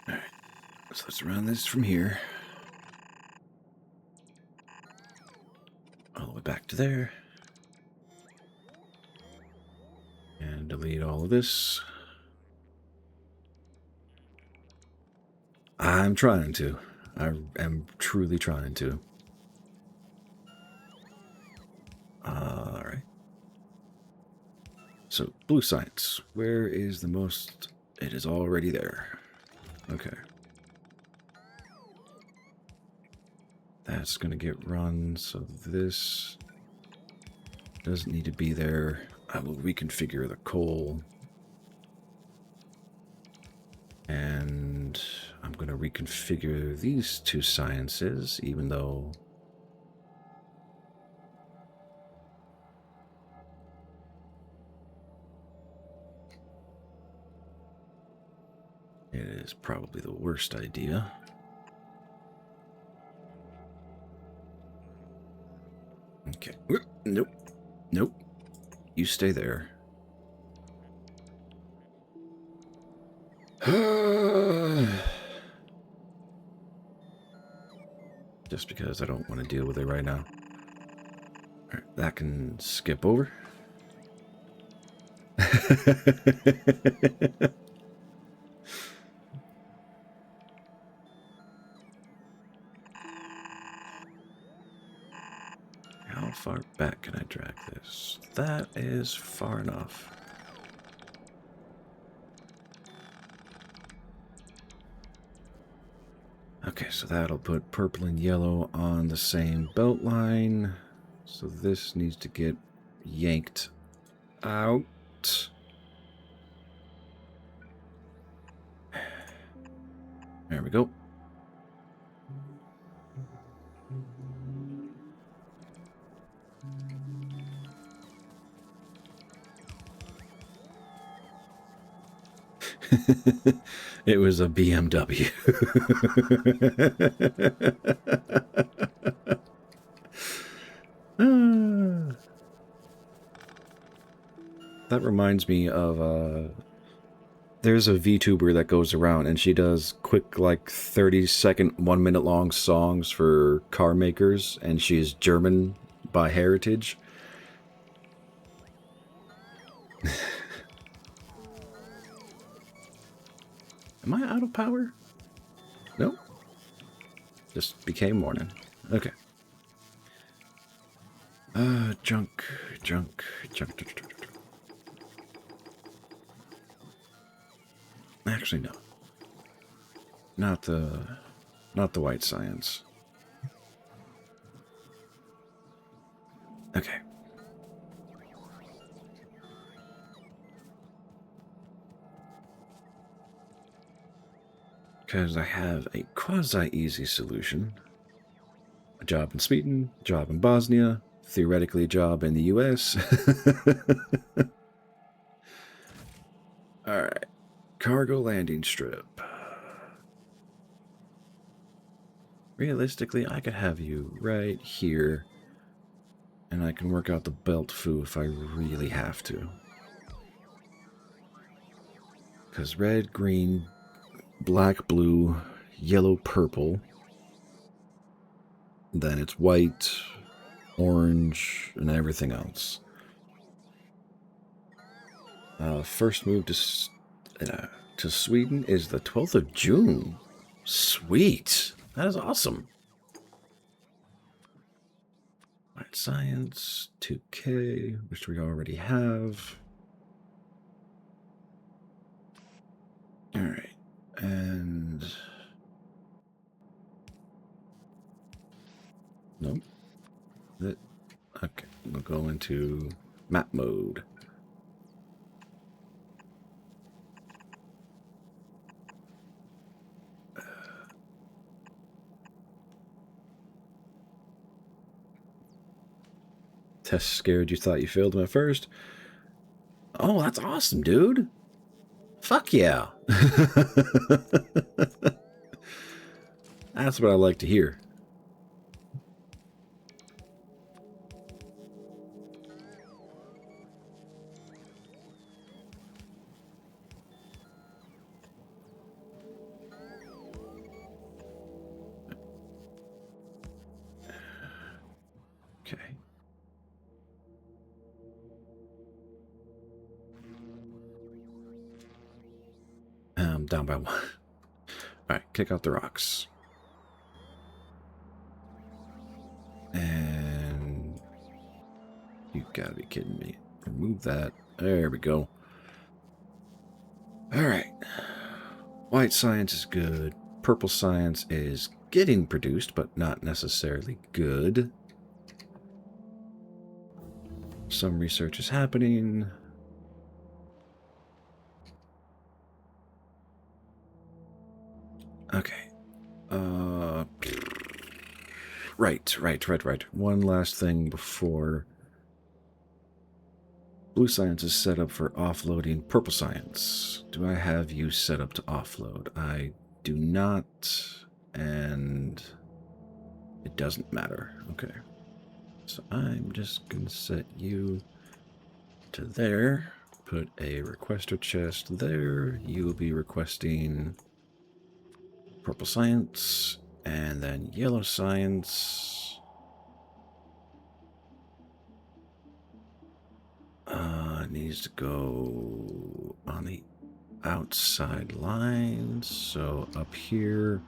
Alright, so let's run this from here. All the way back to there. And delete all of this. I'm trying to. I am truly trying to. Alright. So, blue science. Where is the most... It is already there. Okay. That's going to get run, so this doesn't need to be there. I will reconfigure the coal. And I'm going to reconfigure these two sciences, even though... it is probably the worst idea. Okay. Nope. Nope. You stay there. Just because I don't want to deal with it right now. Alright, that can skip over. How far back can I drag this? That is far enough. Okay, so that'll put purple and yellow on the same belt line. So this needs to get yanked out. There we go. It was a BMW. That reminds me of there's a VTuber that goes around and she does quick, like 30-second, 1 minute long songs for car makers, and she's German by heritage. Am I out of power? Nope. Just became morning. Okay. Junk, junk, junk. Actually, no. Not the white science. Okay. Because I have a quasi-easy solution. A job in Sweden, a job in Bosnia, theoretically a job in the US. Alright. Cargo landing strip. Realistically, I could have you right here. And I can work out the belt foo if I really have to. Because red, green, black, blue, yellow, purple. Then it's white, orange, and everything else. First move to Sweden is the 12th of June. Sweet. That is awesome. White science, 2K, which we already have. All right. And nope. Okay, we'll go into map mode. Test scared you thought you failed him at first. Oh, that's awesome, dude. Fuck yeah. That's what I like to hear. Okay. Down by 1. Alright, kick out the rocks. And you gotta be kidding me. Remove that. There we go. Alright. White science is good. Purple science is getting produced, but not necessarily good. Some research is happening. Okay. Right. One last thing before blue science is set up for offloading purple science. Do I have you set up to offload? I do not, and it doesn't matter. Okay. So I'm just going to set you to there. Put a requester chest there. You will be requesting purple science, and then yellow science. Needs to go on the outside lines, so up here,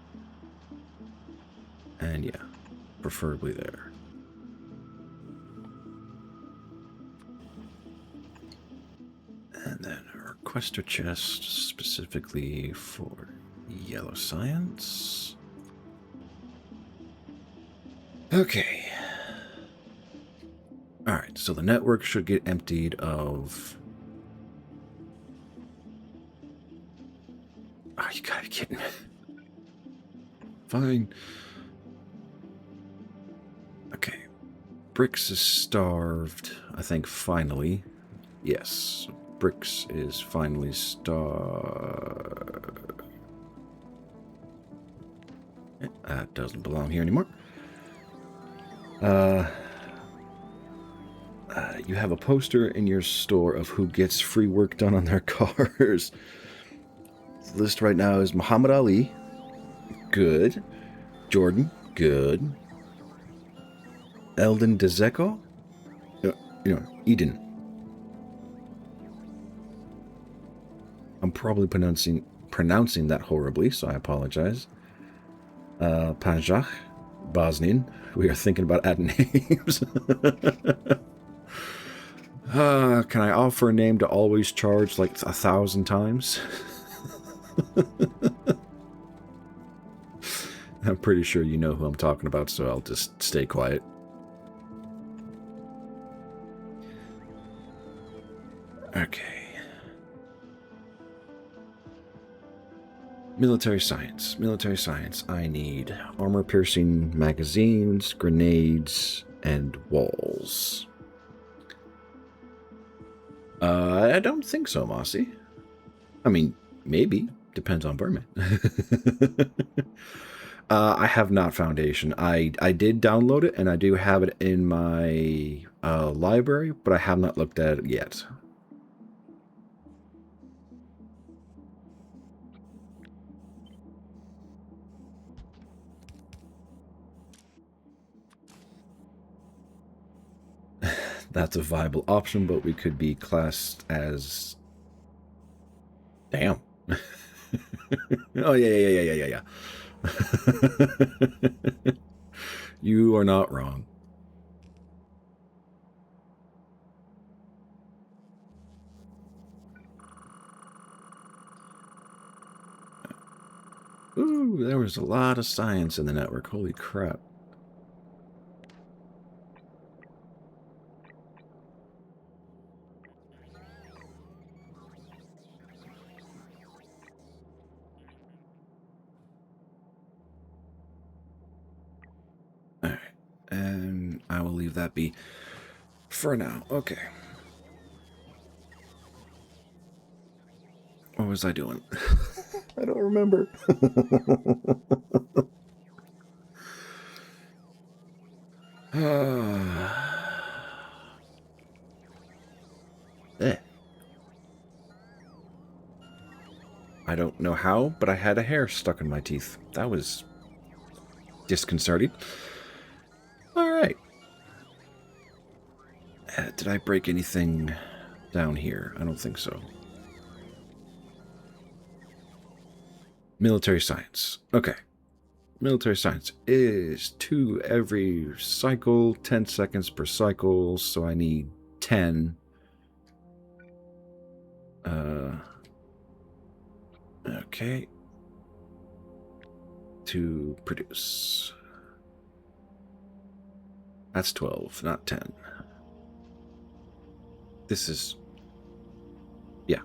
and yeah, preferably there. And then a requester chest specifically for yellow science. Okay. Alright, so the network should get emptied of... Oh, you gotta be kidding me. Fine. Okay. Bricks is starved, I think, finally. Yes, Bricks is finally starved. That doesn't belong here anymore. You have a poster in your store of who gets free work done on their cars. The list right now is Muhammad Ali. Good. Jordan. Good. Eldon Dzeko. Eden. I'm probably pronouncing that horribly, so I apologize. Panjach. Bosnian. We are thinking about adding names. Can I offer a name to always charge like 1,000 times? I'm pretty sure you know who I'm talking about, so I'll just stay quiet. Okay. Military science. Military science. I need armor-piercing magazines, grenades, and walls. I don't think so, Mossy. I mean, maybe. Depends on Berman. I have not Foundation. I did download it, and I do have it in my library, but I have not looked at it yet. That's a viable option, but we could be classed as... Damn. Oh, yeah. You are not wrong. Ooh, there was a lot of science in the network. Holy crap. Alright. And I will leave that be for now. Okay. What was I doing? I don't remember. I don't know how, but I had a hair stuck in my teeth. That was disconcerting. Alright. Did I break anything down here? I don't think so. Military science. Okay. Military science is 2 every cycle, 10 seconds per cycle, so I need 10. Okay. To produce. That's 12, not 10. This is... yeah.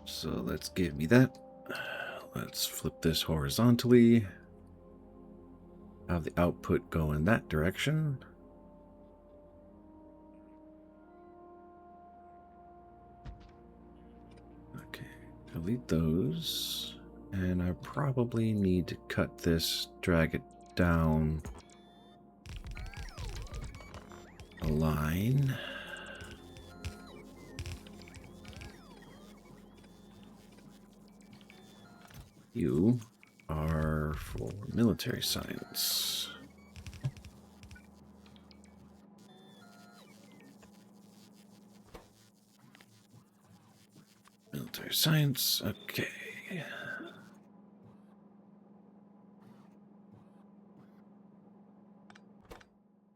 So let's give me that. Let's flip this horizontally. Have the output go in that direction. Okay, delete those. And I probably need to cut this, drag it down a line. You are for military science. Military science, okay.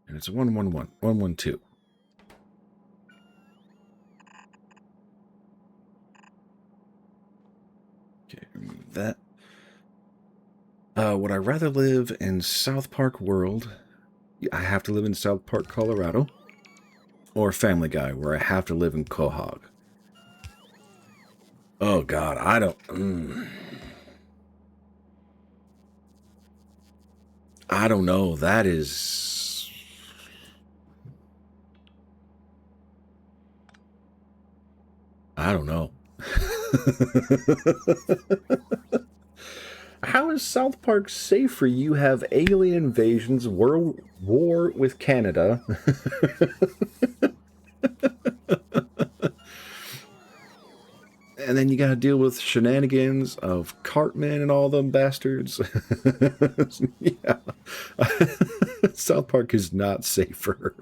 And it's a 111, 112. Okay, remove that. Would I rather live in South Park World? I have to live in South Park, Colorado. Or Family Guy, where I have to live in Quahog. Oh God, I don't... I don't know. That is... I don't know. How is South Park safe for you? Have alien invasions, world war with Canada. And then you gotta deal with shenanigans of Cartman and all them bastards. Yeah. South Park is not safer.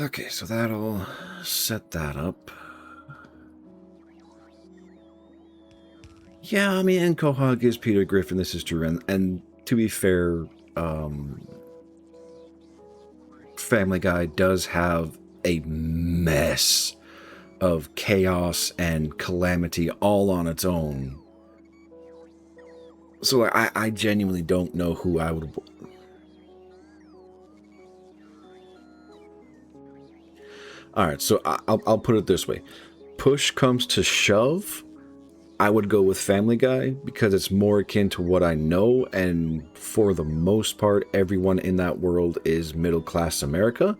Okay, so that'll set that up. Yeah, I mean, and Quahog is Peter Griffin, this is true. And to be fair, Family Guy does have a mess of chaos and calamity all on its own. So I genuinely don't know who I would... Alright, so I'll put it this way. Push comes to shove, I would go with Family Guy because it's more akin to what I know, and for the most part, everyone in that world is middle-class America.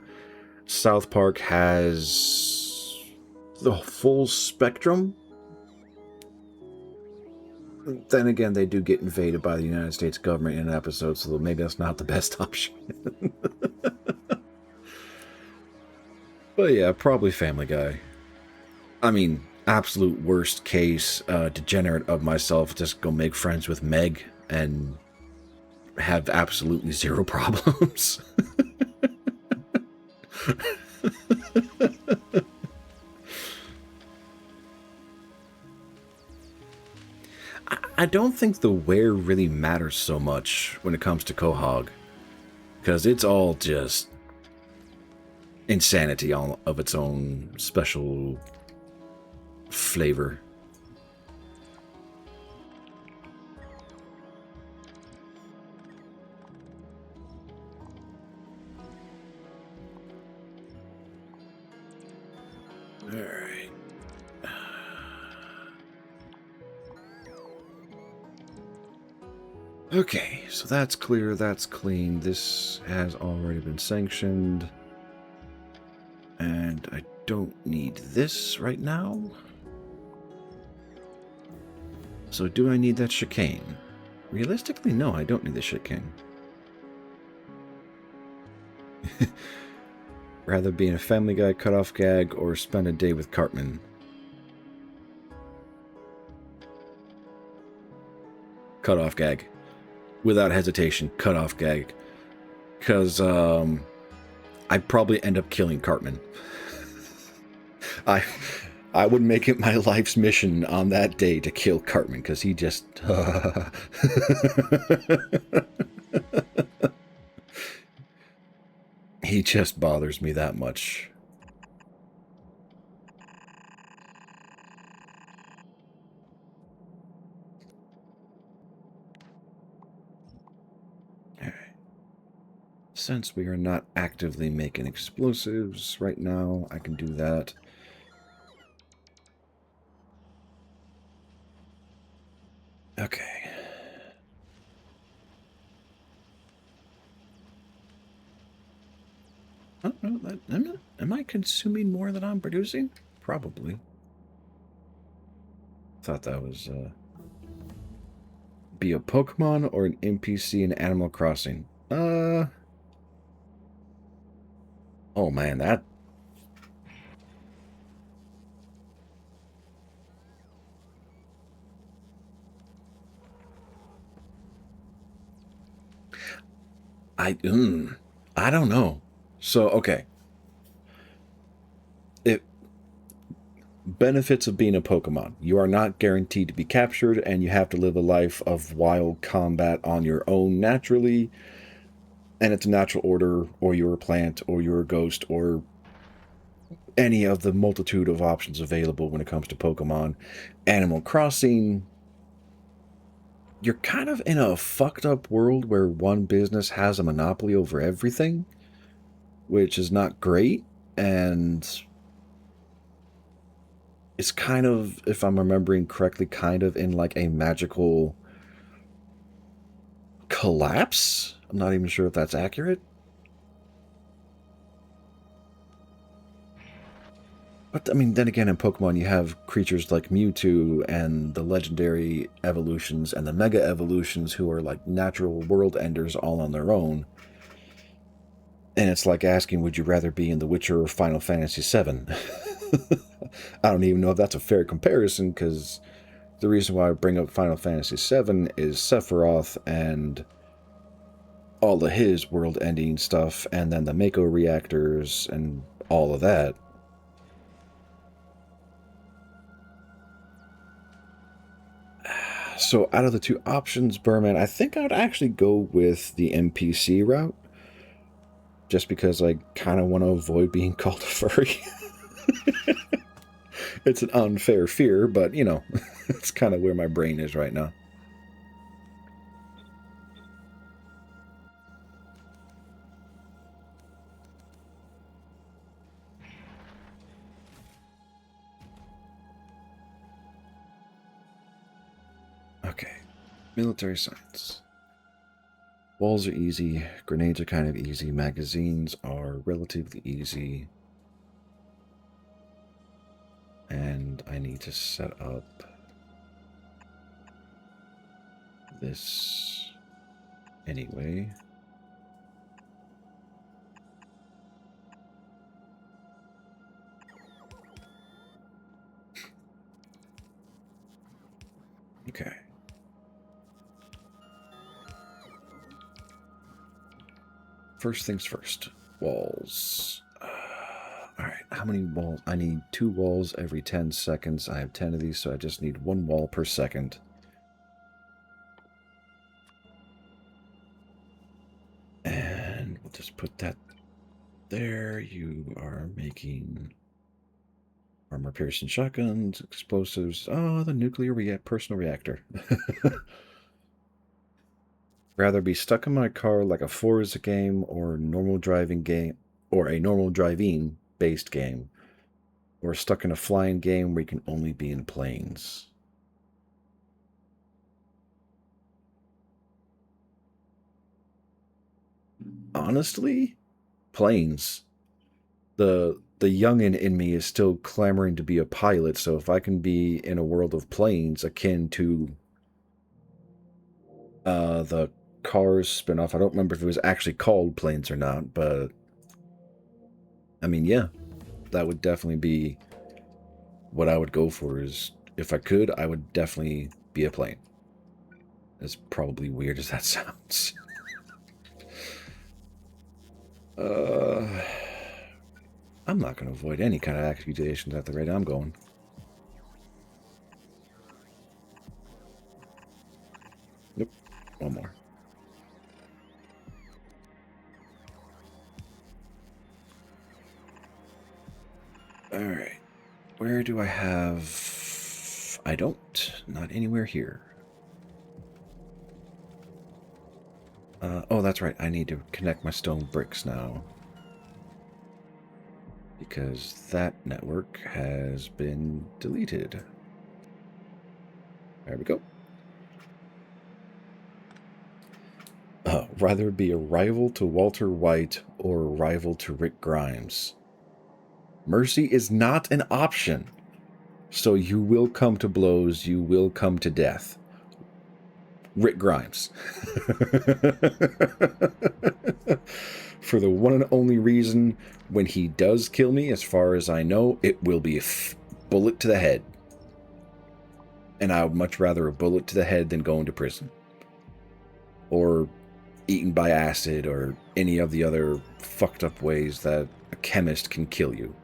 South Park has the full spectrum. Then again, they do get invaded by the United States government in an episode, so maybe that's not the best option. But yeah, probably Family Guy. I mean, absolute worst case degenerate of myself, just go make friends with Meg and have absolutely zero problems. I don't think the where really matters so much when it comes to Quahog, because it's all just insanity all of its own special flavor. All right. Okay, so that's clear, that's clean. This has already been sanctioned. And I don't need this right now. So do I need that chicane? Realistically, no, I don't need the chicane. Rather be in a Family Guy cutoff gag or spend a day with Cartman. Cutoff gag. Without hesitation, cutoff gag. Because, I'd probably end up killing Cartman. I would make it my life's mission on that day to kill Cartman, because he just... he just bothers me that much. Alright. Since we are not actively making explosives right now, I can do that. Okay. Oh, no, am I consuming more than I'm producing? Probably. Thought that was, be a Pokemon or an NPC in Animal Crossing? Oh man, that... I don't know. So, okay. Benefits of being a Pokemon. You are not guaranteed to be captured, and you have to live a life of wild combat on your own naturally. And it's a natural order, or you're a plant, or you're a ghost, or any of the multitude of options available when it comes to Pokemon. Animal Crossing, you're kind of in a fucked up world where one business has a monopoly over everything, which is not great, and it's kind of, if I'm remembering correctly, kind of in like a magical collapse. I'm not even sure if that's accurate. But, I mean, then again, in Pokemon, you have creatures like Mewtwo and the legendary evolutions and the mega evolutions who are like natural world enders all on their own. And it's like asking, would you rather be in The Witcher or Final Fantasy VII? I don't even know if that's a fair comparison, because the reason why I bring up Final Fantasy VII is Sephiroth and all of his world-ending stuff, and then the Mako reactors and all of that. So out of the two options, Berman, I think I would actually go with the NPC route. Just because I kind of want to avoid being called a furry. It's an unfair fear, but, you know, it's kind of where my brain is right now. Okay. Military science. Walls are easy. Grenades are kind of easy. Magazines are relatively easy. And I need to set up this anyway. Okay. First things first. Walls. Alright, how many walls? I need 2 walls every 10 seconds. I have 10 of these, so I just need 1 wall per second. And we'll just put that there. You are making armor-piercing shotguns, explosives. Oh, the nuclear personal reactor. Rather be stuck in my car like a Forza game or normal driving game, or a normal driving based game, or stuck in a flying game where you can only be in planes. Honestly, planes. The youngin' in me is still clamoring to be a pilot, so if I can be in a world of planes akin to the Cars spinoff, I don't remember if it was actually called Planes or not, but I mean, yeah, that would definitely be what I would go for. Is if I could, I would definitely be a plane. As probably weird as that sounds. I'm not going to avoid any kind of accusations at the rate I'm going. Nope. One more. Alright. Where do I have... I don't. Not anywhere here. Oh, that's right. I need to connect my stone bricks now. Because that network has been deleted. There we go. Rather be a rival to Walter White or a rival to Rick Grimes. Mercy is not an option. So you will come to blows, you will come to death. Rick Grimes. For the one and only reason, when he does kill me, as far as I know, it will be a bullet to the head. And I would much rather a bullet to the head than going to prison. Or eaten by acid, or any of the other fucked up ways that a chemist can kill you.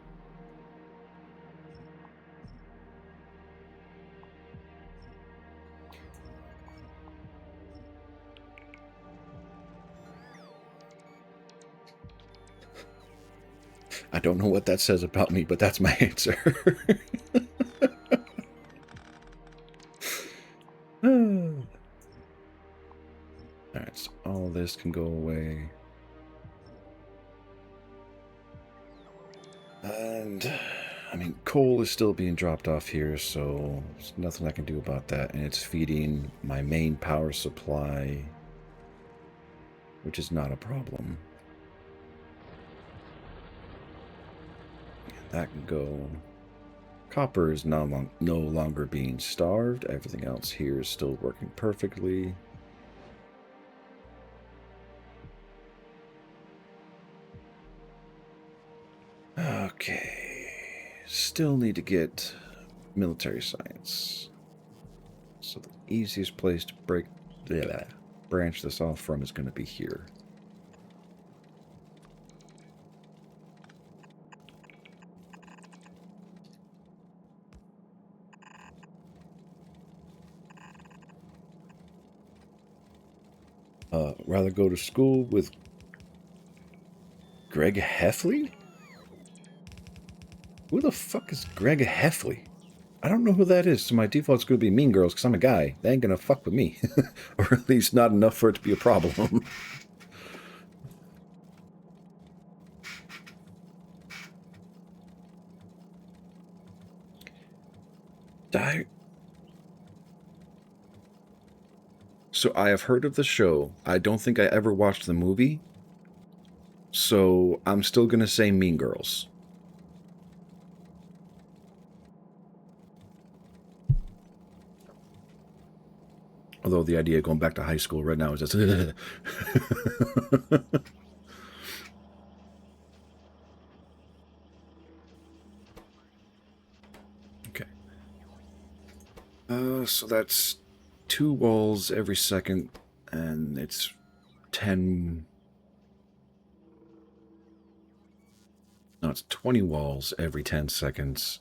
I don't know what that says about me, but that's my answer. Alright, so all this can go away. And, I mean, coal is still being dropped off here, so there's nothing I can do about that. And it's feeding my main power supply, which is not a problem. That can go. Copper is no longer being starved. Everything else here is still working perfectly. Okay. Still need to get military science. So the easiest place to branch this off from is going to be here. Rather go to school with Greg Heffley? Who the fuck is Greg Heffley? I don't know who that is, so my default's going to be Mean Girls because I'm a guy. They ain't going to fuck with me. Or at least not enough for it to be a problem. So I have heard of the show. I don't think I ever watched the movie. So I'm still going to say Mean Girls. Although the idea of going back to high school right now is just... Okay. So that's 2 walls every second, and it's 10... No, it's 20 walls every 10 seconds.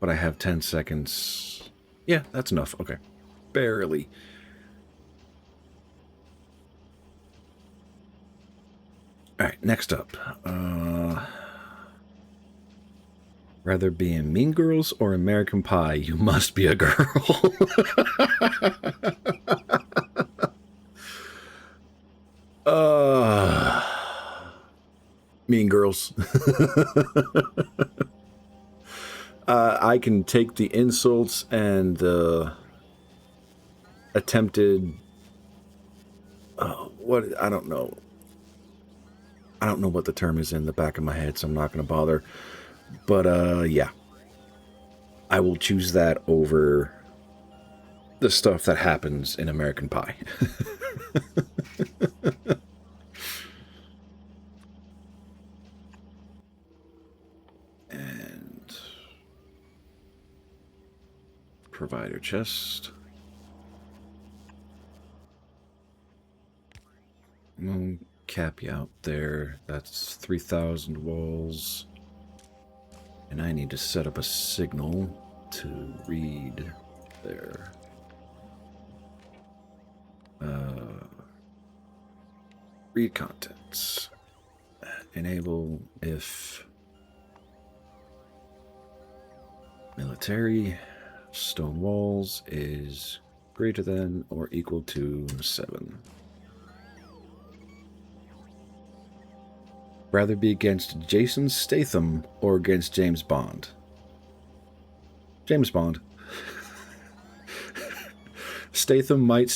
But I have 10 seconds... Yeah, that's enough. Okay. Barely. Alright, next up. Rather be in Mean Girls or American Pie, you must be a girl. Mean Girls. I can take the insults and attempted... what? I don't know. I don't know what the term is in the back of my head, so I'm not going to bother. But, yeah. I will choose that over the stuff that happens in American Pie. And... provider chest. I'll cap you out there. That's 3,000 walls. And I need to set up a signal to read there. Read contents. Enable if military stone walls is greater than or equal to 7. Rather be against Jason Statham or against James Bond? James Bond. Statham might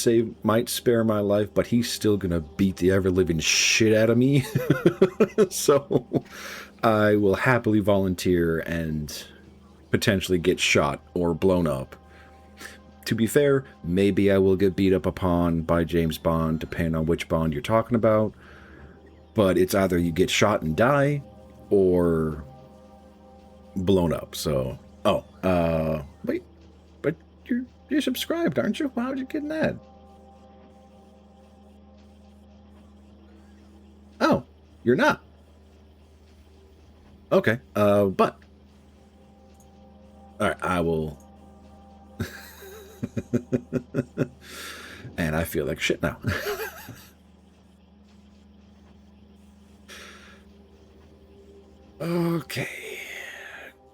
spare my life, but he's still gonna beat the ever-living shit out of me. So I will happily volunteer and potentially get shot or blown up. To be fair, maybe I will get beat up upon by James Bond, depending on which Bond you're talking about. But it's either you get shot and die, or blown up. So, wait, but you're subscribed, aren't you? How would you get an ad? Oh, you're not. Okay, but all right, I will. And I feel like shit now. Okay.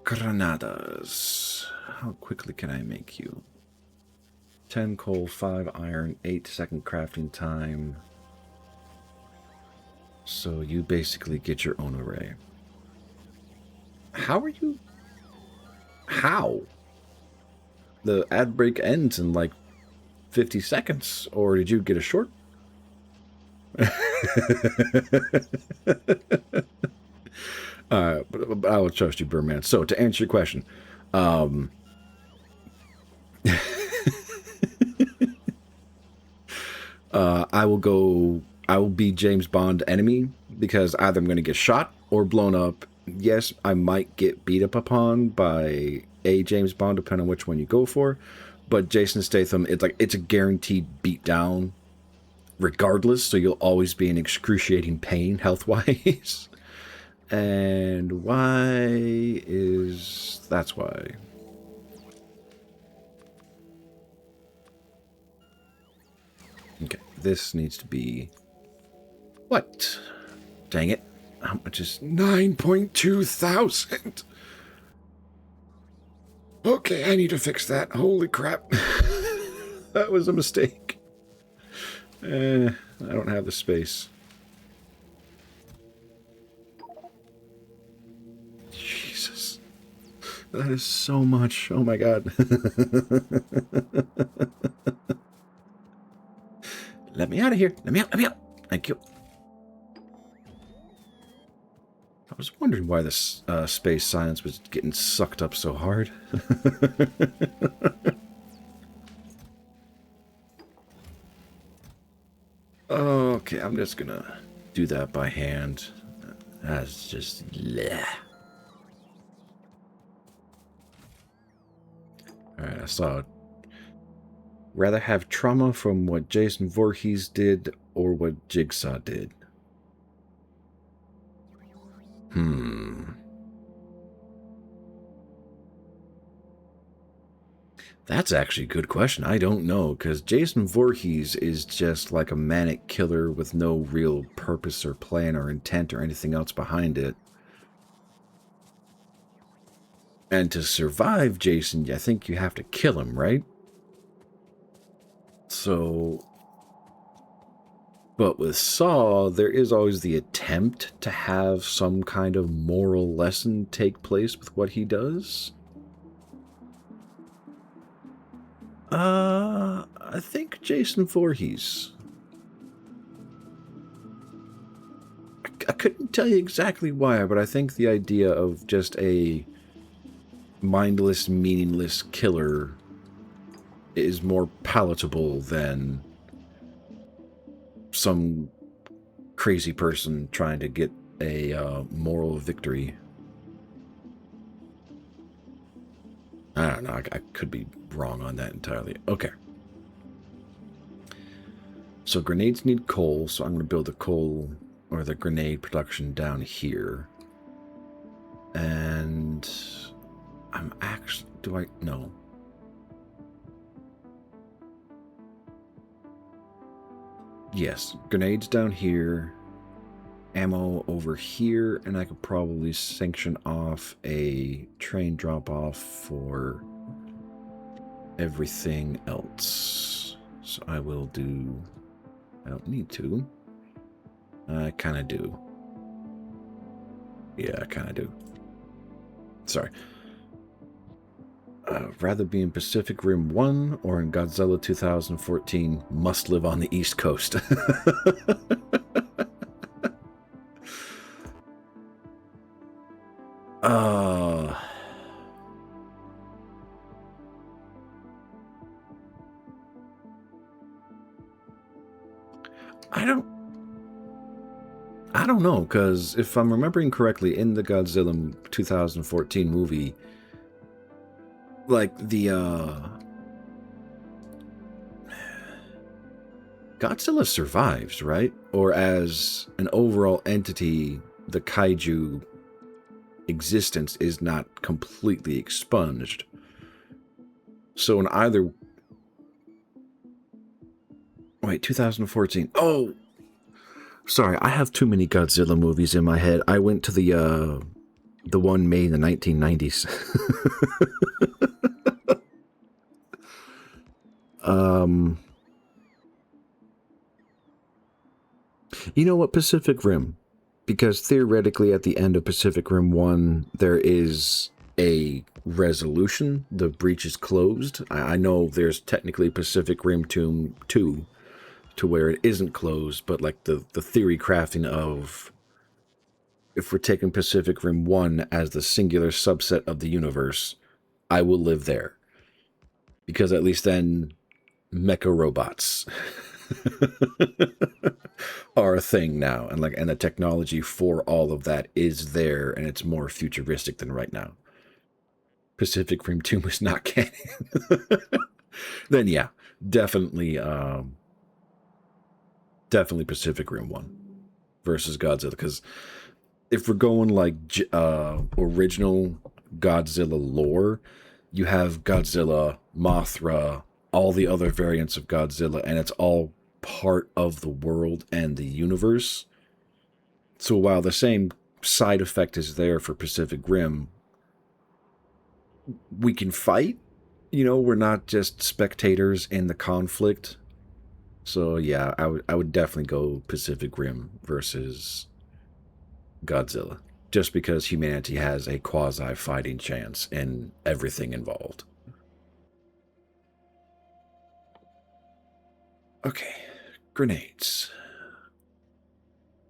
Granadas. How quickly can I make you? 10 coal, 5 iron, 8-second crafting time. So you basically get your own array. How are you? How? The ad break ends in like 50 seconds. Or did you get a short? But I will trust you, Birdman. So, to answer your question, I will be James Bond enemy, because either I'm going to get shot or blown up. Yes, I might get beat up upon by a James Bond, depending on which one you go for. But Jason Statham, it's a guaranteed beat down regardless, so you'll always be in excruciating pain health-wise. And that's why. Okay, this needs to be... What? Dang it. How much is 9.2 thousand? Okay, I need to fix that. Holy crap. That was a mistake. I don't have the space. Jesus. That is so much. Oh my god. Let me out of here. Let me out. Let me out. Thank you. I was wondering why this space science was getting sucked up so hard. Okay, I'm just gonna do that by hand. That's just... bleh. Alright, I saw it. Rather have trauma from what Jason Voorhees did or what Jigsaw did. That's actually a good question. I don't know, because Jason Voorhees is just like a manic killer with no real purpose or plan or intent or anything else behind it. And to survive Jason, I think you have to kill him, right? So... But with Saw, there is always the attempt to have some kind of moral lesson take place with what he does. I think Jason Voorhees. I couldn't tell you exactly why, but I think the idea of just a mindless, meaningless killer is more palatable than some crazy person trying to get a moral victory. I don't know. I could be wrong on that entirely. Okay. So grenades need coal, so I'm going to build the coal or the grenade production down here. And I'm actually... Do I... No. Yes, grenades down here, ammo over here, and I could probably sanction off a train drop-off for everything else. So I will do... I don't need to. I kind of do. Yeah, I kind of do. Sorry. Rather be in Pacific Rim 1 or in Godzilla 2014, must live on the East Coast. I don't know, because if I'm remembering correctly, in the Godzilla 2014 movie, like, the, Godzilla survives, right? Or as an overall entity, the kaiju existence is not completely expunged. So in either... Wait, 2014. Oh! Sorry, I have too many Godzilla movies in my head. I went to the one made in the 1990s. You know what? Pacific Rim. Because theoretically at the end of Pacific Rim 1, there is a resolution. The breach is closed. I know there's technically Pacific Rim 2 to where it isn't closed, but like the theory crafting of, if we're taking Pacific Rim 1 as the singular subset of the universe, I will live there. Because at least then mecha robots are a thing now, and the technology for all of that is there, and it's more futuristic than right now. Pacific Rim 2 was not canon. Then yeah, definitely Pacific Rim 1 versus Godzilla, because if we're going like original Godzilla lore, you have Godzilla, Mothra, all the other variants of Godzilla, and it's all part of the world and the universe. So while the same side effect is there for Pacific Rim, we can fight. We're not just spectators in the conflict. So yeah, I would definitely go Pacific Rim versus Godzilla, just because humanity has a quasi-fighting chance in everything involved. Okay, grenades.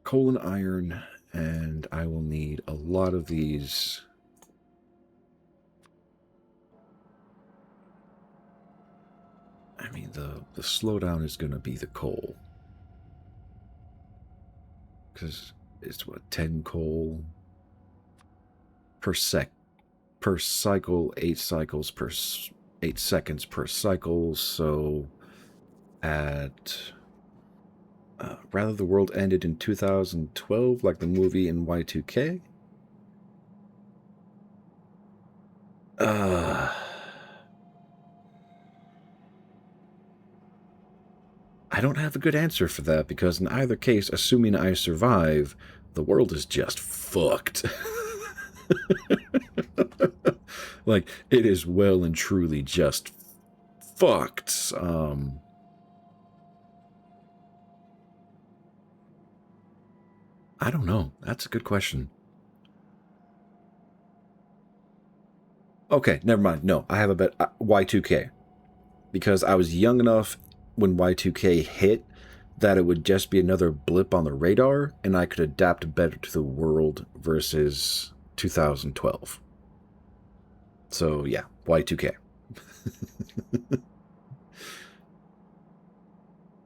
Coal and iron, and I will need a lot of these. I mean, the slowdown is going to be the coal. Because it's what, 10 coal per cycle, 8 cycles per 8 seconds per cycle. So at rather the world ended in 2012, like the movie in Y2K. I don't have a good answer for that, because in either case, assuming I survive, the world is just fucked. Like, it is well and truly just fucked. I don't know. That's a good question. Okay, never mind. No, I have a bet. Y2K. Because I was young enough when Y2K hit that it would just be another blip on the radar, and I could adapt better to the world versus 2012. So yeah, Y2K.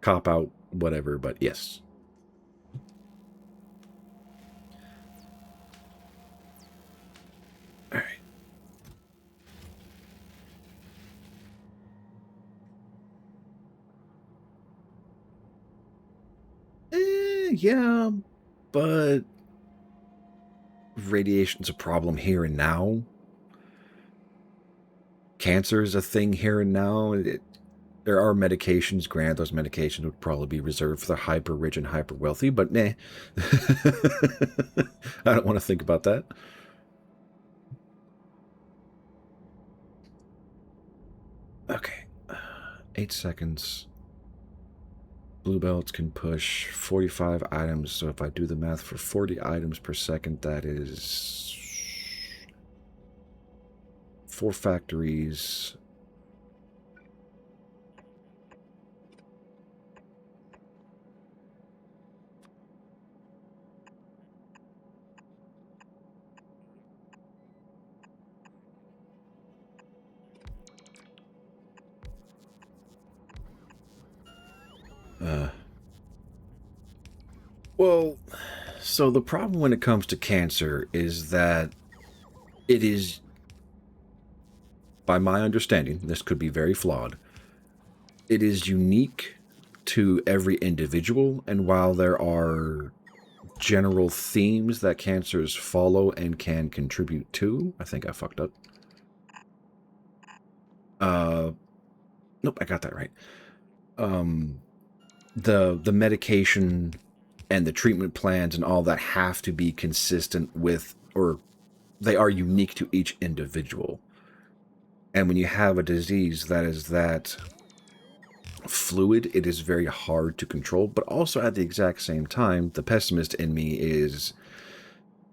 Cop out, whatever, but yes. All right. Yeah, but radiation's a problem here and now. Cancer is a thing here and now. There are medications. Granted, those medications would probably be reserved for the hyper rich and hyper wealthy, but nah. I don't want to think about that. Okay. 8 seconds. Blue belts can push 45 items, so if I do the math for 40 items per second, that is 4 factories. Well, so the problem when it comes to cancer is that it is, by my understanding, this could be very flawed, it is unique to every individual, and while there are general themes that cancers follow and can contribute to, I think I fucked up. Nope, I got that right. The medication and the treatment plans and all that have to be consistent with, or they are unique to each individual. And when you have a disease that is that fluid, it is very hard to control. But also at the exact same time, the pessimist in me is,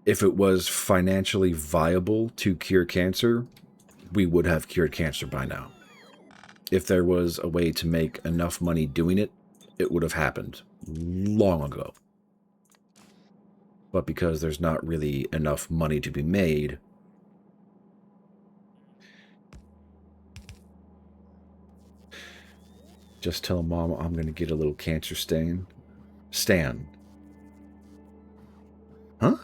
if it was financially viable to cure cancer, we would have cured cancer by now. If there was a way to make enough money doing it, it would have happened long ago. But because there's not really enough money to be made, just tell Mom I'm going to get a little cancer stan. Huh?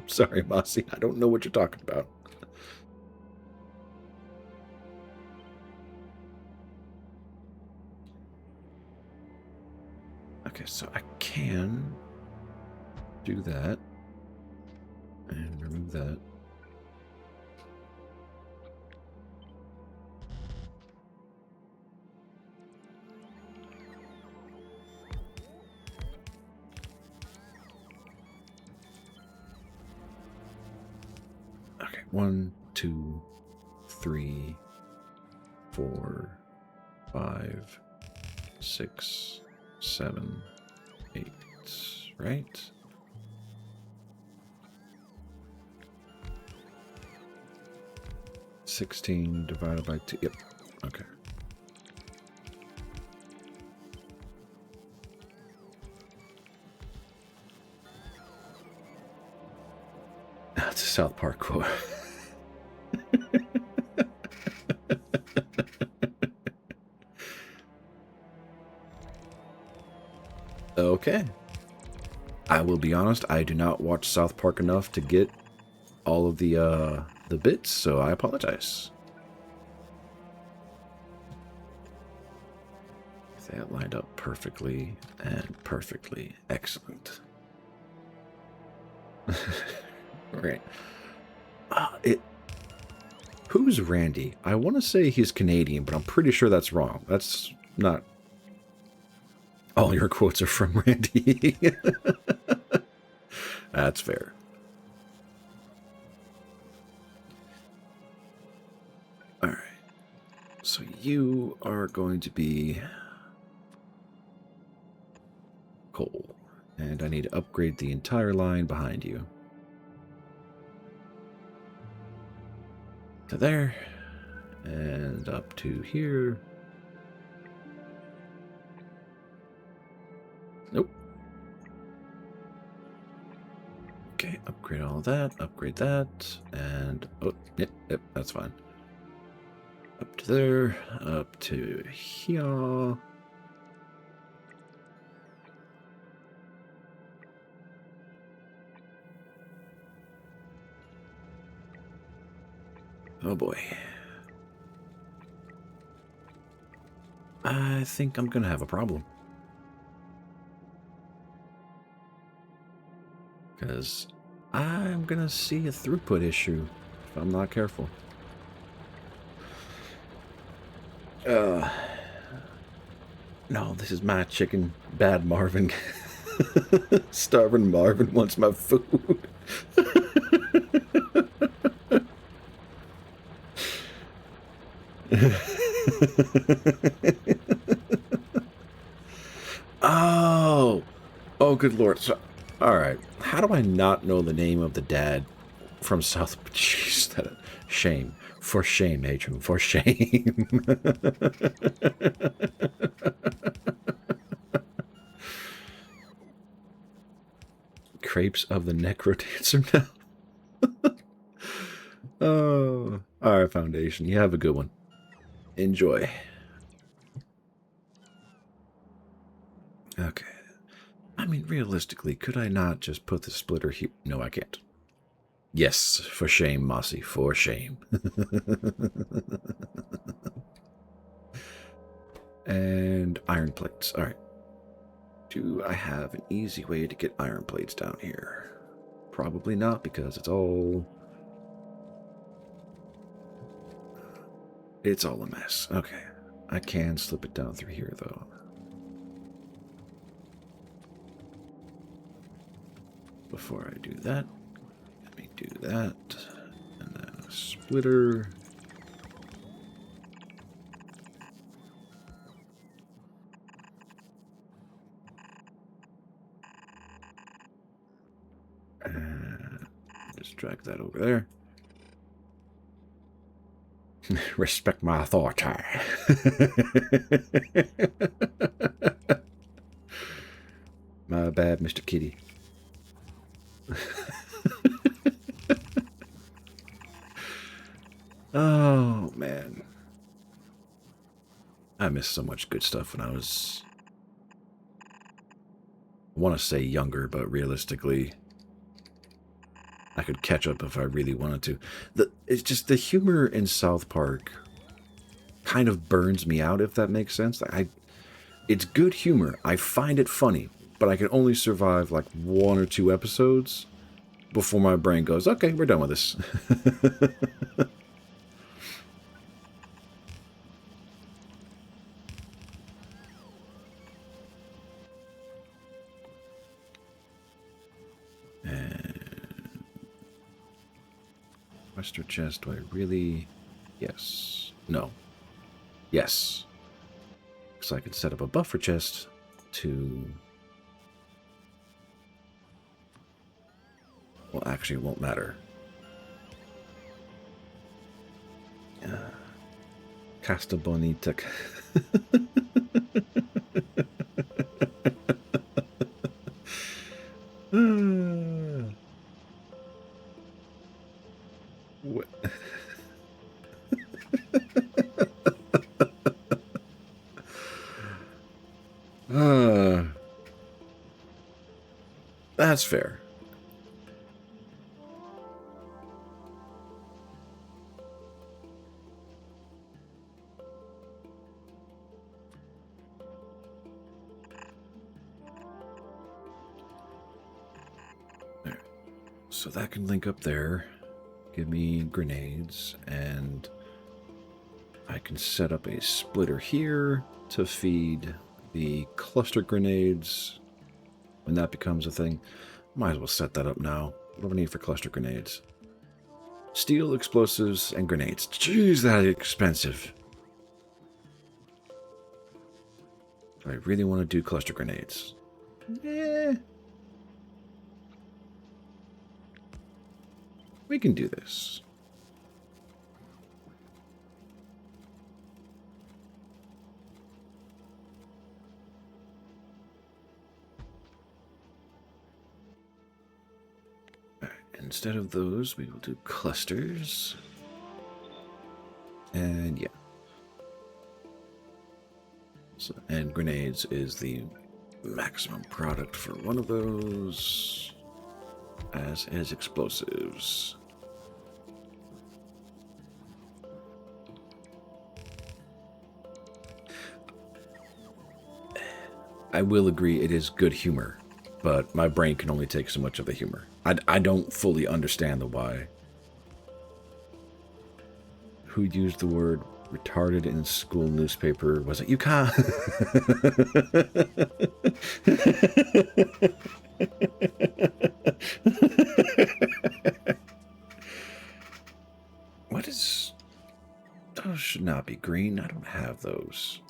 Sorry, Mossy. I don't know what you're talking about. Okay, so I can do that and remove that. 1, 2, 3, 4, 5, 6, 7, 8, right? $16 divided by 2. Yep. Okay. That's a South Park quote. Okay. I will be honest, I do not watch South Park enough to get all of the bits, so I apologize. That lined up perfectly and perfectly. Excellent. Right. Who's Randy? I want to say he's Canadian, but I'm pretty sure that's wrong. That's not... All your quotes are from Randy. That's fair. Alright. So you are going to be... coal. And I need to upgrade the entire line behind you. To there. And up to here. Nope. Okay, upgrade all of that, upgrade that, and... oh, yep, that's fine. Up to there, up to here. Oh boy. I think I'm gonna have a problem. Because I'm gonna see a throughput issue if I'm not careful. No, this is my chicken. Bad Marvin. Starving Marvin wants my food. Oh, good lord. So, alright. How do I not know the name of the dad from South... Jeez, that... Shame. For shame, Atrum. For shame. Crepes of the Necrodancer now. Oh. Alright, Foundation. You have a good one. Enjoy. Okay. I mean, realistically, could I not just put the splitter here? No, I can't. Yes, for shame, Mossy, for shame. And iron plates. All right. Do I have an easy way to get iron plates down here? Probably not, because it's all a mess. Okay. I can slip it down through here, though. Before I do that, let me do that. And then a splitter. And just drag that over there. Respect my authority. My bad, Mr. Kitty. Oh, man. I missed so much good stuff when I was... I want to say younger, but realistically... I could catch up if I really wanted to. It's just the humor in South Park kind of burns me out, if that makes sense. It's good humor. I find it funny, but I can only survive like 1 or 2 episodes before my brain goes, okay, we're done with this. Cluster chest, do I really... Yes. No. Yes. So I could set up a buffer chest to... Well, actually, it won't matter. Casta bonita. What? That's fair. There. So that can link up there. Give me grenades, and I can set up a splitter here to feed the cluster grenades when that becomes a thing. Might as well set that up now. What do I need for cluster grenades? Steel, explosives, and grenades. Jeez, that is expensive. Do I really want to do cluster grenades? Eh. We can do this. Instead of those, we will do clusters. And yeah. So, and grenades is the maximum product for one of those, as is explosives. I will agree it is good humor, but my brain can only take so much of the humor. I don't fully understand the why. Who used the word retarded in school newspaper? Was it you, Ka? What is... Those should not be green. I don't have those.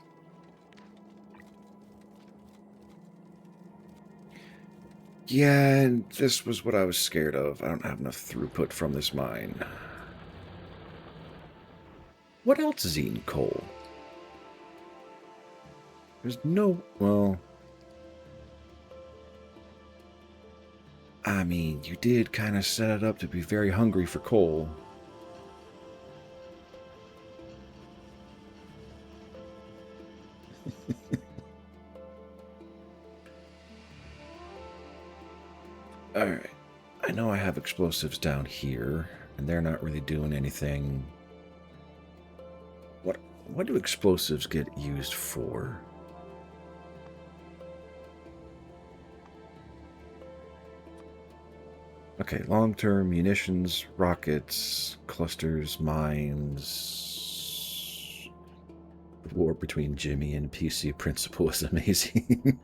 Yeah, and this was what I was scared of. I don't have enough throughput from this mine. What else is eating coal? There's no... Well... I mean, you did kind of set it up to be very hungry for coal. Alright. I know I have explosives down here, and they're not really doing anything. What do explosives get used for? Okay, long-term munitions, rockets, clusters, mines. The war between Jimmy and PC Principal is amazing.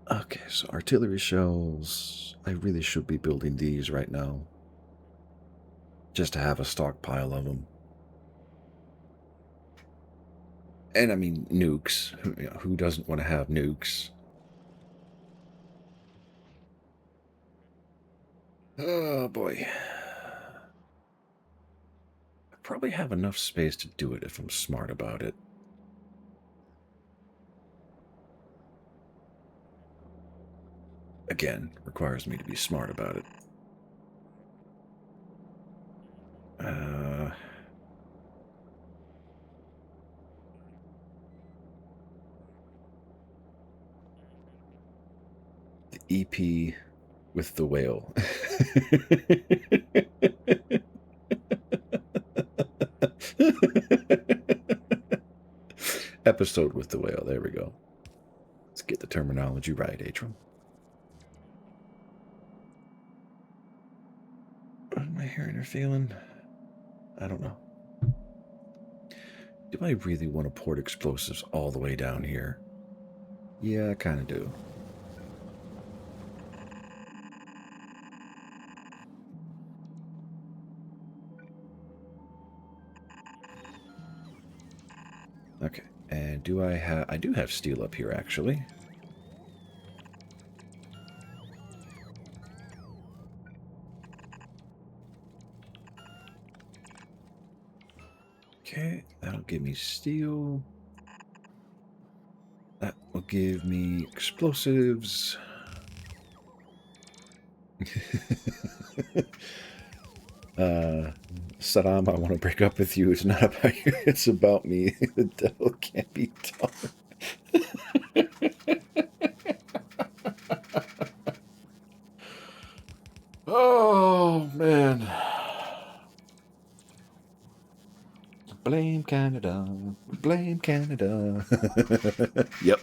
Okay, so artillery shells. I really should be building these right now. Just to have a stockpile of them. And I mean, nukes. Who doesn't want to have nukes? Oh boy. I probably have enough space to do it if I'm smart about it. Again, requires me to be smart about it. The EP with the whale. Episode with the whale. There we go. Let's get the terminology right, Atrum. What am I hearing or feeling? I don't know. Do I really want to port explosives all the way down here? Yeah, I kind of do. Okay, and do I have... I do have steel up here, actually. Okay, that'll give me steel. That will give me explosives. Saddam, I want to break up with you. It's not about you, it's about me. The devil can't be taught. Oh, man. Blame Canada. Blame Canada. Yep.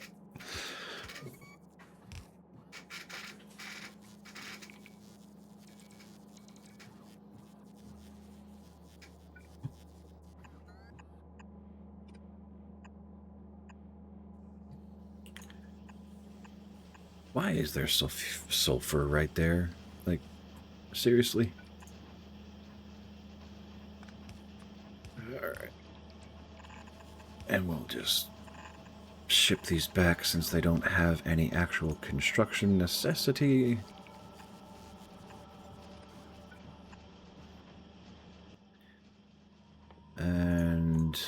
Why is there sulfur right there? Like, seriously? Alright. And we'll just ship these back since they don't have any actual construction necessity. And...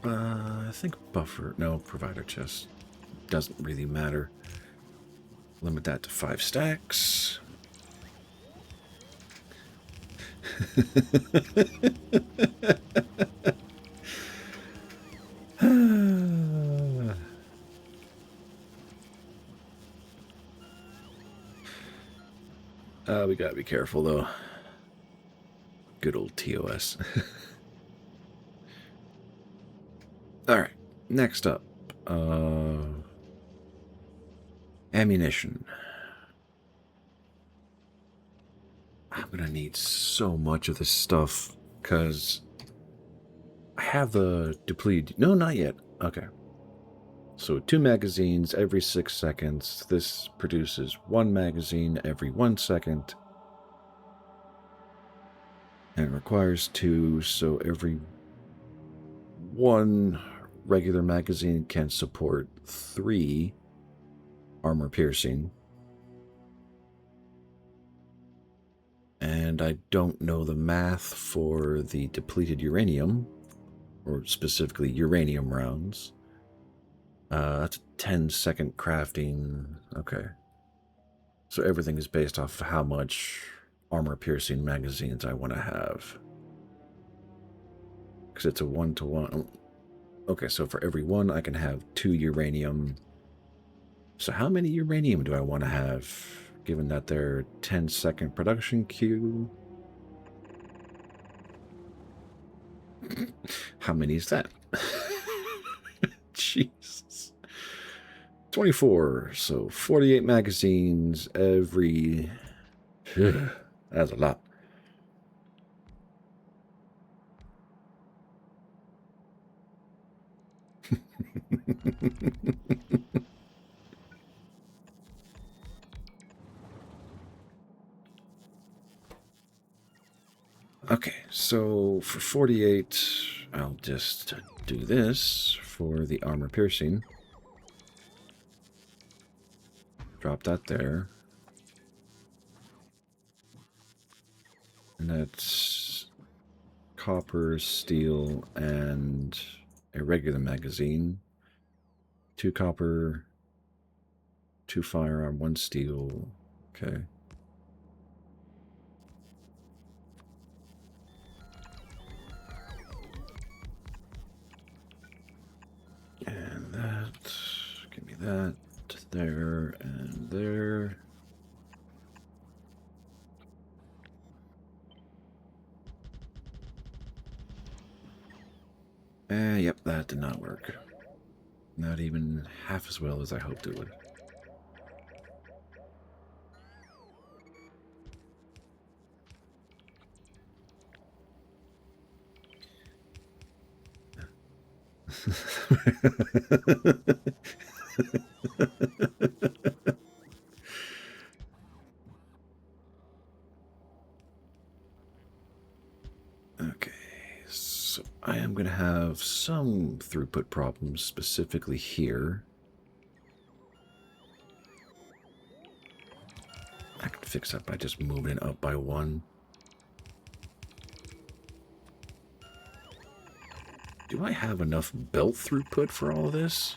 I think buffer... No, provider chest. Doesn't really matter. Limit that to 5 stacks. We gotta be careful, though. Good old TOS. Alright, next up. Ammunition. I'm gonna need so much of this stuff, because I have the depleted... No, not yet. Okay. So 2 magazines every 6 seconds. This produces 1 magazine every 1 second. And it requires 2, so every 1 regular magazine can support 3 armor piercing. And I don't know the math for the depleted uranium, or specifically uranium rounds. That's a 10-second crafting. Okay. So everything is based off of how much armor-piercing magazines I want to have. Because it's a 1-to-1. Okay, so for every 1, I can have 2 uranium. So how many uranium do I want to have, given that they're 10-second production queue? How many is that? Jesus. 24, so 48 magazines every... That's a lot. Okay, so for 48, I'll just do this for the armor piercing. Drop that there. And that's copper, steel, and a regular magazine. 2 copper, 2 firearm, 1 steel. Okay. And that, give me that, there, and there. Yep, that did not work. Not even half as well as I hoped it would. Okay, so I am going to have some throughput problems specifically here. I can fix that by just moving it up by 1. Do I have enough belt throughput for all of this?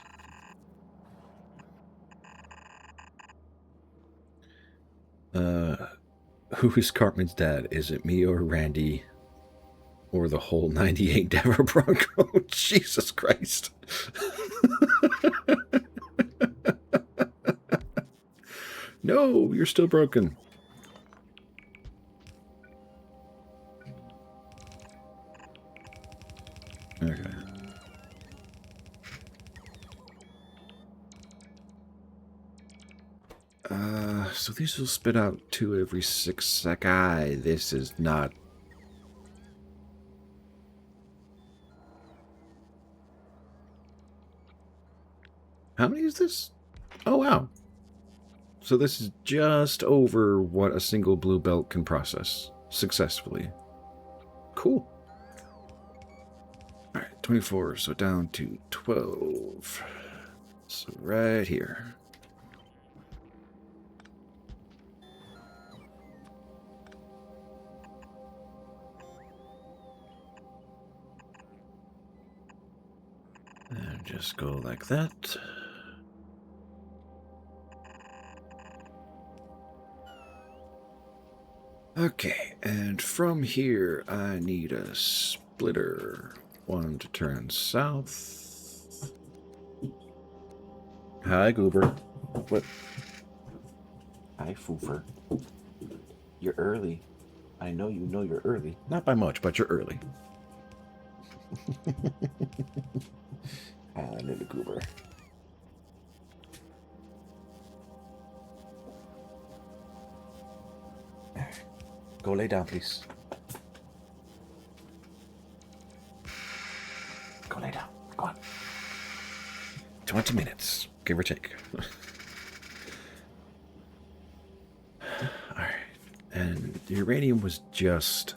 Who is Cartman's dad? Is it me or Randy? Or the whole 98 Denver Bronco? Jesus Christ. No, you're still broken. Okay. So these will spit out 2 every 6 seconds. This is not... How many is this? Oh, wow. So this is just over what a single blue belt can process successfully. Cool. All right, 24, so down to 12. So right here. And just go like that. Okay, and from here I need a splitter. 1 to turn south. Hi, Goober. What? Hi, Foofer. You're early. I know you know you're early. Not by much, but you're early. Hi, little Goober. Go lay down, please. Go lay down. Go on. 20 minutes, give or take. Alright. And the uranium was just...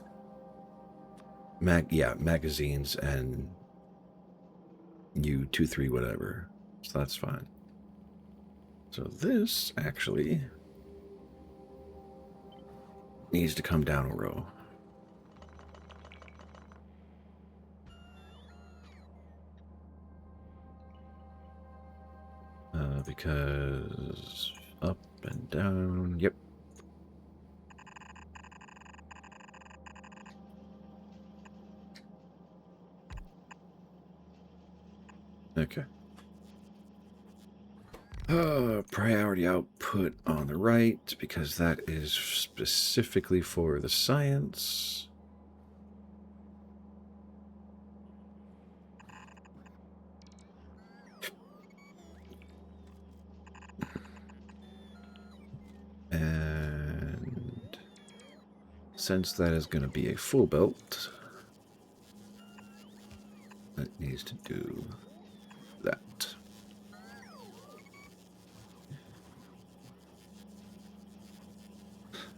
magazines and... U-23 whatever. So that's fine. So this, actually... needs to come down a row. Because up and down, yep. Okay. Priority output on the right, because that is specifically for the science. And since that is going to be a full belt, that needs to do that.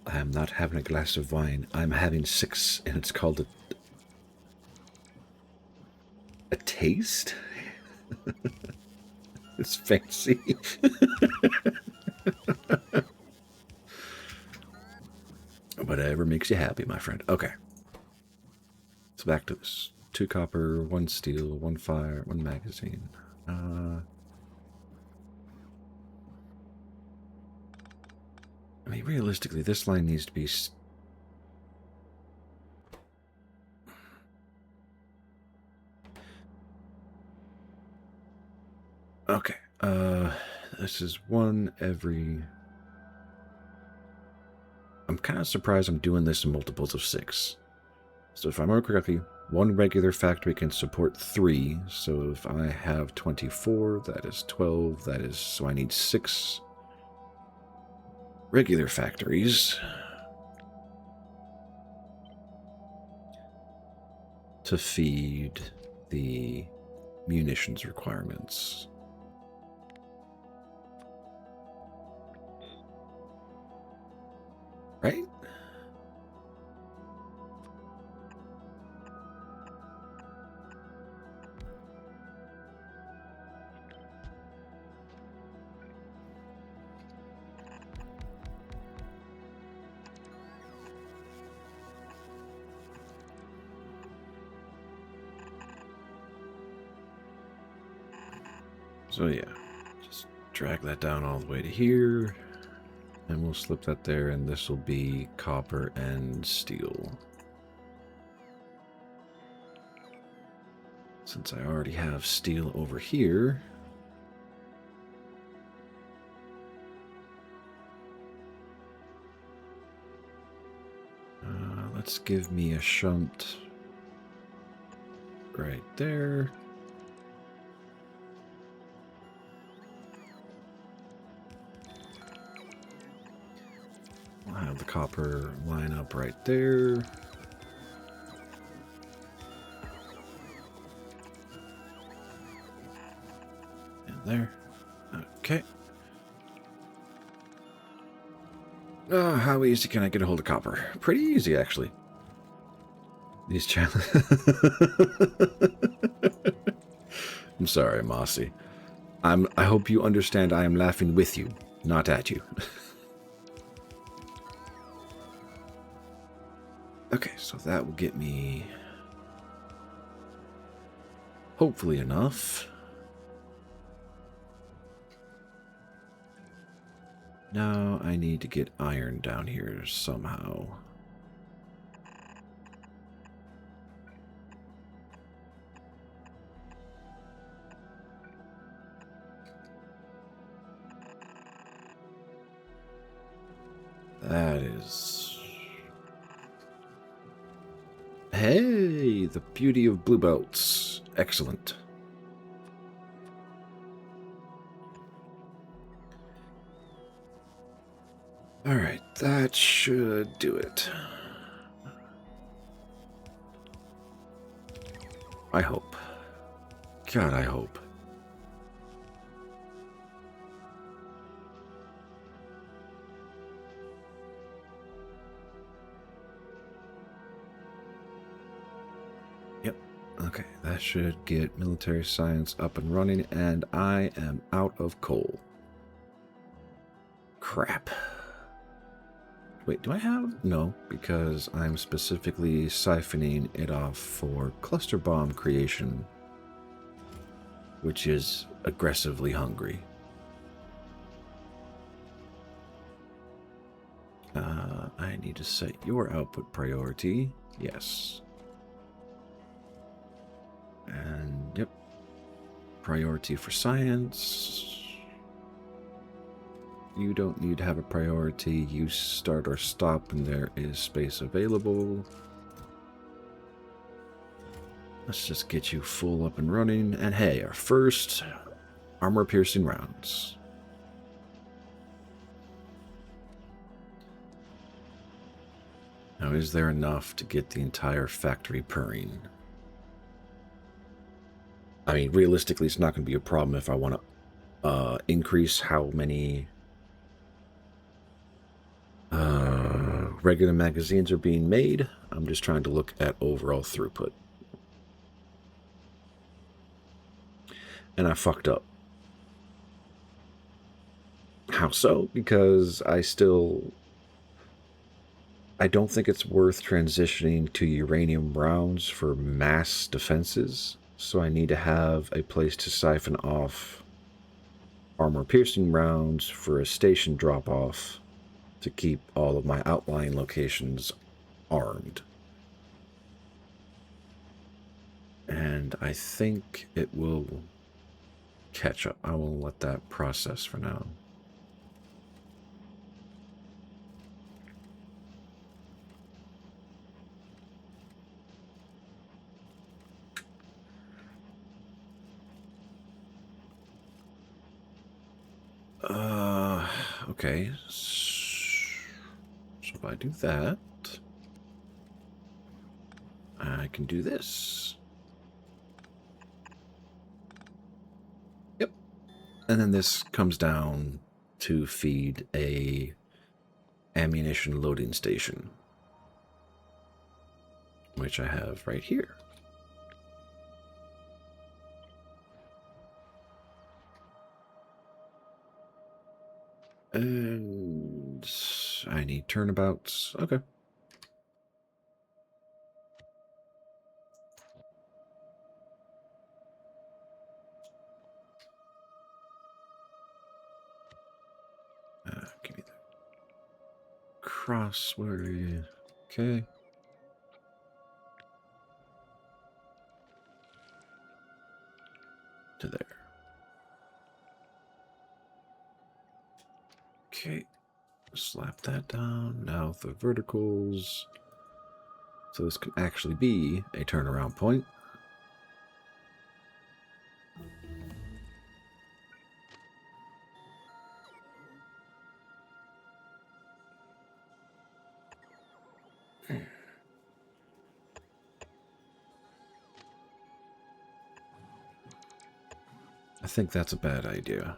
I am not having a glass of wine. I'm having 6, and it's called a taste? It's fancy. Whatever makes you happy, my friend. Okay. So back to this. 2 copper, 1 steel, 1 fire, 1 magazine. I mean, realistically, this line needs to be... Okay. This is 1 every... I'm kind of surprised I'm doing this in multiples of 6. So if I remember correctly, 1 regular factory can support 3. So if I have 24, that is 12. That is... So I need 6 regular factories to feed the munitions requirements. Right? So yeah, just drag that down all the way to here, and we'll slip that there, and this will be copper and steel. Since I already have steel over here, let's give me a shunt right there. We'll have the copper line up right there. And there. Okay. How easy can I get a hold of copper? Pretty easy, actually. These challenges. I'm sorry, Mossy. I hope you understand I am laughing with you, not at you. Okay, so that will get me hopefully enough. Now I need to get iron down here somehow. That is... Hey, the beauty of blue belts. Excellent. Alright, that should do it. I hope. God, I hope. Yep. Okay, that should get military science up and running, and I am out of coal. Crap. Wait, do I have? No, because I'm specifically siphoning it off for cluster bomb creation, which is aggressively hungry. I need to set your output priority. Yes. And, yep. Priority for science. You don't need to have a priority. You start or stop when there is space available. Let's just get you full up and running. And hey, our first armor-piercing rounds. Now, is there enough to get the entire factory purring? I mean, realistically, it's not going to be a problem if I want to increase how many regular magazines are being made. I'm just trying to look at overall throughput. And I fucked up. How so? Because I don't think it's worth transitioning to uranium rounds for mass defenses, so I need to have a place to siphon off armor-piercing rounds for a station drop-off to keep all of my outlying locations armed. And I think it will catch up. I will let that process for now. Okay. So if I do that, I can do this. And then this comes down to feed a ammunition loading station, which I have right here. And I need turnabouts. Okay. Give me that. Cross, where are you? Okay. To there. Okay. Slap that down. Now the verticals. So this can actually be a turnaround point. I think that's a bad idea.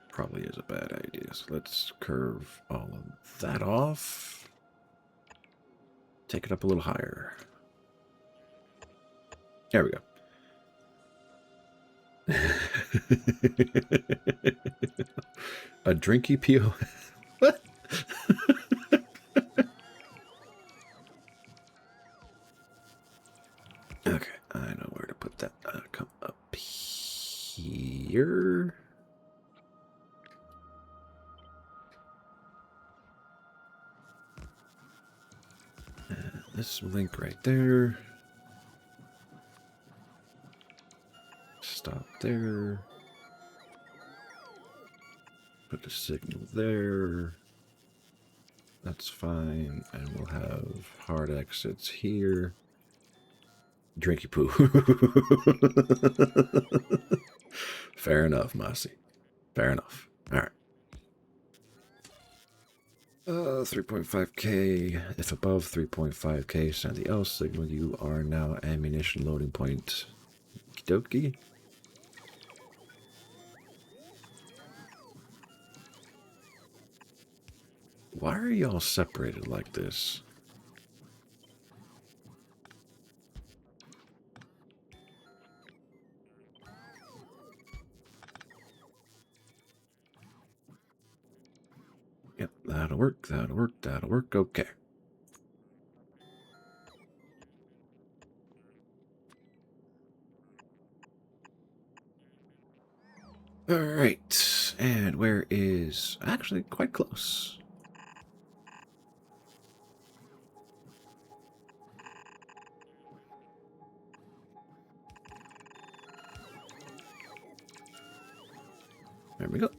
Probably is a bad idea. So let's curve all of that off. Take it up a little higher. There we go. A drinky PO. What? Okay, I know where to put that. Come up here. This link right there. Stop there. Put a signal there. That's fine. And we'll have hard exits here. Drinky poo. Fair enough, Mossy. Fair enough. All right. 3.5k. If above 3.5k, send the L signal. You are now ammunition loading point. Okie dokie. Why are y'all separated like this? Yep, that'll work, that'll work, that'll work. Okay. All right, and where is... Actually, quite close. There we go.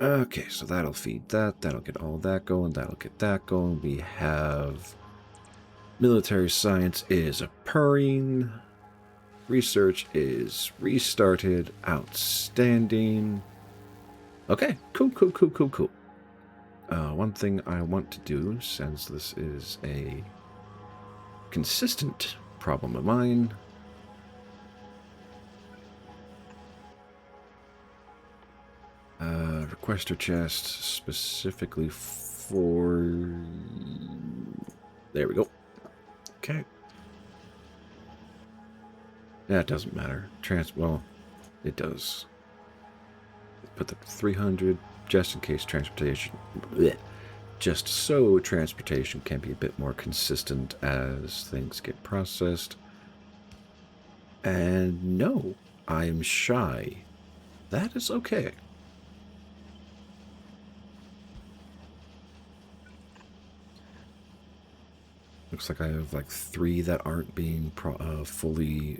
Okay, so that'll feed that. That'll get all that going. That'll get that going. We have... Military science is purring. Research is restarted. Outstanding. Okay, cool, cool, cool, cool, cool. One thing I want to do, since this is a consistent problem of mine, requester chest specifically for... There we go. Okay. Yeah, it doesn't matter. Well, it does. Put the 300 just in case transportation... Blech. Just so transportation can be a bit more consistent as things get processed. And no, I am shy. That is okay. Looks like I have like 3 that aren't being fully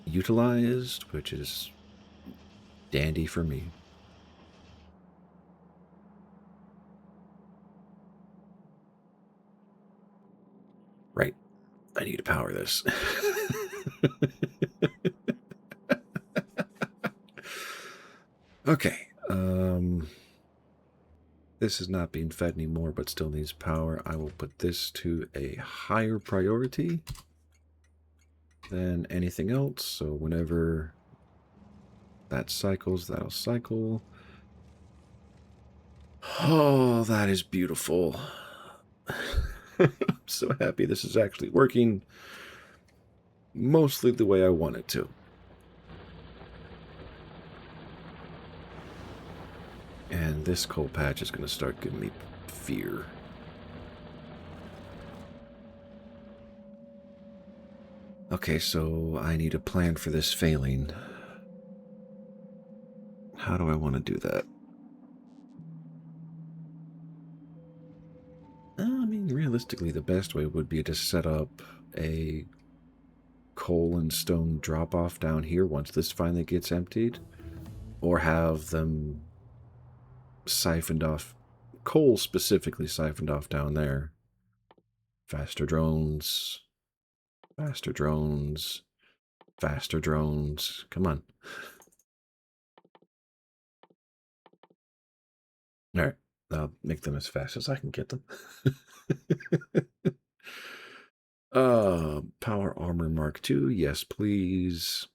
utilized, which is dandy for me. Right. I need to power this. Okay. This is not being fed anymore, but still needs power. I will put this to a higher priority than anything else. So whenever That cycles, that'll cycle. Oh, that is beautiful. I'm so happy this is actually working mostly the way I want it to. And this coal patch is going to start giving me fear. Okay, so I need a plan for this failing. How do I want to do that? I mean, realistically, the best way would be to set up a coal and stone drop-off down here once this finally gets emptied. Or have them siphoned off, coal specifically siphoned off down there. Faster drones, faster drones, faster drones. Come on. All right, I'll make them as fast as I can get them. Power armor Mark II. Yes, please.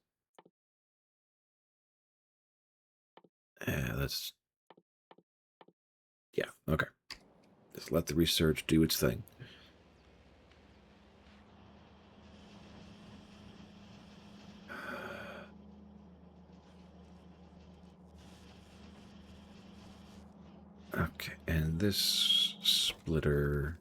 That's... Yeah, okay. Just let the research do its thing. Okay, and this splitter...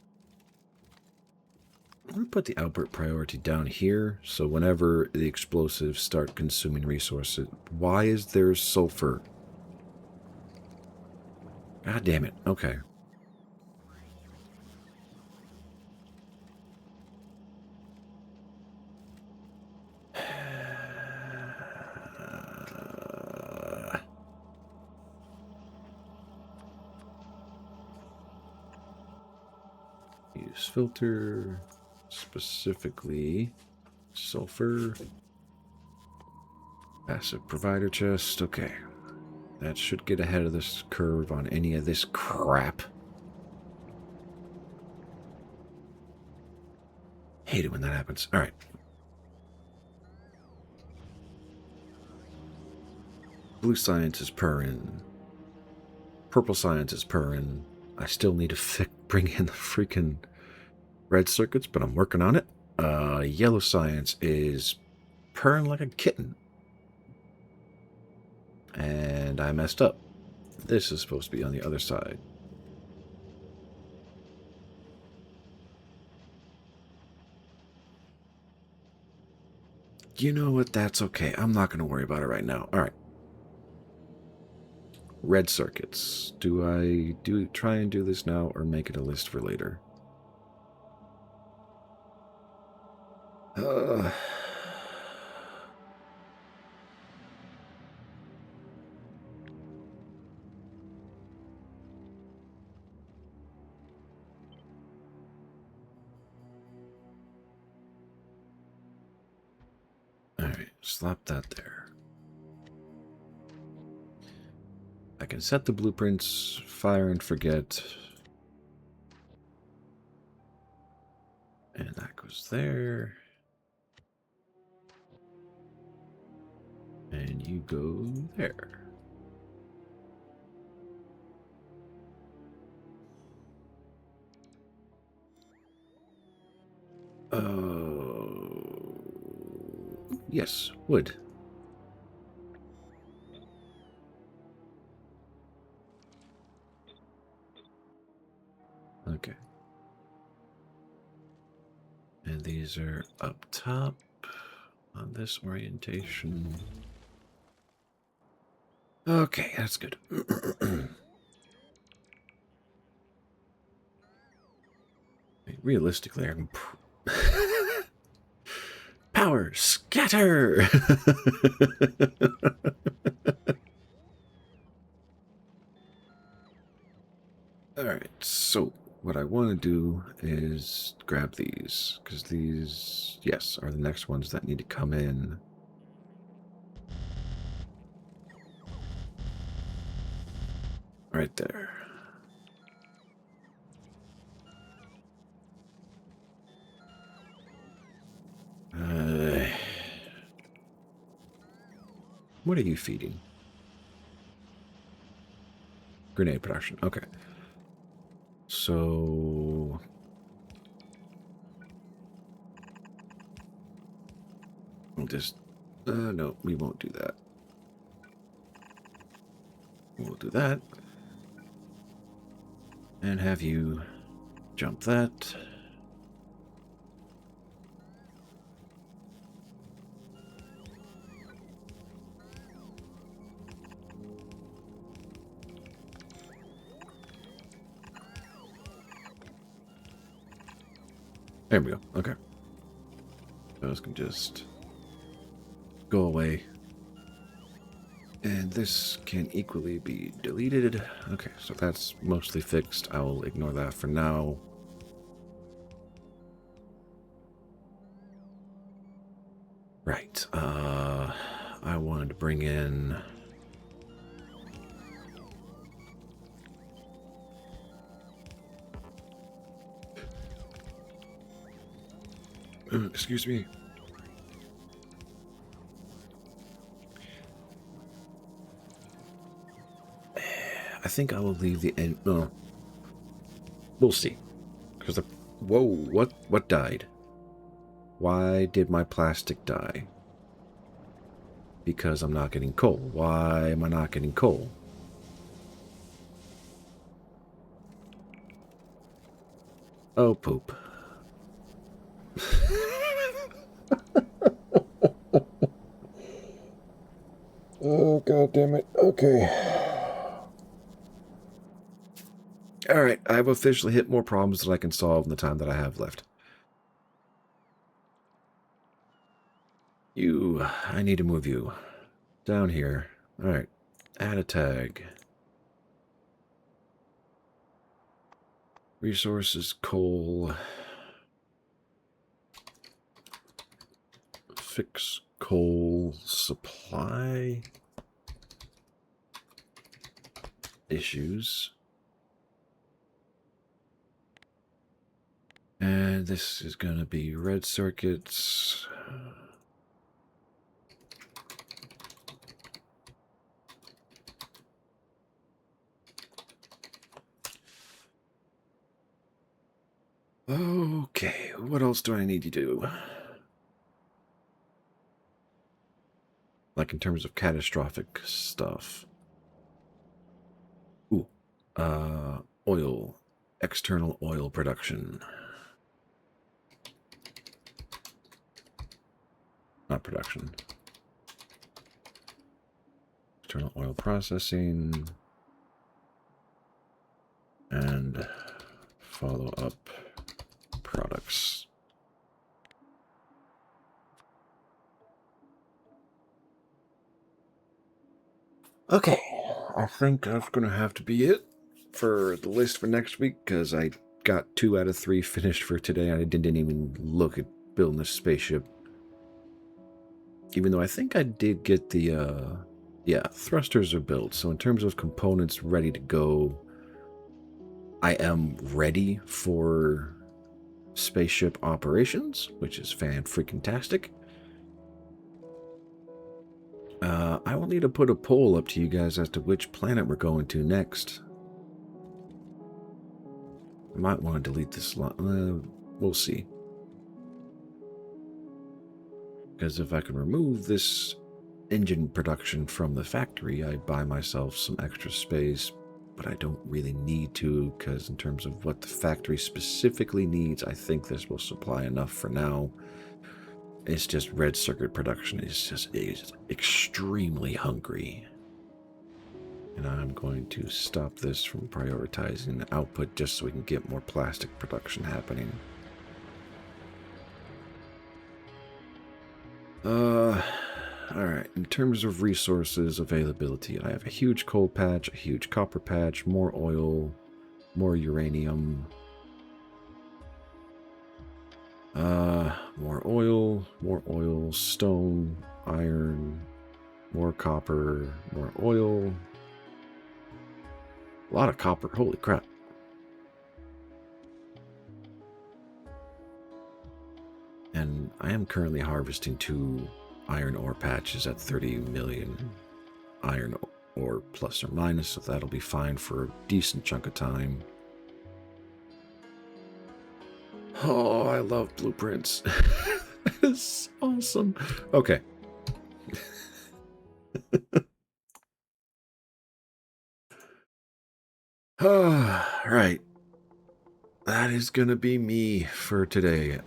I'm going to put the output priority down here, so whenever the explosives start consuming resources... Why is there sulfur? God damn it. Okay. Use filter, specifically sulfur. Passive provider chest. Okay. That should get ahead of this curve on any of this crap. Hate it when that happens. All right. Blue science is purring. Purple science is purring. I still need to bring in the freaking red circuits, but I'm working on it. Yellow science is purring like a kitten. And I messed up. This is supposed to be on the other side. You know what? That's okay. I'm not going to worry about it right now. All right. Red circuits. Do I try and do this now or make it a list for later? All right, slap that there. I can set the blueprints, fire and forget. And that goes there. And you go there. Yes, wood. Okay. And these are up top on this orientation. Okay, that's good. Realistically, I can... Power, scatter! Alright, so what I want to do is grab these, because these, yes, are the next ones that need to come in. Right there. What are you feeding? Grenade production. Okay. So... we'll just... no, we won't do that. We'll do that. And have you jump that. There we go. Okay. Those can just go away. And this can equally be deleted. Okay, so that's mostly fixed. I'll ignore that for now. Right. I wanted to bring in... excuse me. I think I will leave the end. No, we'll see. Because the whoa, what died? Why did my plastic die? Because I'm not getting coal. Why am I not getting coal? Oh, poop. Oh, god damn it. Okay. Alright, I've officially hit more problems than I can solve in the time that I have left. I need to move you. Down here. Alright, add a tag. Resources, coal. Fix coal supply. Issues. And this is going to be red circuits. Okay, what else do I need to do? Like in terms of catastrophic stuff. Ooh, oil, external oil production. Not production. External oil processing. And follow up products. Okay, I think that's going to have to be it for the list for next week, because I got 2 out of 3 finished for today. I didn't even look at building a spaceship. Even though I think I did get the, yeah, thrusters are built. So in terms of components ready to go, I am ready for spaceship operations, which is fan-freaking-tastic. I will need to put a poll up to you guys as to which planet we're going to next. I might want to delete this lot. We'll see. Because if I can remove this engine production from the factory, I buy myself some extra space, but I don't really need to, because in terms of what the factory specifically needs, I think this will supply enough for now. It's just red circuit production is extremely hungry. And I'm going to stop this from prioritizing the output just so we can get more plastic production happening. Alright, in terms of resources availability, I have a huge coal patch, a huge copper patch, more oil, more uranium. More oil, stone, iron, more copper, more oil. A lot of copper, holy crap. And I am currently harvesting 2 iron ore patch is at 30 million iron ore plus or minus, so that'll be fine for a decent chunk of time. Oh, I love blueprints. It's awesome. Okay. Right. That is gonna be me for today.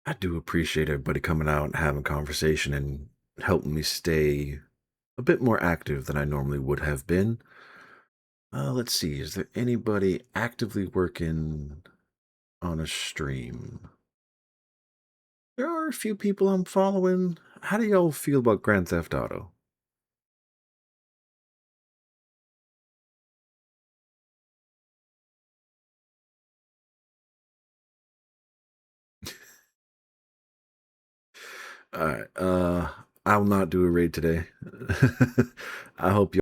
I do appreciate everybody coming out and having conversation and helping me stay a bit more active than I normally would have been. Let's see, is there anybody actively working on a stream? There are a few people I'm following. How do y'all feel about Grand Theft Auto? All right. I'll not do a raid today. I hope you